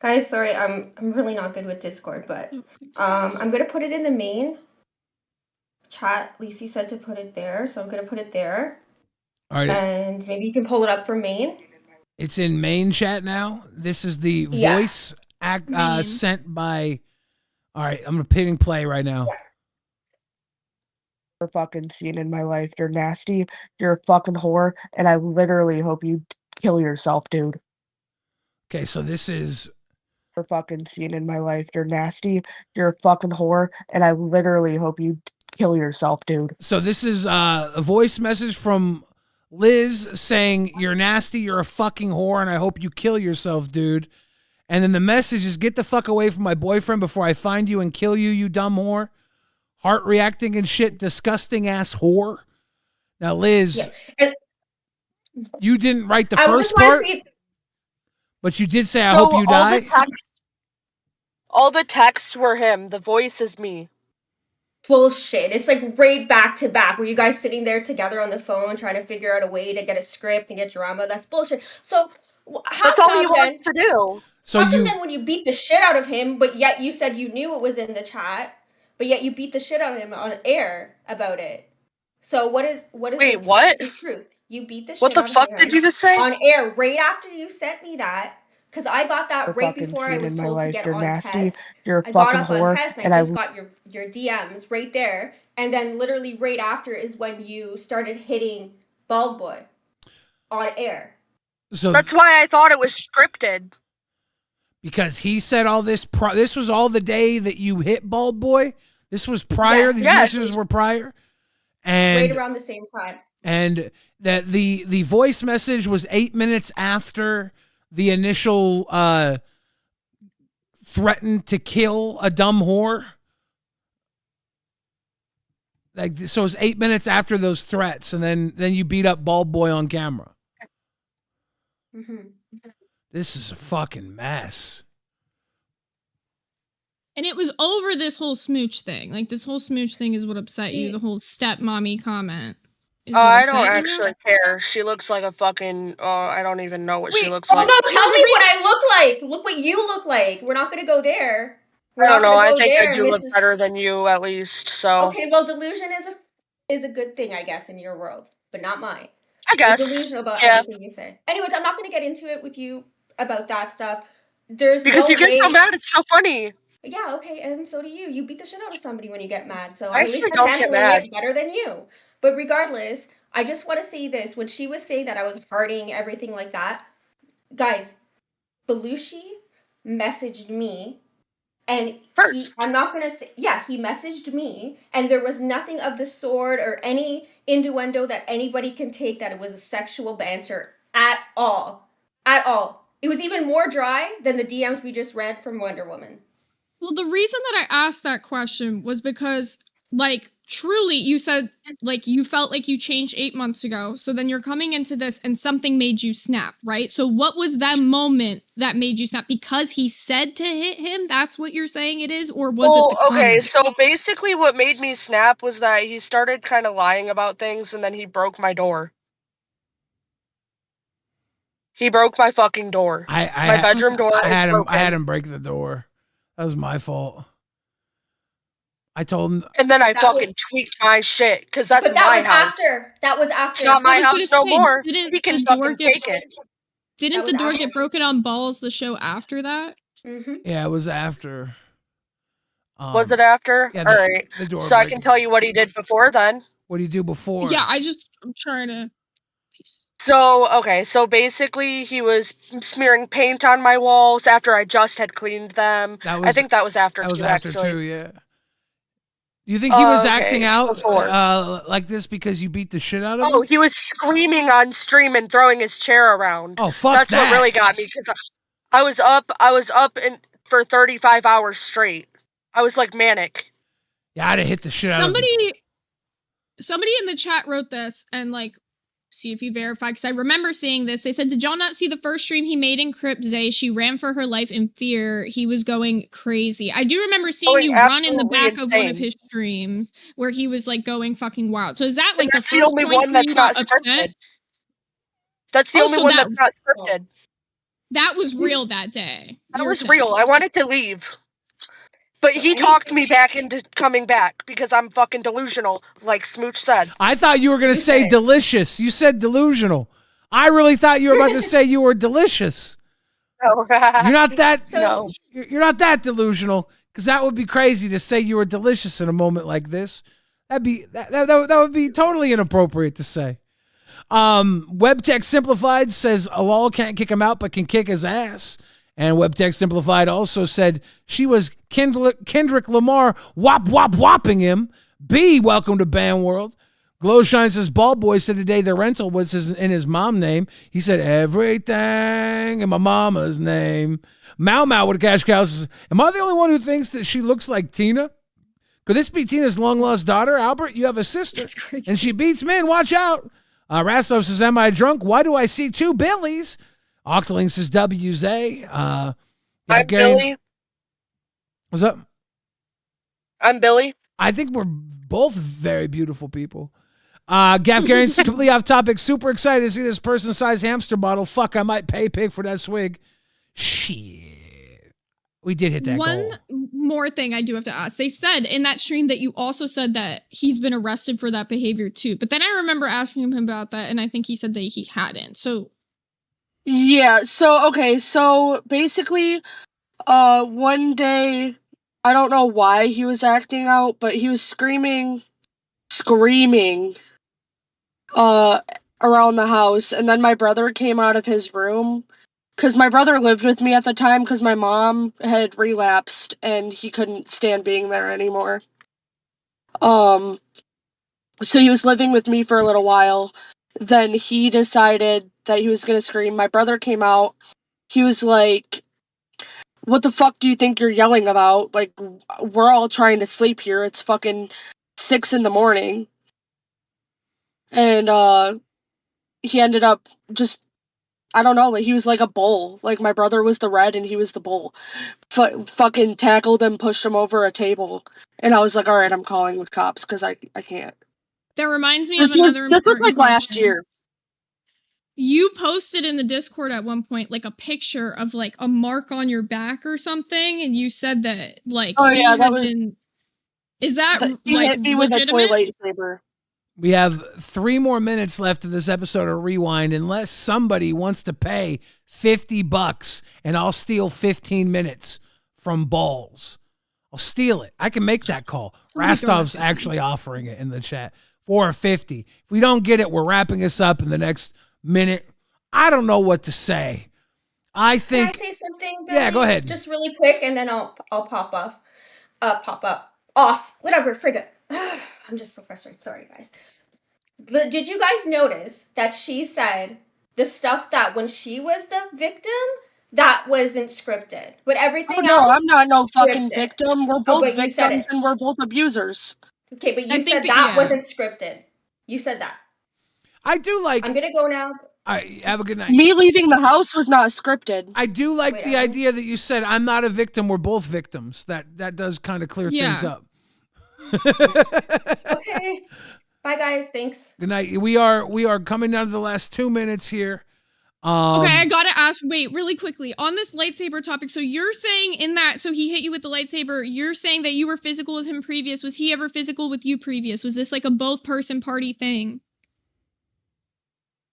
guys, sorry, I'm really not good with Discord, but I'm gonna put it in the main chat. Lacey said to put it there, so I'm gonna put it there. All right. And maybe you can pull it up from main. It's in main chat now. This is the Yeah. voice sent by. All right, I'm hitting play right now. You're fucking seen in my life. You're nasty. You're a fucking whore, and I literally hope you kill yourself, dude. Okay, so this is. You're fucking seen in my life. You're nasty. You're a fucking whore, and I literally hope you kill yourself, dude. So this is a voice message from Liz saying, "You're nasty. You're a fucking whore, and I hope you kill yourself, dude." And then the message is, "Get the fuck away from my boyfriend before I find you and kill you, you dumb whore. Heart reacting and shit, disgusting ass whore." Now, Liz, you didn't write the first part, but you did say, "I hope you die." All the texts were him. The voice is me. Bullshit. It's right back to back. Were you guys sitting there together on the phone trying to figure out a way to get a script and get drama? That's bullshit. So how That's all he come wants to do. So how come then when you beat the shit out of him, but yet you said you knew it was in the chat, but yet you beat the shit out of him on air about it? So what is Wait, what? the truth? You beat the shit What the out of fuck him did you just say? on air right after you sent me that. Because I got that You're right fucking before I seen was in my told to life. get You're on nasty. test. You're a I got fucking up whore, on test and and I just got your DMs right there. And then literally right after is when you started hitting Bald Boy on air. So that's why I thought it was scripted. Because he said all this. This was all the day that you hit Bald Boy. This was prior. Yes. These Yes. messages were prior, and right around the same time. And that the voice message was 8 minutes after the initial threatened to kill a dumb whore. So it was 8 minutes after those threats, and then you beat up Bald Boy on camera. Mm-hmm. This is a fucking mess. And it was over this whole smooch thing. This whole smooch thing is what upset you, the whole stepmommy comment. Is what I don't upset you? actually care. She looks like a fucking. I don't even know what she looks Oh like. no, tell me what I look like. Look what you look like. We're not gonna go there. We're I don't not know. gonna I go think there. I do and look Mrs. better than you, at least. So. Okay, well, delusion is a good thing, I guess, in your world, but not mine. I guess. You're delusional about Yeah. everything you say. Anyways, I'm not gonna get into it with you about that stuff. There's Because no you get way... so mad, it's so funny. Yeah, okay, and so do you. You beat the shit out of somebody when you get mad, so I at least actually I'm don't get handling mad. it better than you. But regardless, I just want to say this. When she was saying that I was hearting everything like that, guys, Belushi messaged me, and I'm not gonna say, yeah, he messaged me, and there was nothing of the sort or any innuendo that anybody can take that it was a sexual banter at all. At all. It was even more dry than the DMs we just read from Wonder Woman. Well, the reason that I asked that question was because, like, truly, you said, like, you felt like you changed 8 months ago. So then you're coming into this and something made you snap, right? So what was that moment that made you snap? Because he said to hit him? That's what you're saying it is? Or was it the comment? So basically what made me snap was that he started kind of lying about things, and then he broke my door. He broke my fucking door. My bedroom door is broken. I had him break the door. That was my fault. I told him. And then I fucking tweaked my shit, because that's But that my was house. after. That was after. It's not my I was house gonna no say, more. didn't He can the door fucking get take it. Didn't the was door after. get broken on Balls the show after that? Mm-hmm. Yeah, it was after. Was it after? Yeah, Alright. the door So I break. can tell you what he did before then. What do you do before? Yeah, I'm trying to. So basically he was smearing paint on my walls after I just had cleaned them. I think that was after That was too, after actually. too, yeah. You think he was Okay, acting out before. like this because you beat the shit out of him? Oh, he was screaming on stream and throwing his chair around. Oh, fuck That's that. what really got me, because I was up for 35 hours straight. I was like manic. Yeah, I'd have hit the shit out of him. Somebody in the chat wrote this and like, see if you verify, because I remember seeing this. They said, did y'all not see the first stream he made in Crypt Zay? She ran for her life in fear. He was going crazy. I do remember seeing you run in the back of one of his streams where he was like going fucking wild. So is that like that's the the first only point one where you that's got not upset? scripted. That's the only so one that's not scripted. That was real that day. That was real. I wanted to leave. But he talked me back into coming back because I'm fucking delusional, like Smooch said. I thought you were going to say delicious. You said delusional. I really thought you were about to say you were delicious. No. You're not that. No. You're not that delusional, because that would be crazy to say you were delicious in a moment like this. That would be totally inappropriate to say. WebTech Simplified says Alol can't kick him out, but can kick his ass. And WebTech Simplified also said she was Kendrick Lamar whopping him. B, welcome to Band World. Glowshine says Ball Boy said today the rental was in his mom's name. He said everything in my mama's name. Mau Mau with a cash cow says, am I the only one who thinks that she looks like Tina? Could this be Tina's long-lost daughter? Albert, you have a sister, and she beats men. Watch out. Rastov says, am I drunk? Why do I see two Billies? Octoling says WZ. I'm Billy. What's up? I'm Billy. I think we're both very beautiful people. Gav Garen's completely off topic. Super excited to see this person-sized hamster bottle. Fuck, I might pay pig for that swig. Shit. We did hit that One goal. more thing I do have to ask. They said in that stream that you also said that he's been arrested for that behavior too. But then I remember asking him about that, and I think he said that he hadn't. So yeah, so basically, one day, I don't know why he was acting out, but he was screaming around the house, and then my brother came out of his room, because my brother lived with me at the time, because my mom had relapsed, and he couldn't stand being there anymore. So he was living with me for a little while. Then he decided that he was gonna scream. My brother came out. He was like, what the fuck do you think you're yelling about? Like, we're all trying to sleep here. It's fucking 6 a.m. And, he ended up just, I don't know, like, he was like a bull. Like, my brother was the red and he was the bull. Fucking tackled him, pushed him over a table. And I was like, alright, I'm calling the cops, because I can't. That reminds me This of another was important like last question. year. You posted in the Discord at one point like a picture of like a mark on your back or something, and you said that like Oh he yeah, had that was. been. Is that He like hit me with a toy legitimate? lightsaber. We have 3 more minutes left of this episode of Rewind, unless somebody wants to pay $50 and I'll steal 15 minutes from Balls. I'll steal it. I can make that call. Somebody throw that Rastov's 50. actually offering it in the chat for 50. If we don't get it, we're wrapping this up in the next minute. I don't know what to say. I think. Can I say something? Yeah, Billy? go ahead. Just really quick, and then I'll pop off. Off. Whatever. Frig it. I'm just so frustrated. Sorry, guys. Did you guys notice that she said the stuff that when she was the victim, that wasn't scripted, but everything Oh, no, else? I'm not no fucking scripted. victim. We're Oh, both but you said victims it. and we're both abusers. Okay, but you I said think that yeah. wasn't scripted. You said that. I do like. I'm gonna go now. All right, have a good night. Me leaving the house was not scripted. I do like Wait, the idea that you said I'm not a victim, we're both victims. That does kind of clear things up. Okay. Bye, guys. Thanks. Good night. We are coming down to the last 2 minutes here. Okay, I gotta ask. Wait, really quickly on this lightsaber topic. So you're saying in that, so he hit you with the lightsaber. You're saying that you were physical with him previous. Was he ever physical with you previous? Was this like a both person party thing?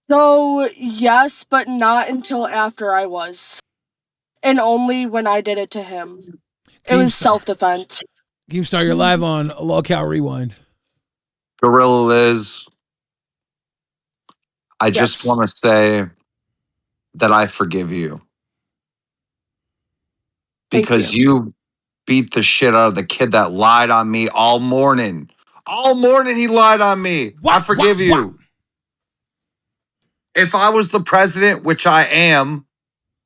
So, yes, but not until after I was. And only when I did it to him. It was self-defense. Keemstar, you're live on LolcowRewind. Gorilla Liz, I just want to say that I forgive you. Because you beat the shit out of the kid that lied on me all morning. All morning he lied on me. I forgive you. If I was the president, which I am,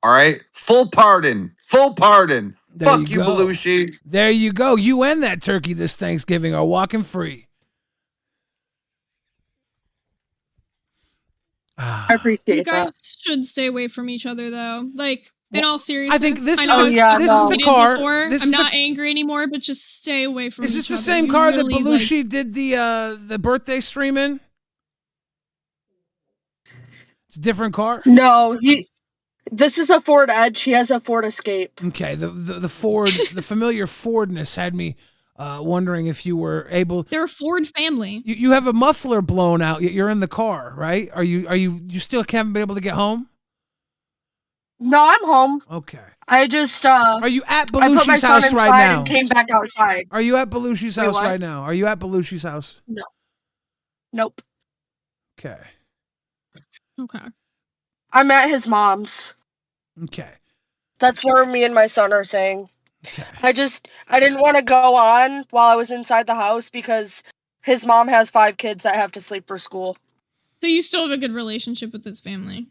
all right, full pardon. Full pardon. Fuck you, Belushi. There you go. You and that turkey this Thanksgiving are walking free. I appreciate You guys that. should stay away from each other, though. Like, in all seriousness, I think this I is- know oh, it's yeah, this is the repeated car. before. This I'm is not angry anymore, but just stay away from Is each this the other. same You car really, that Belushi did the birthday stream in? It's a different car? No, this is a Ford Edge. He has a Ford Escape. Okay, the Ford, the familiar Fordness had me wondering if you were able. They're a Ford family. You have a muffler blown out, yet you're in the car, right? Are you still haven't been able to get home? No, I'm home. Okay. I just Are you at I put my Belushi's son house right inside now? and came back outside. Are you at Belushi's Wait, house what? right now? Are you at Belushi's house? No. Nope. Okay. Okay. I'm at his mom's. Okay. That's where me and my son are saying. I didn't want to go on while I was inside the house because his mom has 5 kids that have to sleep for school. So you still have a good relationship with his family.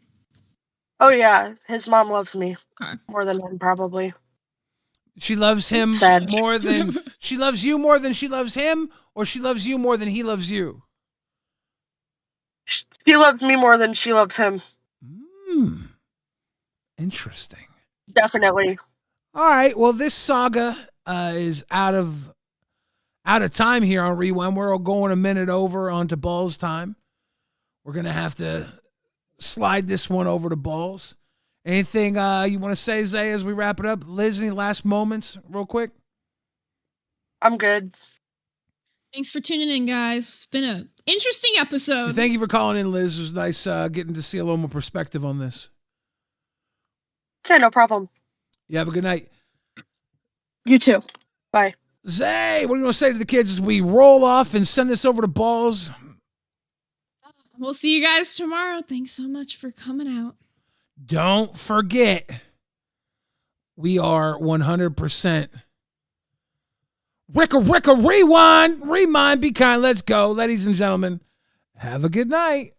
Oh yeah, his mom loves me. Okay. More than him, probably. She loves him Sad. more than she loves you more than she loves him, or she loves you more than he loves you. She loves me more than she loves him. Interesting. Definitely. All right. Well, this saga is out of time here on Rewind. We're all going a minute over onto Balls time. We're gonna have to slide this one over to Balls. Anything you want to say, Zay, as we wrap it up? Liz, any last moments, real quick? I'm good. Thanks for tuning in, guys. It's been an interesting episode. Thank you for calling in, Liz. It was nice getting to see a little more perspective on this. Okay, no problem. You have a good night. You too. Bye. Zay, what do you want to say to the kids as we roll off and send this over to Balls? We'll see you guys tomorrow. Thanks so much for coming out. Don't forget, we are 100% Rewind. Be kind. Let's go. Ladies and gentlemen, have a good night.